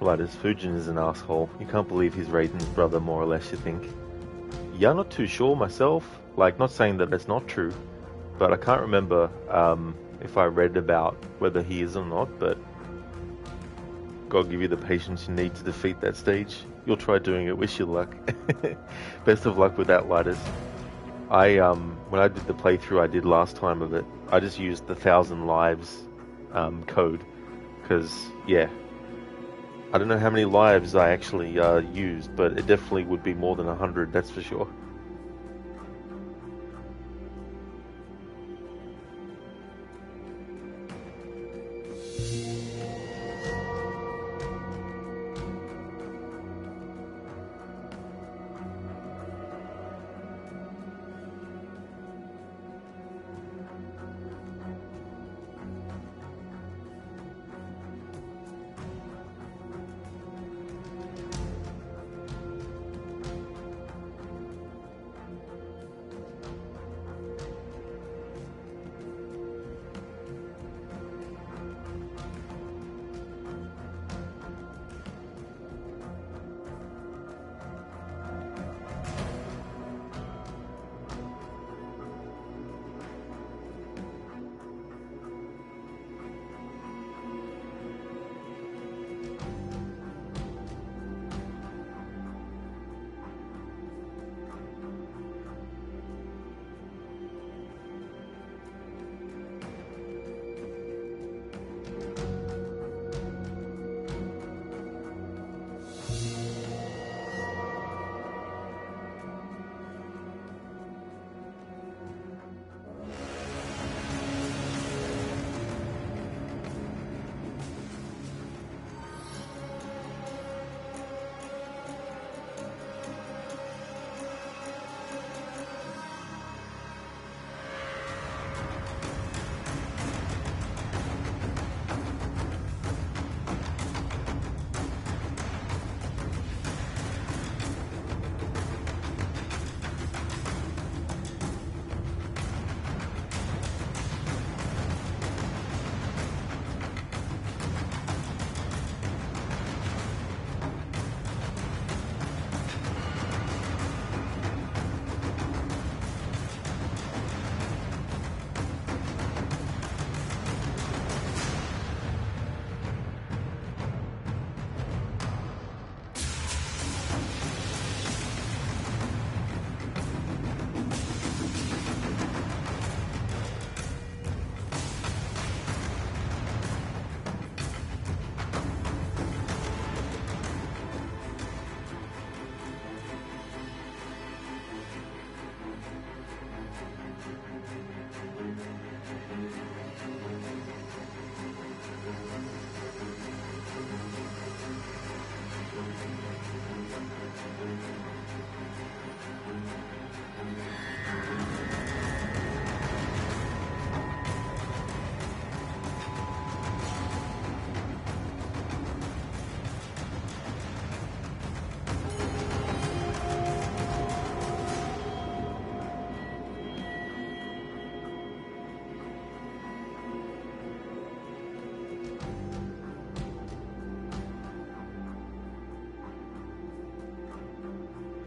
Lighters, Fujin is an asshole. You can't believe he's Raiden's brother, more or less, you think. Yeah, not too sure myself. Like, not saying that it's not true, but I can't remember if I read about whether he is or not, but God give you the patience you need to defeat that stage. You'll try doing it, wish you luck. Best of luck with that, Lighters. When I did the playthrough I did last time of it, I just used the 1,000 lives code, because, yeah, I don't know how many lives I actually used, but it definitely would be more than 100, that's for sure.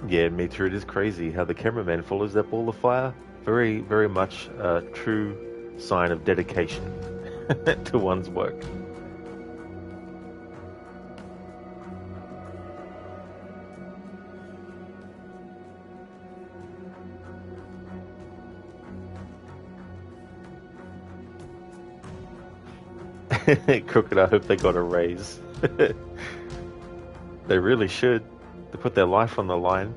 Yeah, me too. It is crazy how the cameraman follows that ball of fire. Very, very much a true sign of dedication to one's work. Crooked, I hope they got a raise. They really should. They put their life on the line.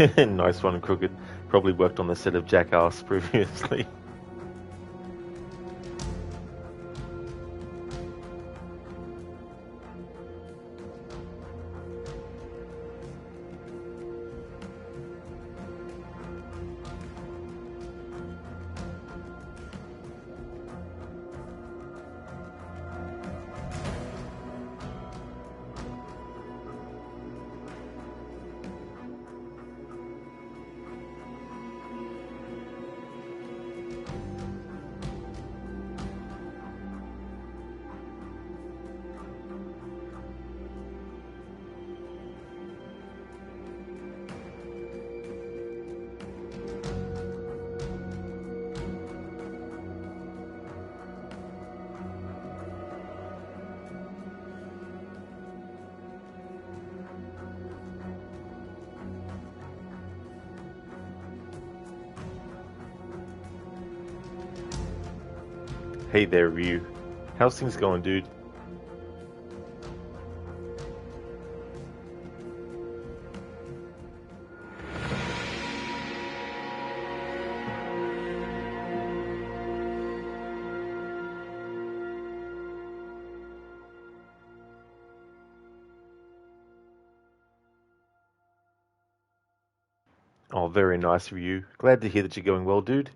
Nice one, Crooked. Probably worked on the set of Jackass previously. Hey there, Ryu. How's things going, dude? Oh, very nice, Ryu. Glad to hear that you're going well, dude.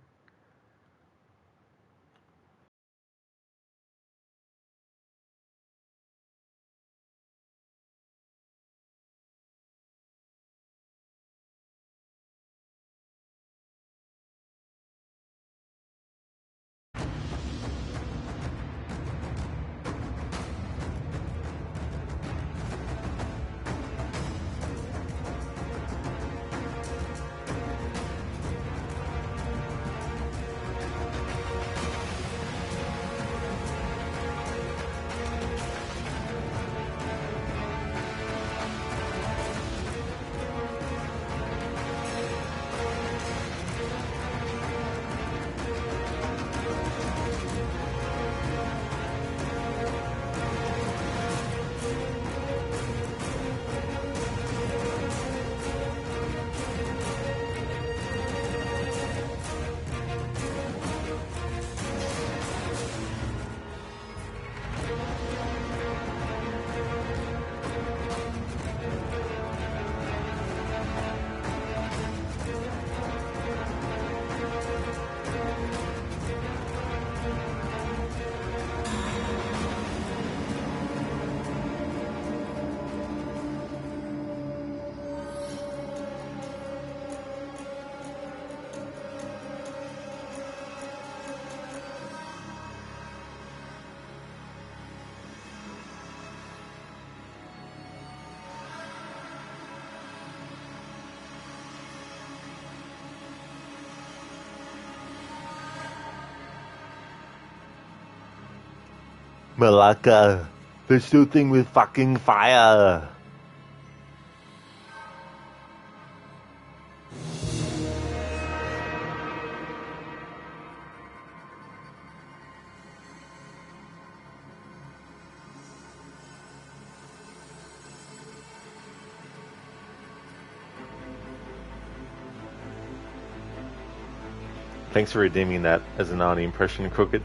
Malaka, the shooting with fucking fire. Thanks for redeeming that as an Arnie impression, Crooked.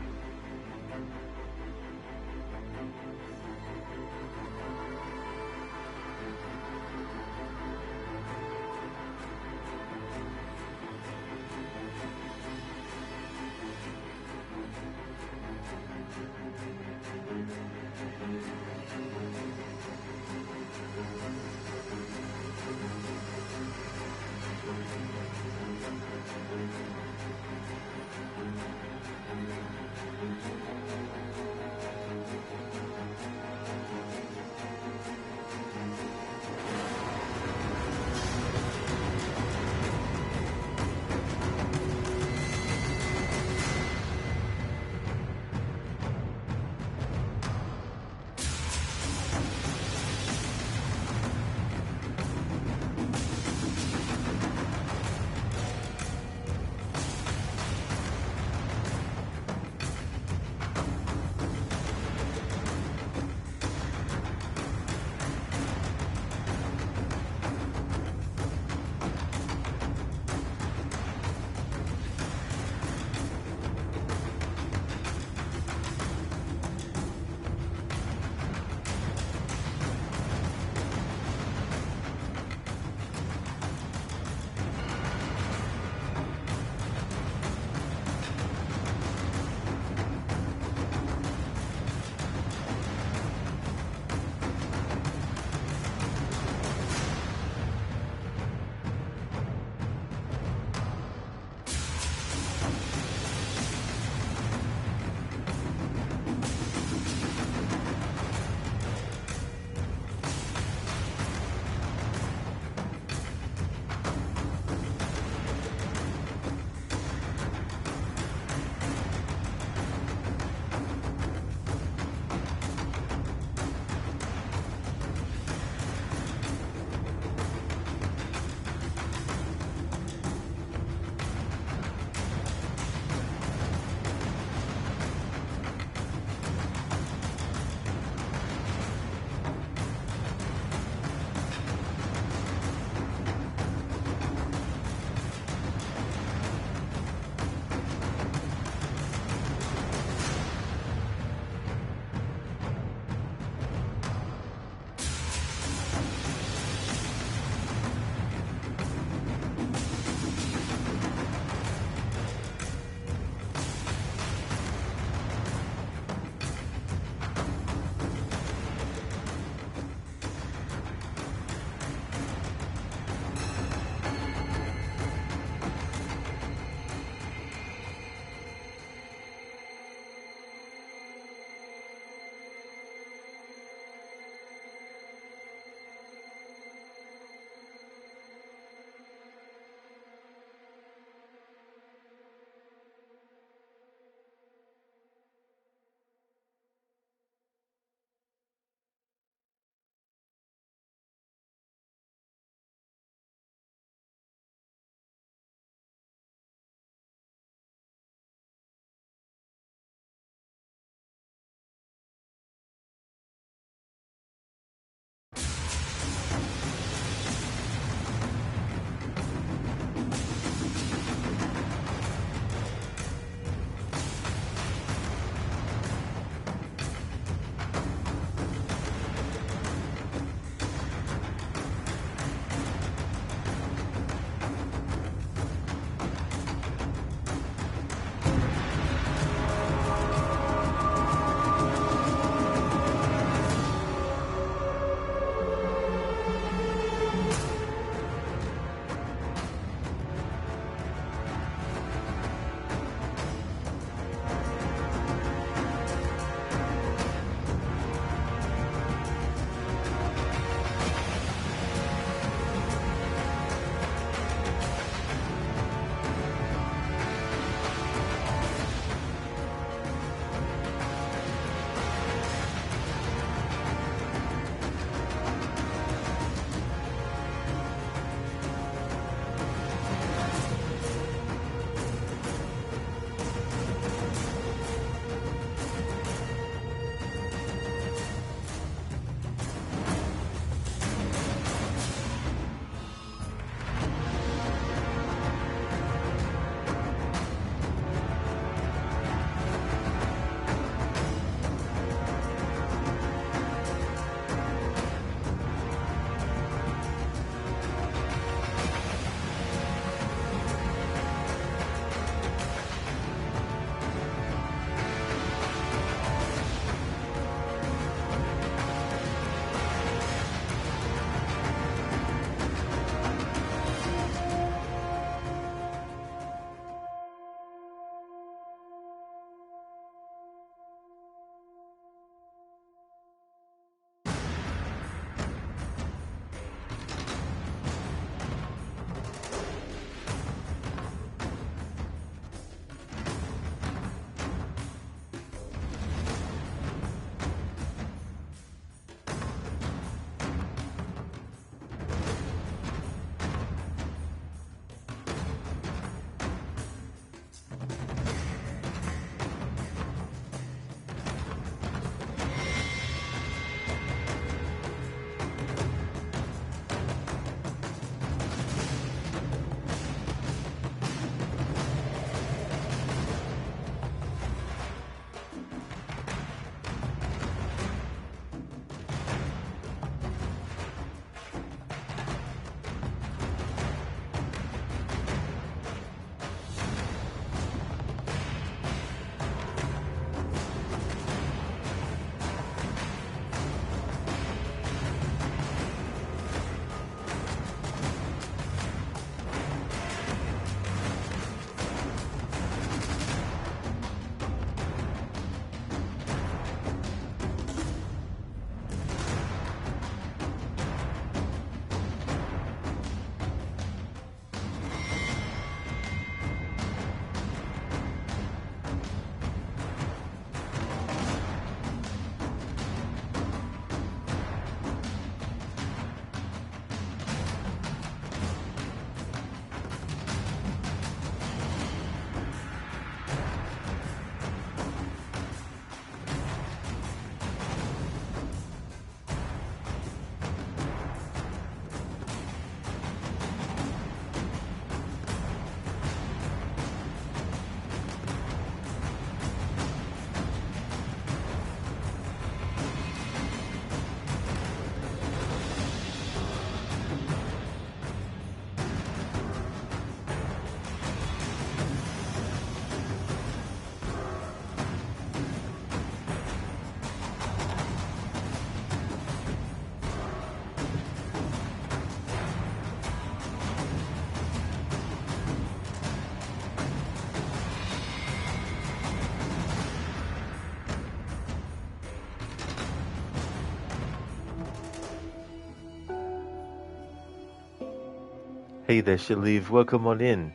Hey there, Shaliv. Welcome on in.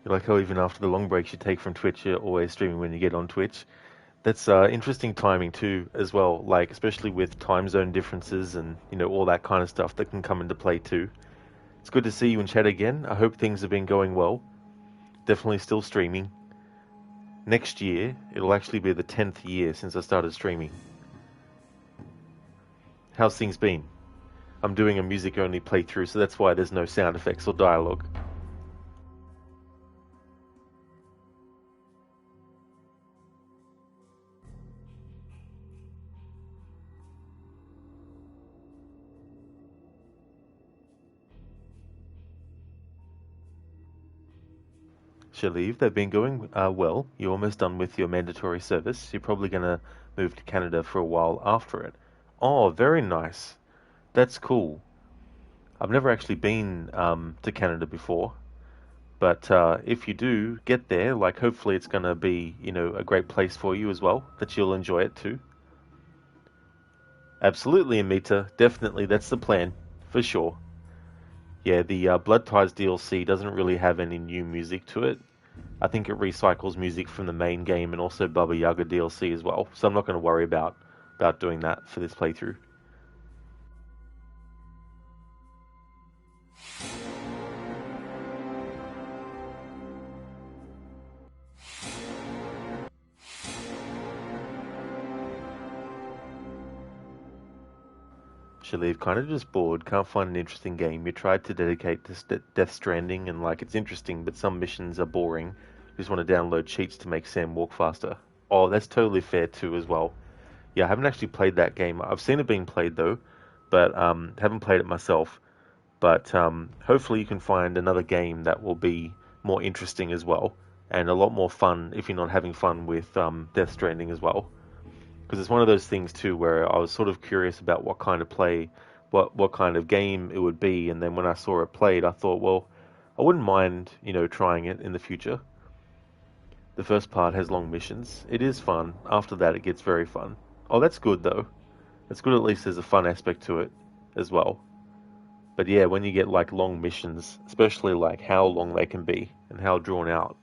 You like how even after the long breaks you take from Twitch, you're always streaming when you get on Twitch. That's interesting timing too, as well. Like especially with time zone differences and all that kind of stuff that can come into play too. It's good to see you in chat again. I hope things have been going well. Definitely still streaming. Next year, it'll actually be the 10th year since I started streaming. How's things been? I'm doing a music-only playthrough, so that's why there's no sound effects or dialogue. Shaliv, they've been going well. You're almost done with your mandatory service. You're probably going to move to Canada for a while after it. Oh, very nice. That's cool. I've never actually been to Canada before, but if you do get there, like hopefully it's going to be, a great place for you as well, that you'll enjoy it too. Absolutely, Amita. Definitely, that's the plan, for sure. Yeah, the Blood Ties DLC doesn't really have any new music to it. I think it recycles music from the main game and also Baba Yaga DLC as well, so I'm not going to worry about doing that for this playthrough. Shaliv, kind of just bored, can't find an interesting game. You tried to dedicate to Death Stranding and like it's interesting, but some missions are boring. You just want to download cheats to make Sam walk faster. Oh, that's totally fair too as well. Yeah, I haven't actually played that game. I've seen it being played though, but haven't played it myself. But hopefully you can find another game that will be more interesting as well, and a lot more fun if you're not having fun with Death Stranding as well. Because it's one of those things too where I was sort of curious about what kind of play, what kind of game it would be, and then when I saw it played, I thought, well, I wouldn't mind, trying it in the future. The first part has long missions. It is fun. After that, it gets very fun. Oh, that's good though. That's good. At least there's a fun aspect to it as well. But yeah, when you get like long missions, especially like how long they can be and how drawn out.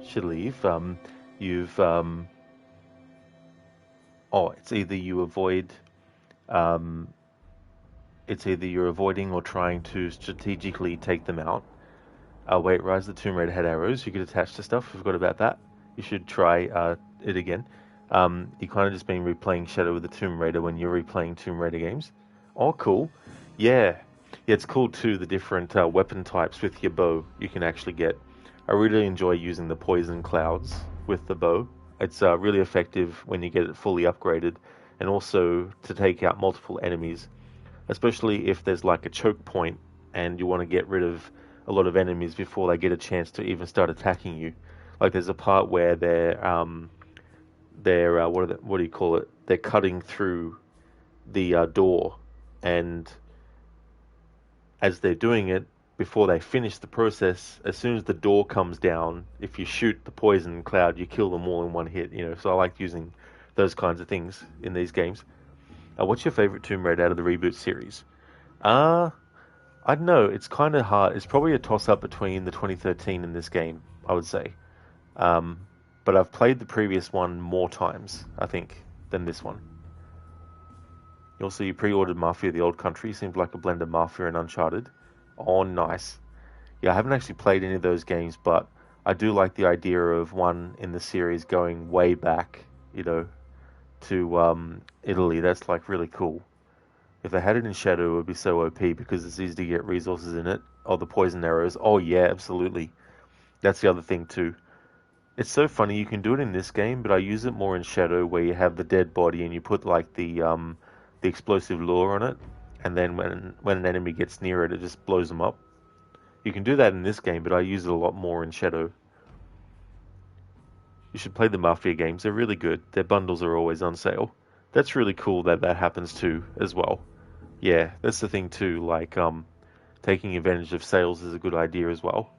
should leave. You've oh, um, it's either you're avoiding or trying to strategically take them out. Wait, Rise of the Tomb Raider had arrows you could attach to stuff. Forgot about that. You should try it again. You kind of just been replaying Shadow of the Tomb Raider when you're replaying Tomb Raider games. Oh, cool. Yeah. Yeah, it's cool too, the different weapon types with your bow you can actually get. I really enjoy using the poison clouds with the bow. It's really effective when you get it fully upgraded, and also to take out multiple enemies, especially if there's like a choke point and you want to get rid of a lot of enemies before they get a chance to even start attacking you. Like there's a part where they're what do you call it? They're cutting through the door, and as they're doing it, before they finish the process, as soon as the door comes down, if you shoot the poison cloud, you kill them all in one hit. So I like using those kinds of things in these games. What's your favorite Tomb Raider out of the reboot series? Uh, I don't know. It's kind of hard. It's probably a toss-up between the 2013 and this game, I would say. Um, but I've played the previous one more times, I think, than this one. Also, you pre-ordered Mafia: The Old Country. Seems like a blend of Mafia and Uncharted. Oh, nice. Yeah, I haven't actually played any of those games, but I do like the idea of one in the series going way back, to Italy. That's like really cool. If they had it in Shadow, it would be so OP because it's easy to get resources in it. Oh, the poison arrows. Oh, yeah, absolutely. That's the other thing, too. It's so funny, you can do it in this game, but I use it more in Shadow where you have the dead body and you put like the explosive lure on it, and then when an enemy gets near it, it just blows them up. You can do that in this game, but I use it a lot more in Shadow. You should play the Mafia games. They're really good. Their bundles are always on sale. That's really cool that that happens too, as well. Yeah, that's the thing too. Like, taking advantage of sales is a good idea as well.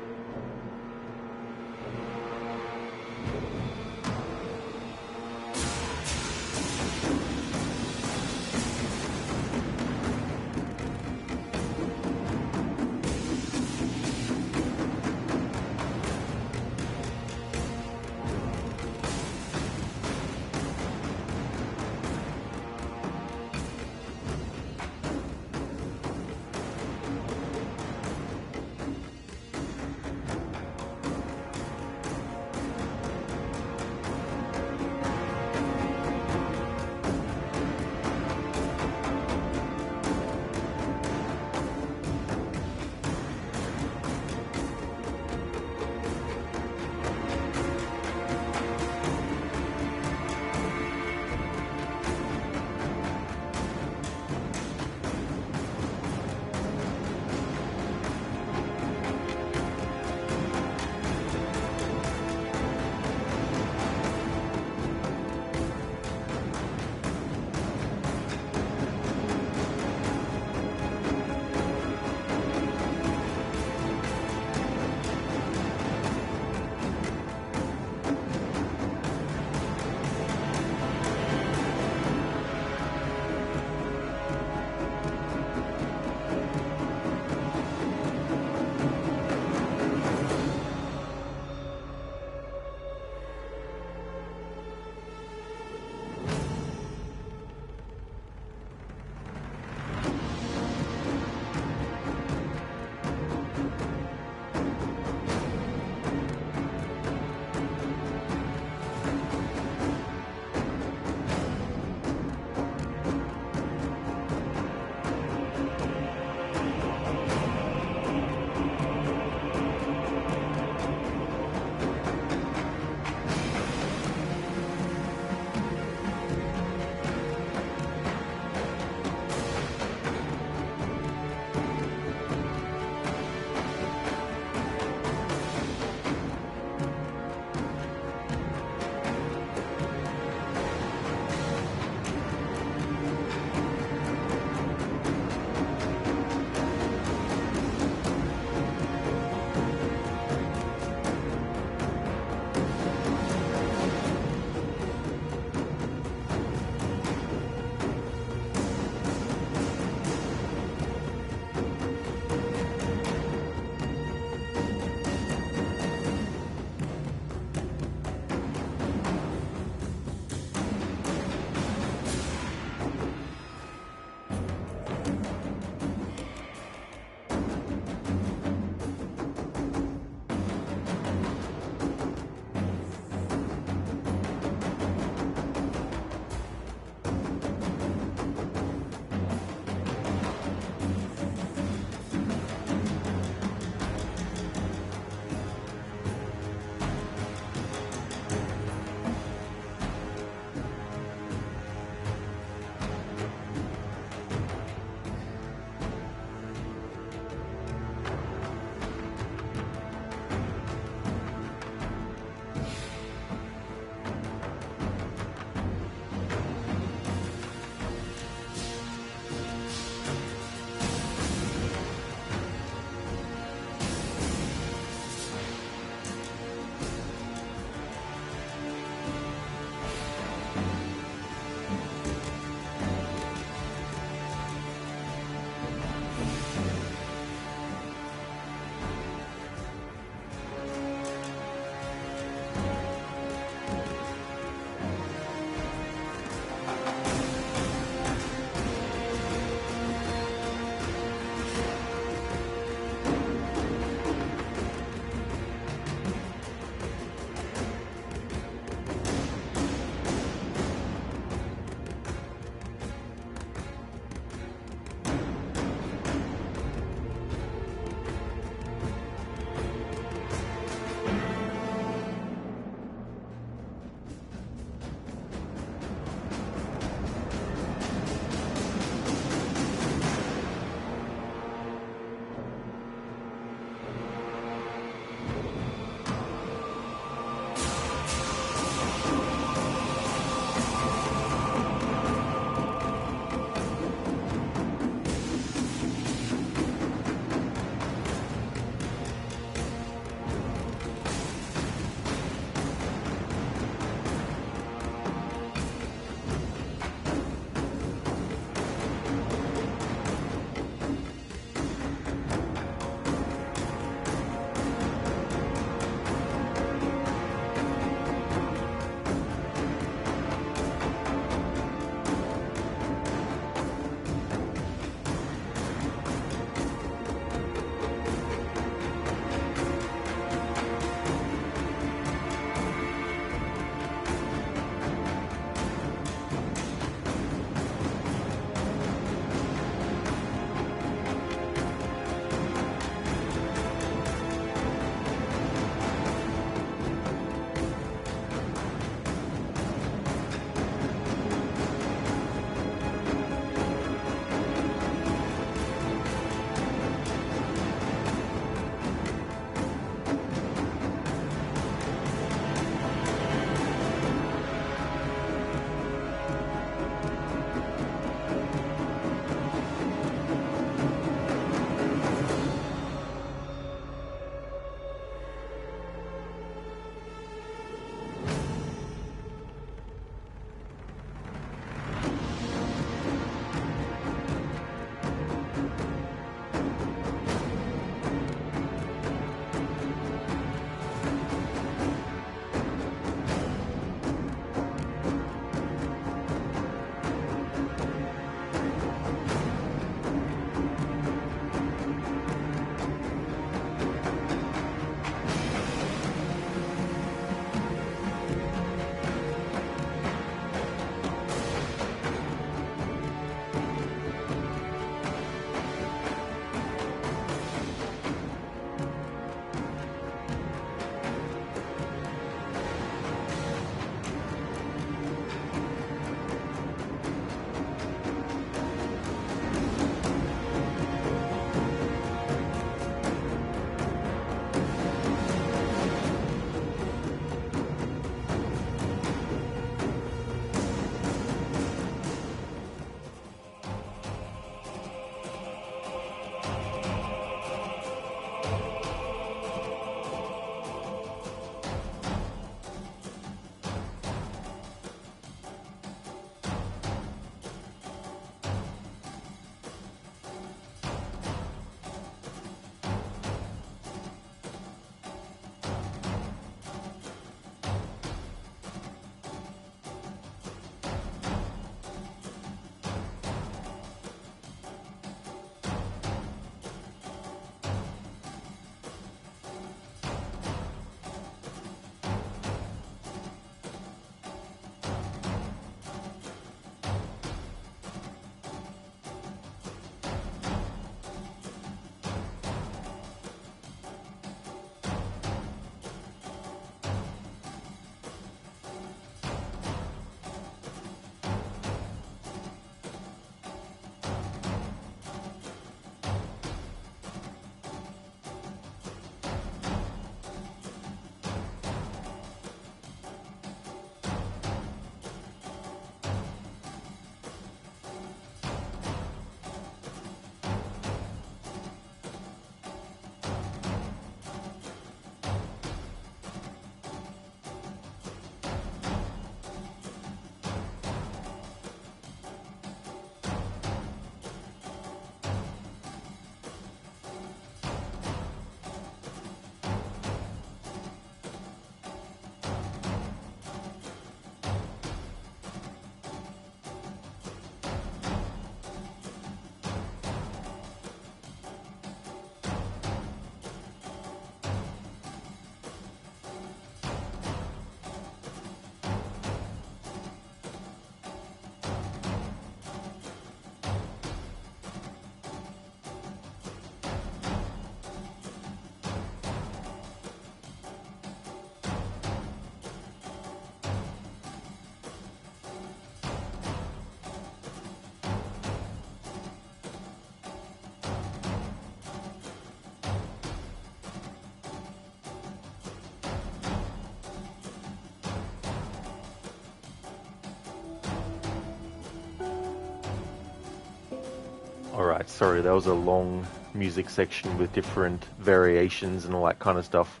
Alright, sorry, that was a long music section with different variations and all that kind of stuff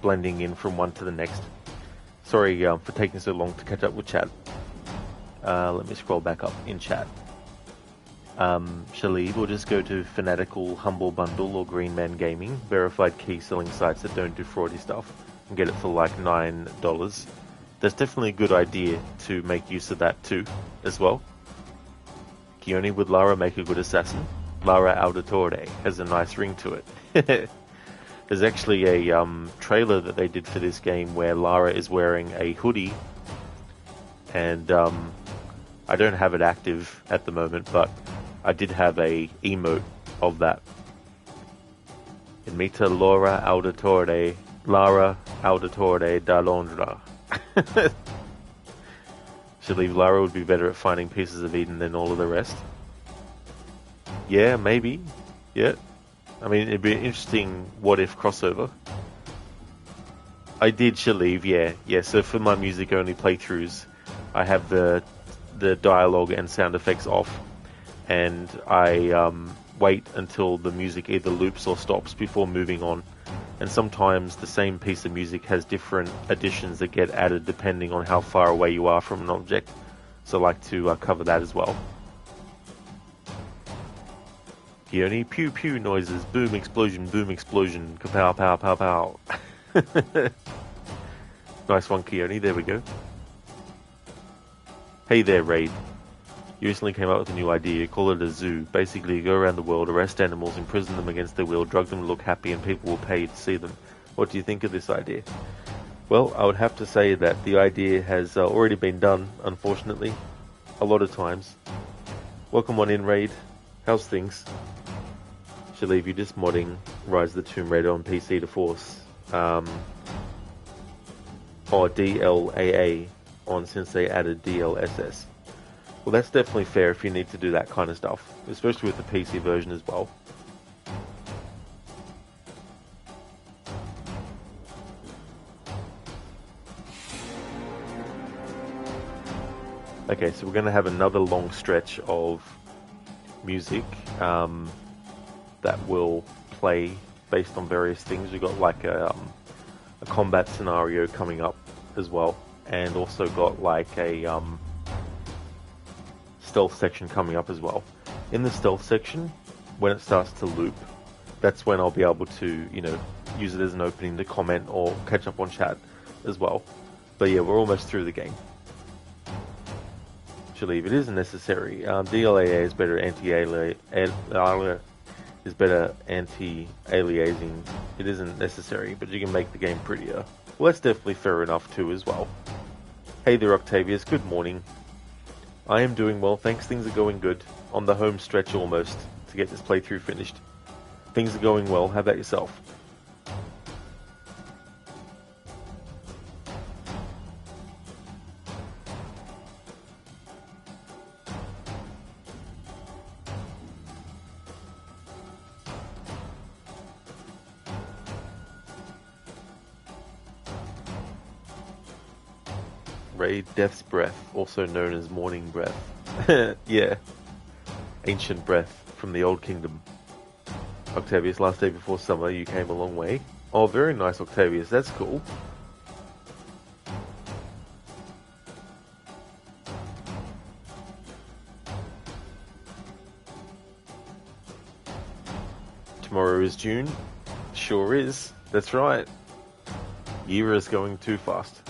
blending in from one to the next. Sorry for taking so long to catch up with chat. Let me scroll back up in chat. Shalib, or just go to Fanatical, Humble Bundle, or Green Man Gaming, verified key selling sites that don't do fraudy stuff, and get it for like $9. That's definitely a good idea to make use of that too, as well. Keone, would Lara make a good assassin? Lara Auditore has a nice ring to it. There's actually a trailer that they did for this game where Lara is wearing a hoodie, and I don't have it active at the moment, but I did have a emote of that. Imita Lara Auditore da Londra. Should leave Lara would be better at finding pieces of Eden than all of the rest. Yeah, maybe. Yeah. I mean, it'd be an interesting what-if crossover. I did Shaleave, yeah. Yeah, so for my music-only playthroughs, I have the dialogue and sound effects off, and I wait until the music either loops or stops before moving on. And sometimes the same piece of music has different additions that get added depending on how far away you are from an object. So I like to cover that as well. Keone, pew pew noises, boom explosion, kapow pow pow pow. Nice one, Keone, there we go. Hey there, Raid. You recently came up with a new idea, call it a zoo. Basically, you go around the world, arrest animals, imprison them against their will, drug them to look happy, and people will pay to see them. What do you think of this idea? Well, I would have to say that the idea has already been done, unfortunately, a lot of times. Welcome on in, Raid. How's things? Should leave you just modding Rise of the Tomb Raider on PC to force. Or DLAA on since they added DLSS. Well, that's definitely fair if you need to do that kind of stuff, especially with the PC version as well. Okay, so we're going to have another long stretch of music that will play based on various things. We've got like a combat scenario coming up as well, and also got like a stealth section coming up as well. In the stealth section, when it starts to loop, that's when I'll be able to, you know, use it as an opening to comment or catch up on chat as well. But yeah, we're almost through the game. Actually, if it isn't necessary, DLAA is better anti-aliasing. It isn't necessary, but you can make the game prettier. Well, that's definitely fair enough too as well. Hey there, Octavius. Good morning. I am doing well, thanks. Things are going good. On the home stretch almost to get this playthrough finished. Things are going well. How about yourself? Raid Death's Breath, also known as Morning Breath. Yeah. Ancient breath from the Old Kingdom. Octavius, last day before summer, you came a long way. Oh, very nice, Octavius. That's cool. Tomorrow is June. Sure is. That's right. Year is going too fast.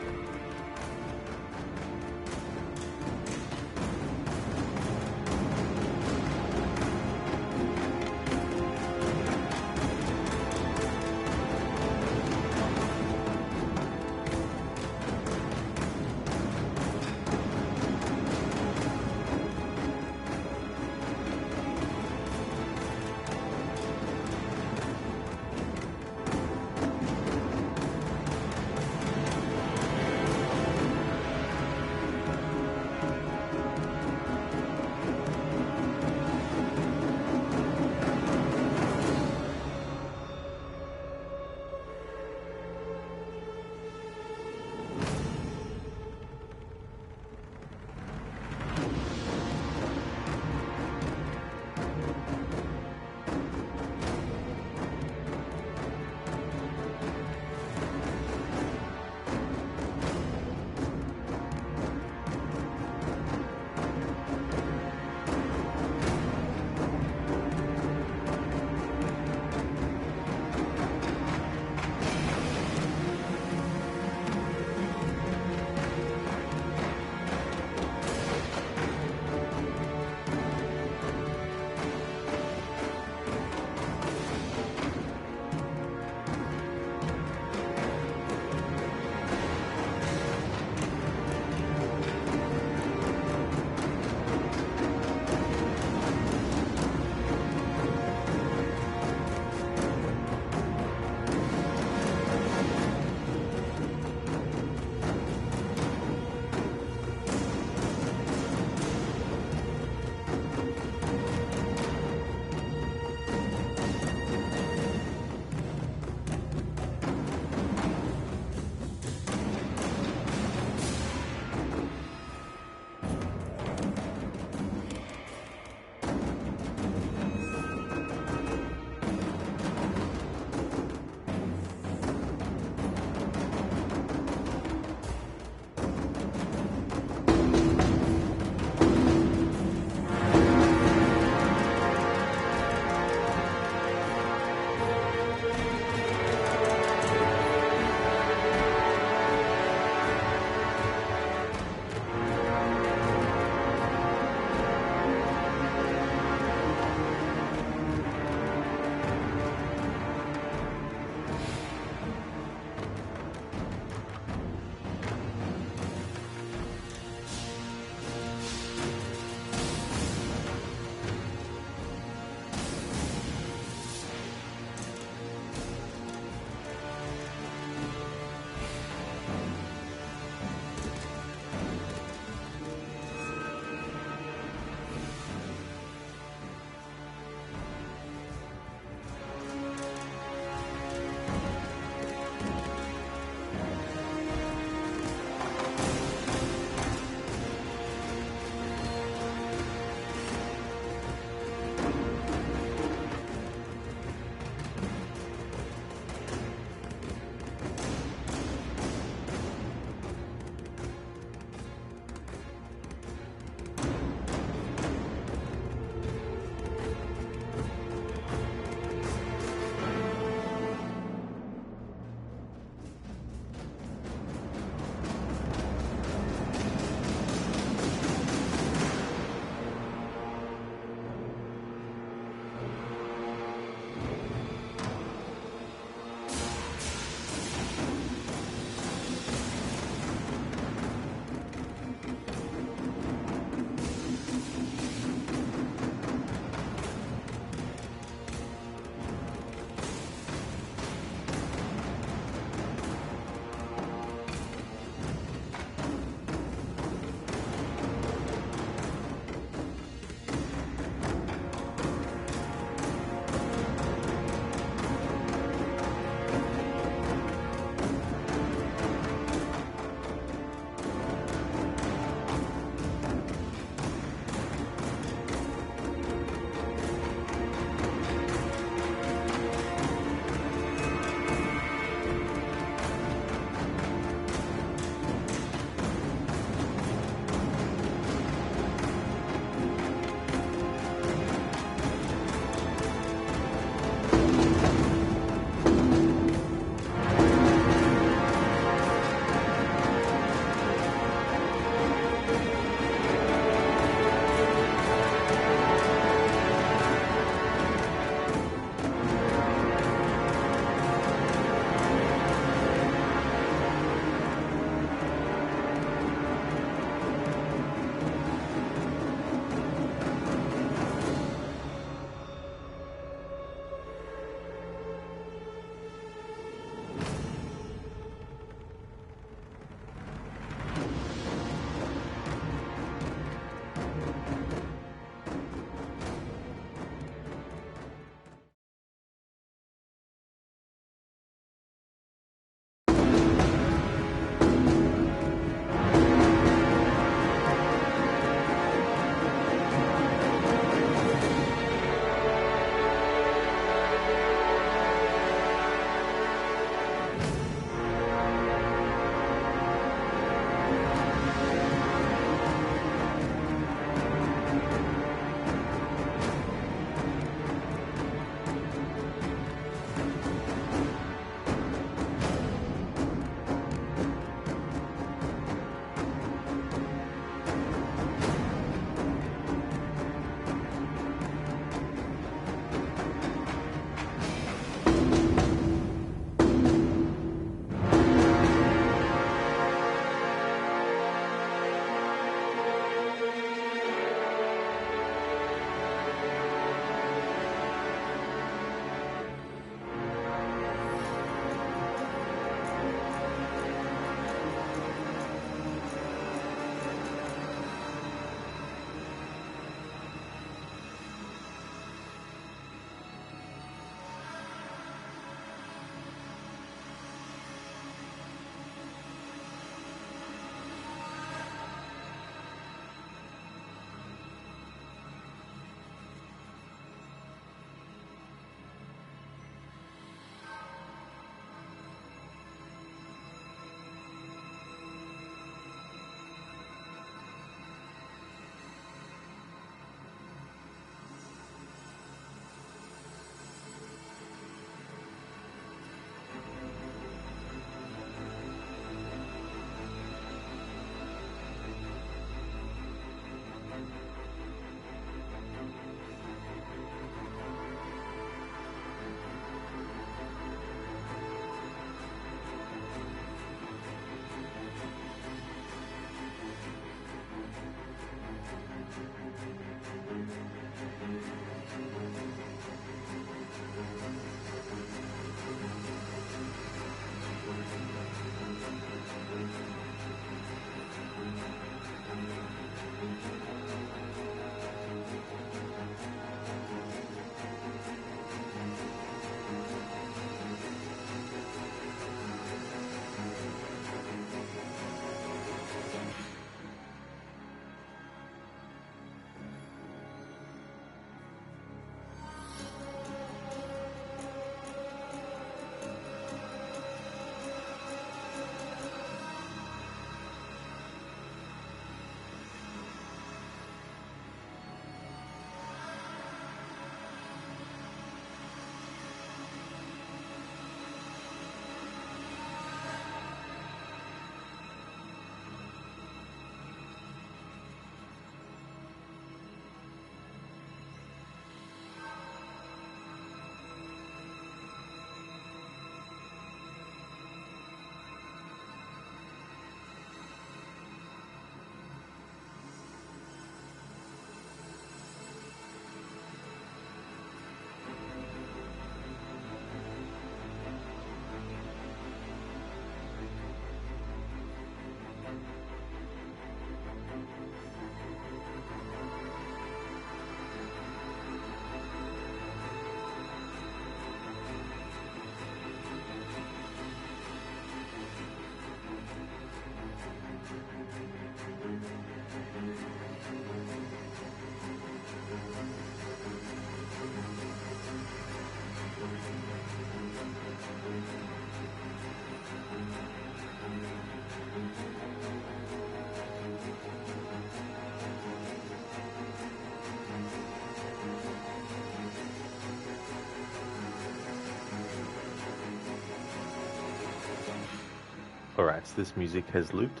Alright, so this music has looped.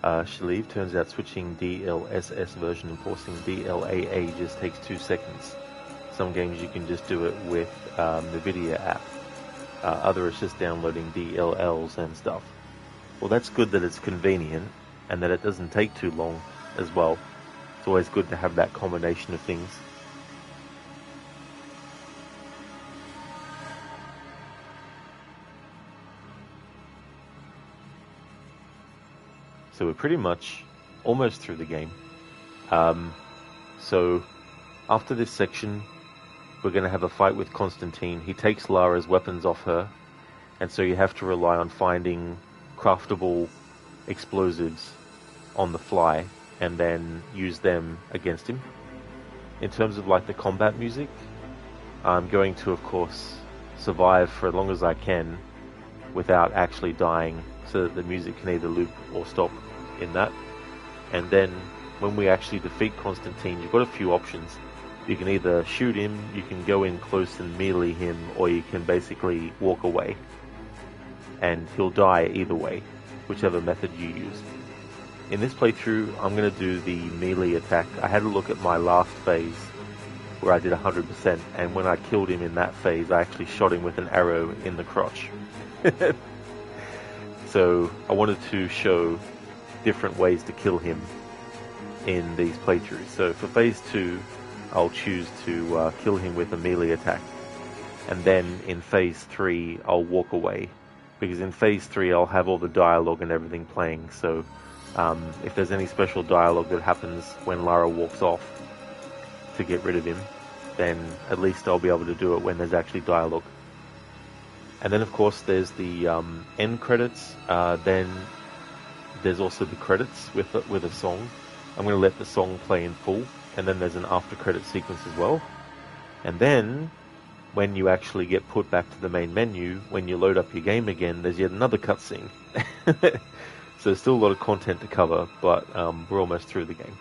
Shaleeve turns out switching DLSS version and forcing DLAA just takes 2 seconds. Some games you can just do it with the Nvidia app. Other is just downloading DLLs and stuff. Well, that's good that it's convenient and that it doesn't take too long as well. It's always good to have that combination of things. So we're pretty much almost through the game. So after this section, we're going to have a fight with Constantine. He takes Lara's weapons off her, and so you have to rely on finding craftable explosives on the fly and then use them against him. In terms of like the combat music, I'm going to, of course, survive for as long as I can without actually dying, so that the music can either loop or stop in that. And then when we actually defeat Constantine, you've got a few options. You can either shoot him, you can go in close and melee him, or you can basically walk away. And he'll die either way, whichever method you use. In this playthrough, I'm going to do the melee attack. I had a look at my last phase, where I did 100%, and when I killed him in that phase, I actually shot him with an arrow in the crotch. So I wanted to show different ways to kill him in these playthroughs. So for phase 2, I'll choose to kill him with a melee attack, and then in phase 3 I'll walk away, because in phase 3 I'll have all the dialogue and everything playing. So if there's any special dialogue that happens when Lara walks off to get rid of him, then at least I'll be able to do it when there's actually dialogue. And then of course there's the end credits. Then there's also the credits with a song. I'm going to let the song play in full, and then there's an after credit sequence as well. And then when you actually get put back to the main menu, when you load up your game again, there's yet another cutscene. So there's still a lot of content to cover, but we're almost through the game.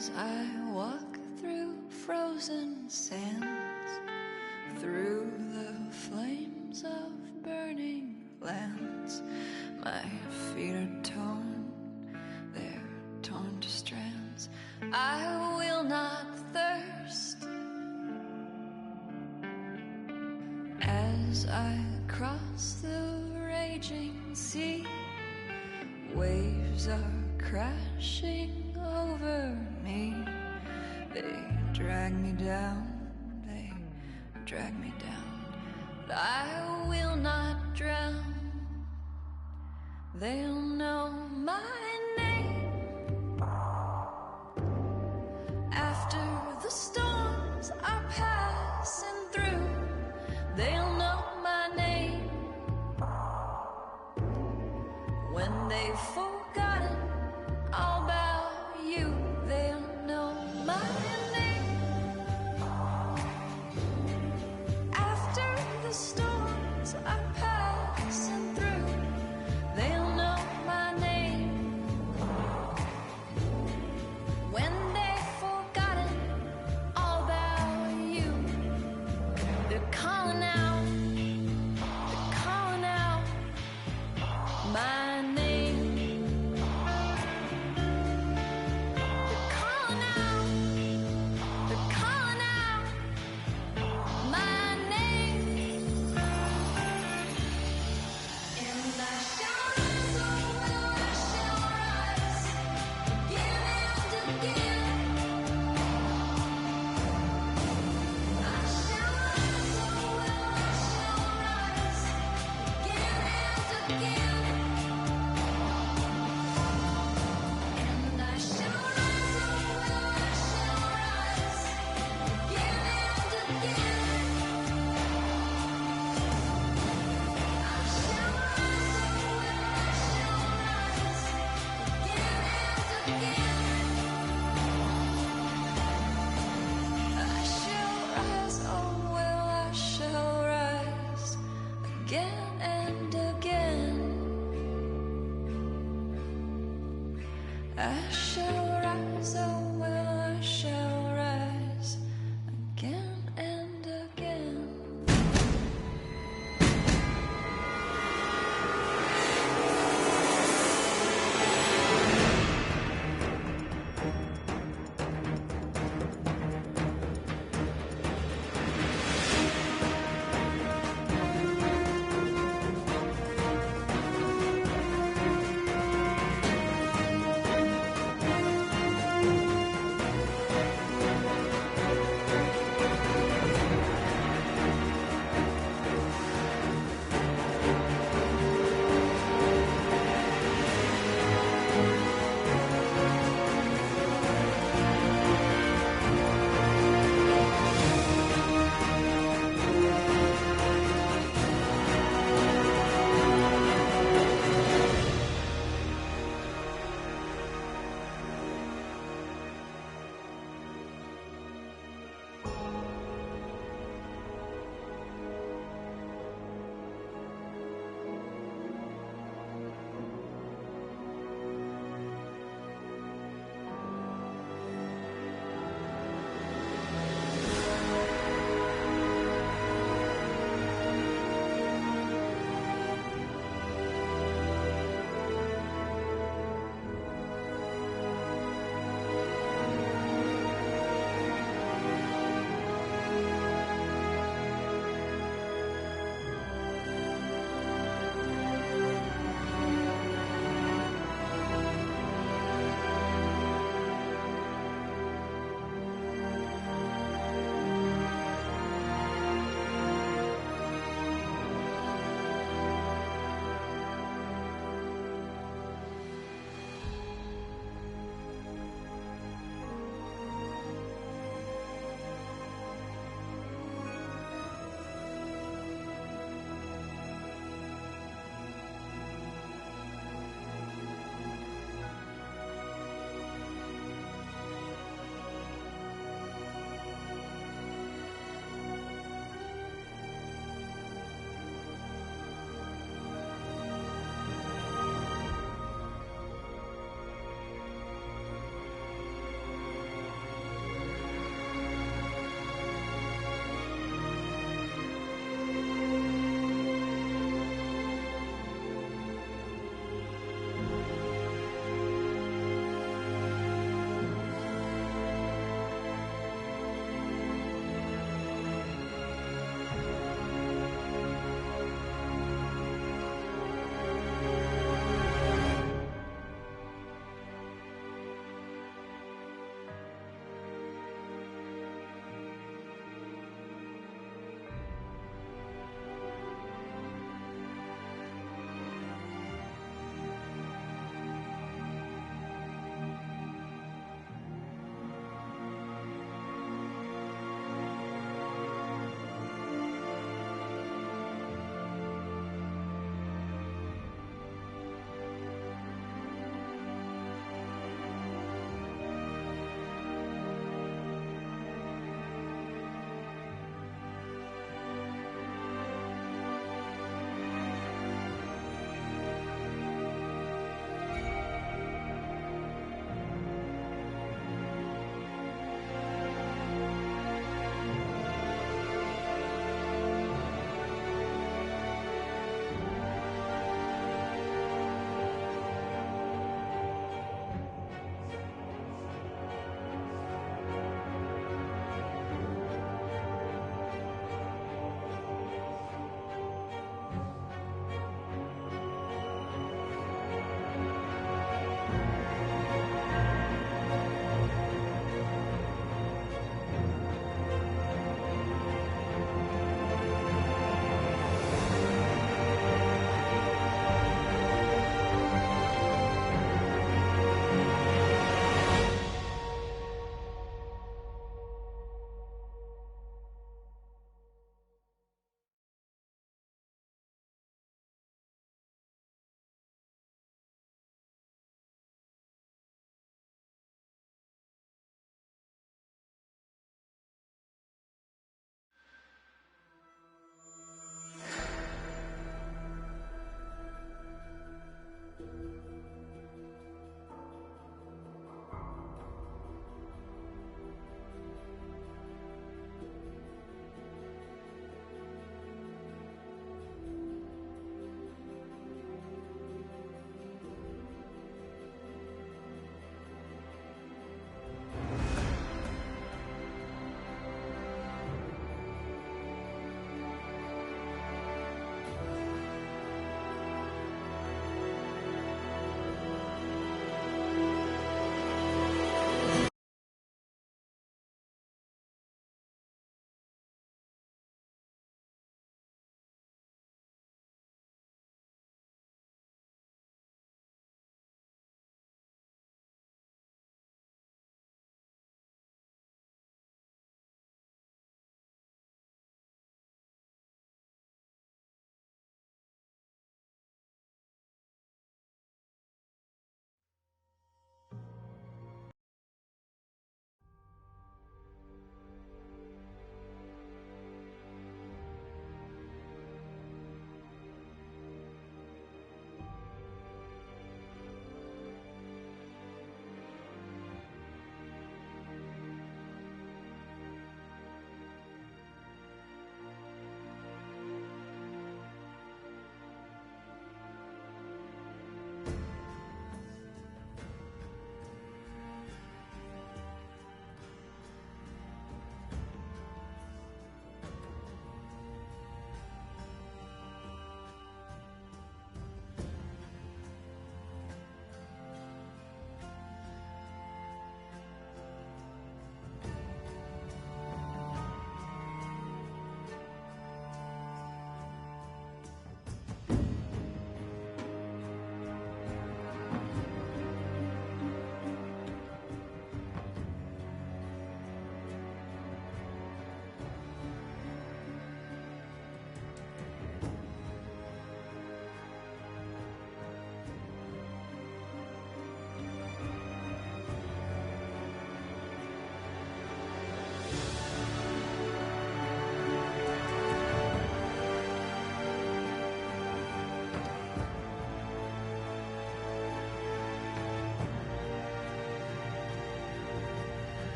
As I walk through frozen sands, through the flames of burning lands, my feet are torn, they're torn to strands. I will not thirst. As I cross the raging sea, waves are crashing over me. They drag me down, they drag me down, but I will not drown. They'll know my name. After the storms are passing through, they'll know my name. When they've forgotten all about you, they'll know my name. After the storms are passing through, they'll know my name. When they've forgotten all about you, they're calling out, my name. They're calling out my name. And I shall rise, oh will I shall rise, again and again. I shall rise, oh will I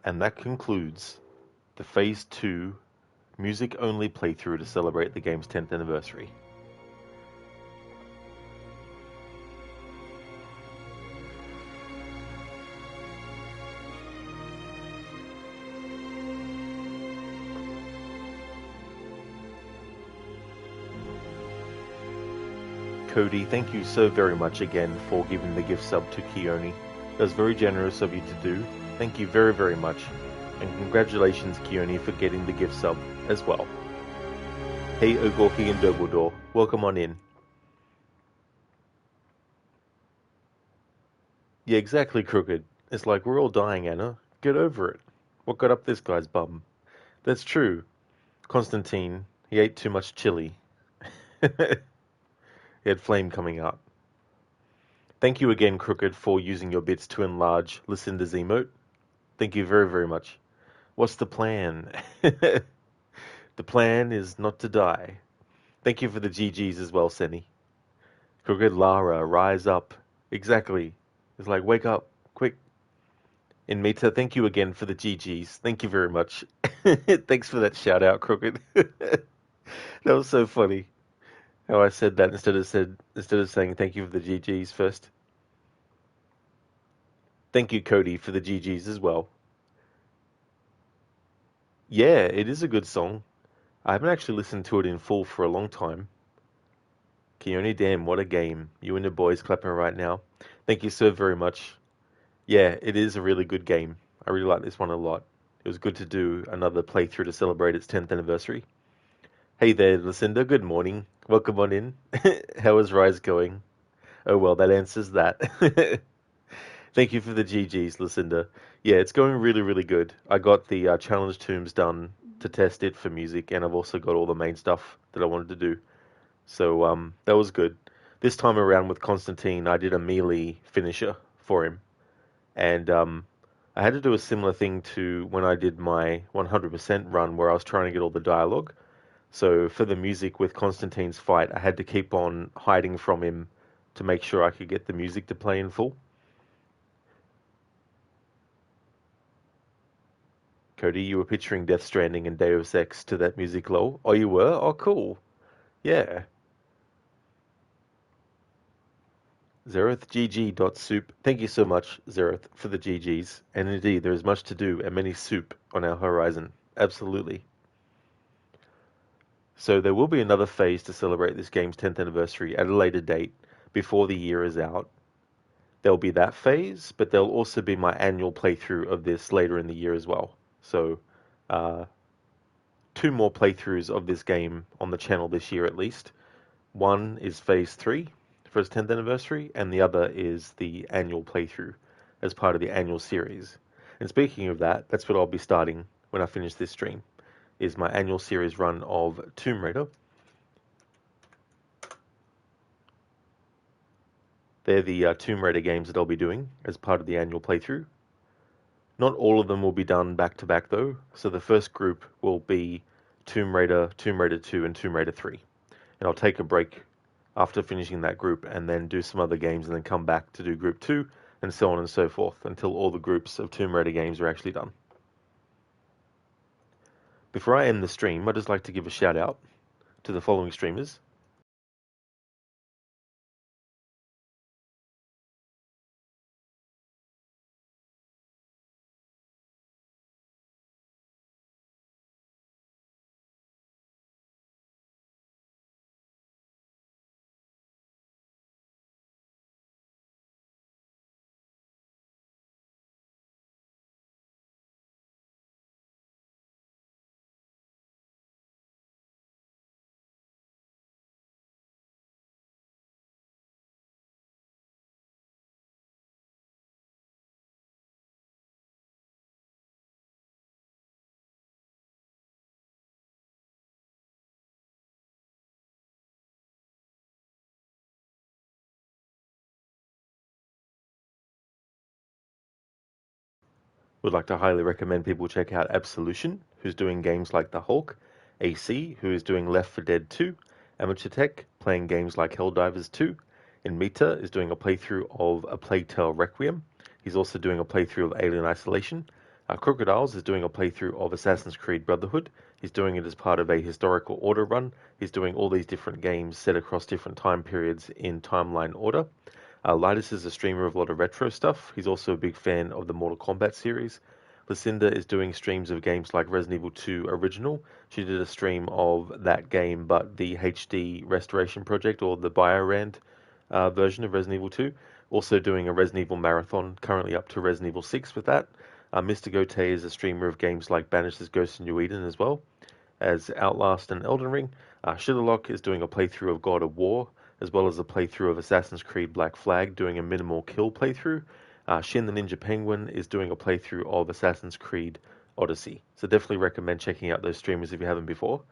And that concludes the Phase 2 music-only playthrough to celebrate the game's 10th anniversary. Cody, thank you so very much again for giving the gift sub to Keone. That was very generous of you to do. Thank you very, very much. And congratulations, Keone, for getting the gift sub as well. Hey, Ogorki and Dumbledore, welcome on in. Yeah, exactly, Crooked. It's like we're all dying, Anna. Get over it. What got up this guy's bum? That's true. Constantine, he ate too much chili. He had flame coming out. Thank you again, Crooked, for using your bits to enlarge Lucinda's emote. Thank you very, very much. What's the plan? The plan is not to die. Thank you for the GGs as well, Senny. Crooked Lara, rise up. Exactly. It's like, wake up, quick. In Meta, thank you again for the GGs. Thank you very much. Thanks for that shout out, Crooked. That was so funny. How I said that instead of saying thank you for the GGs first. Thank you, Cody, for the GGs as well. Yeah, it is a good song. I haven't actually listened to it in full for a long time. Keone, damn, what a game. You and the boys clapping right now. Thank you so very much. Yeah, it is a really good game. I really like this one a lot. It was good to do another playthrough to celebrate its 10th anniversary. Hey there, Lucinda. Good morning. Welcome on in. How is Rise going? Oh, well, that answers that. Thank you for the GGs, Lucinda. Yeah, it's going really, really good. I got the challenge tombs done to test it for music, and I've also got all the main stuff that I wanted to do. So that was good. This time around with Constantine, I did a melee finisher for him, and I had to do a similar thing to when I did my 100% run, where I was trying to get all the dialogue. So for the music with Constantine's fight, I had to keep on hiding from him to make sure I could get the music to play in full. Cody, you were picturing Death Stranding and Deus Ex to that music, lol. Oh, you were? Oh, cool. Yeah. Zereth GG.soup. Thank you so much, Zereth, for the GGs. And indeed, there is much to do and many soup on our horizon. Absolutely. So there will be another phase to celebrate this game's 10th anniversary at a later date before the year is out. There'll be that phase, but there'll also be my annual playthrough of this later in the year as well. So, uh, 2 more playthroughs of this game on the channel this year at least. One is Phase 3 for its 10th anniversary, and the other is the annual playthrough as part of the annual series. And speaking of that, that's what I'll be starting when I finish this stream, is my annual series run of Tomb Raider. They're the Tomb Raider games that I'll be doing as part of the annual playthrough. Not all of them will be done back to back though, so the first group will be Tomb Raider, Tomb Raider 2, and Tomb Raider 3. And I'll take a break after finishing that group and then do some other games and then come back to do group 2 and so on and so forth until all the groups of Tomb Raider games are actually done. Before I end the stream, I'd just like to give a shout out to the following streamers. Would like to highly recommend people check out Absolution, who's doing games like The Hulk, AC, who is doing Left 4 Dead 2, Amateur Tech, playing games like Helldivers 2, and Mita is doing a playthrough of A Plague Tale Requiem. He's also doing a playthrough of Alien Isolation, Crocodiles is doing a playthrough of Assassin's Creed Brotherhood. He's doing it as part of a historical order run. He's doing all these different games set across different time periods in timeline order. Lidus is a streamer of a lot of retro stuff. He's also a big fan of the Mortal Kombat series. Lucinda is doing streams of games like Resident Evil 2 Original. She did a stream of that game, but the HD restoration project or the Biorand version of Resident Evil 2. Also doing a Resident Evil marathon, currently up to Resident Evil 6 with that. Mr. Gote is a streamer of games like Banish's Ghost in New Eden as well as Outlast and Elden Ring. Shitterlock is doing a playthrough of God of War, as well as a playthrough of Assassin's Creed Black Flag, doing a minimal kill playthrough. Shin the Ninja Penguin is doing a playthrough of Assassin's Creed Odyssey. So definitely recommend checking out those streamers if you haven't before.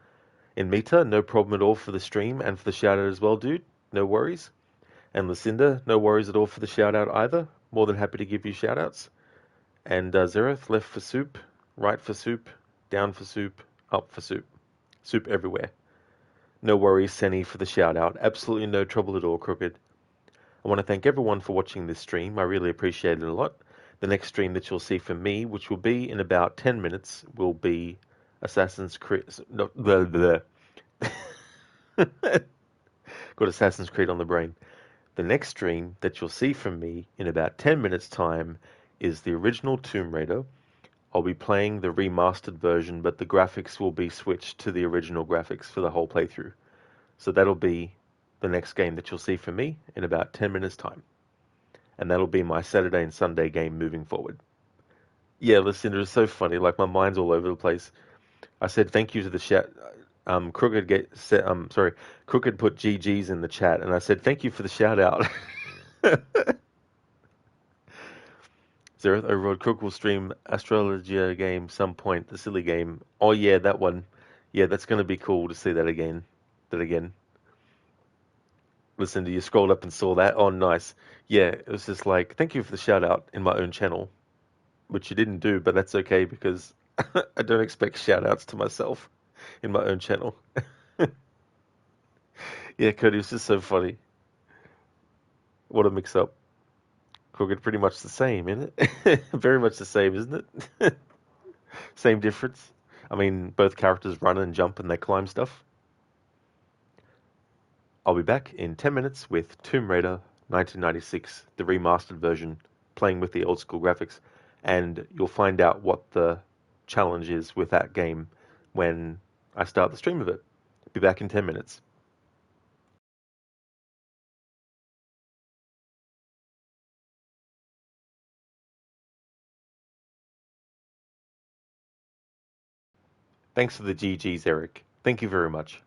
In Meta, no problem at all for the stream and for the shout out as well, dude. No worries. And Lucinda, no worries at all for the shout out either. More than happy to give you shout outs. And Zereth, left for soup, right for soup, down for soup, up for soup. Soup everywhere. No worries, Senny, for the shout out. Absolutely no trouble at all, Crooked. I want to thank everyone for watching this stream. I really appreciate it a lot. The next stream that you'll see from me, which will be in about 10 minutes, will be Assassin's Creed. No, got Assassin's Creed on the brain. The next stream that you'll see from me in about 10 minutes' time is the original Tomb Raider. I'll be playing the remastered version, but the graphics will be switched to the original graphics for the whole playthrough. So that'll be the next game that you'll see from me in about 10 minutes' time. And that'll be my Saturday and Sunday game moving forward. Yeah, listen, it was so funny. Like, my mind's all over the place. I said thank you to the chat. Crooked put GG's in the chat, and I said thank you for the shout out. Zereth Overrode Crook will stream Astrologia game some point, the silly game. Oh yeah, that one. Yeah, that's gonna be cool to see that again. That again. Listen, you scrolled up and saw that. Oh, nice. Yeah, it was just like, thank you for the shout out in my own channel, which you didn't do, but that's okay because I don't expect shout outs to myself in my own channel. Yeah, Cody, was just so funny. What a mix up. Crooked pretty much the same, isn't it? Very much the same, isn't it? Same difference. I mean, both characters run and jump and they climb stuff. I'll be back in 10 minutes with Tomb Raider 1996, the remastered version, playing with the old school graphics, and you'll find out what the challenge is with that game when I start the stream of it. Be back in 10 minutes. Thanks for the GGs, Eric. Thank you very much.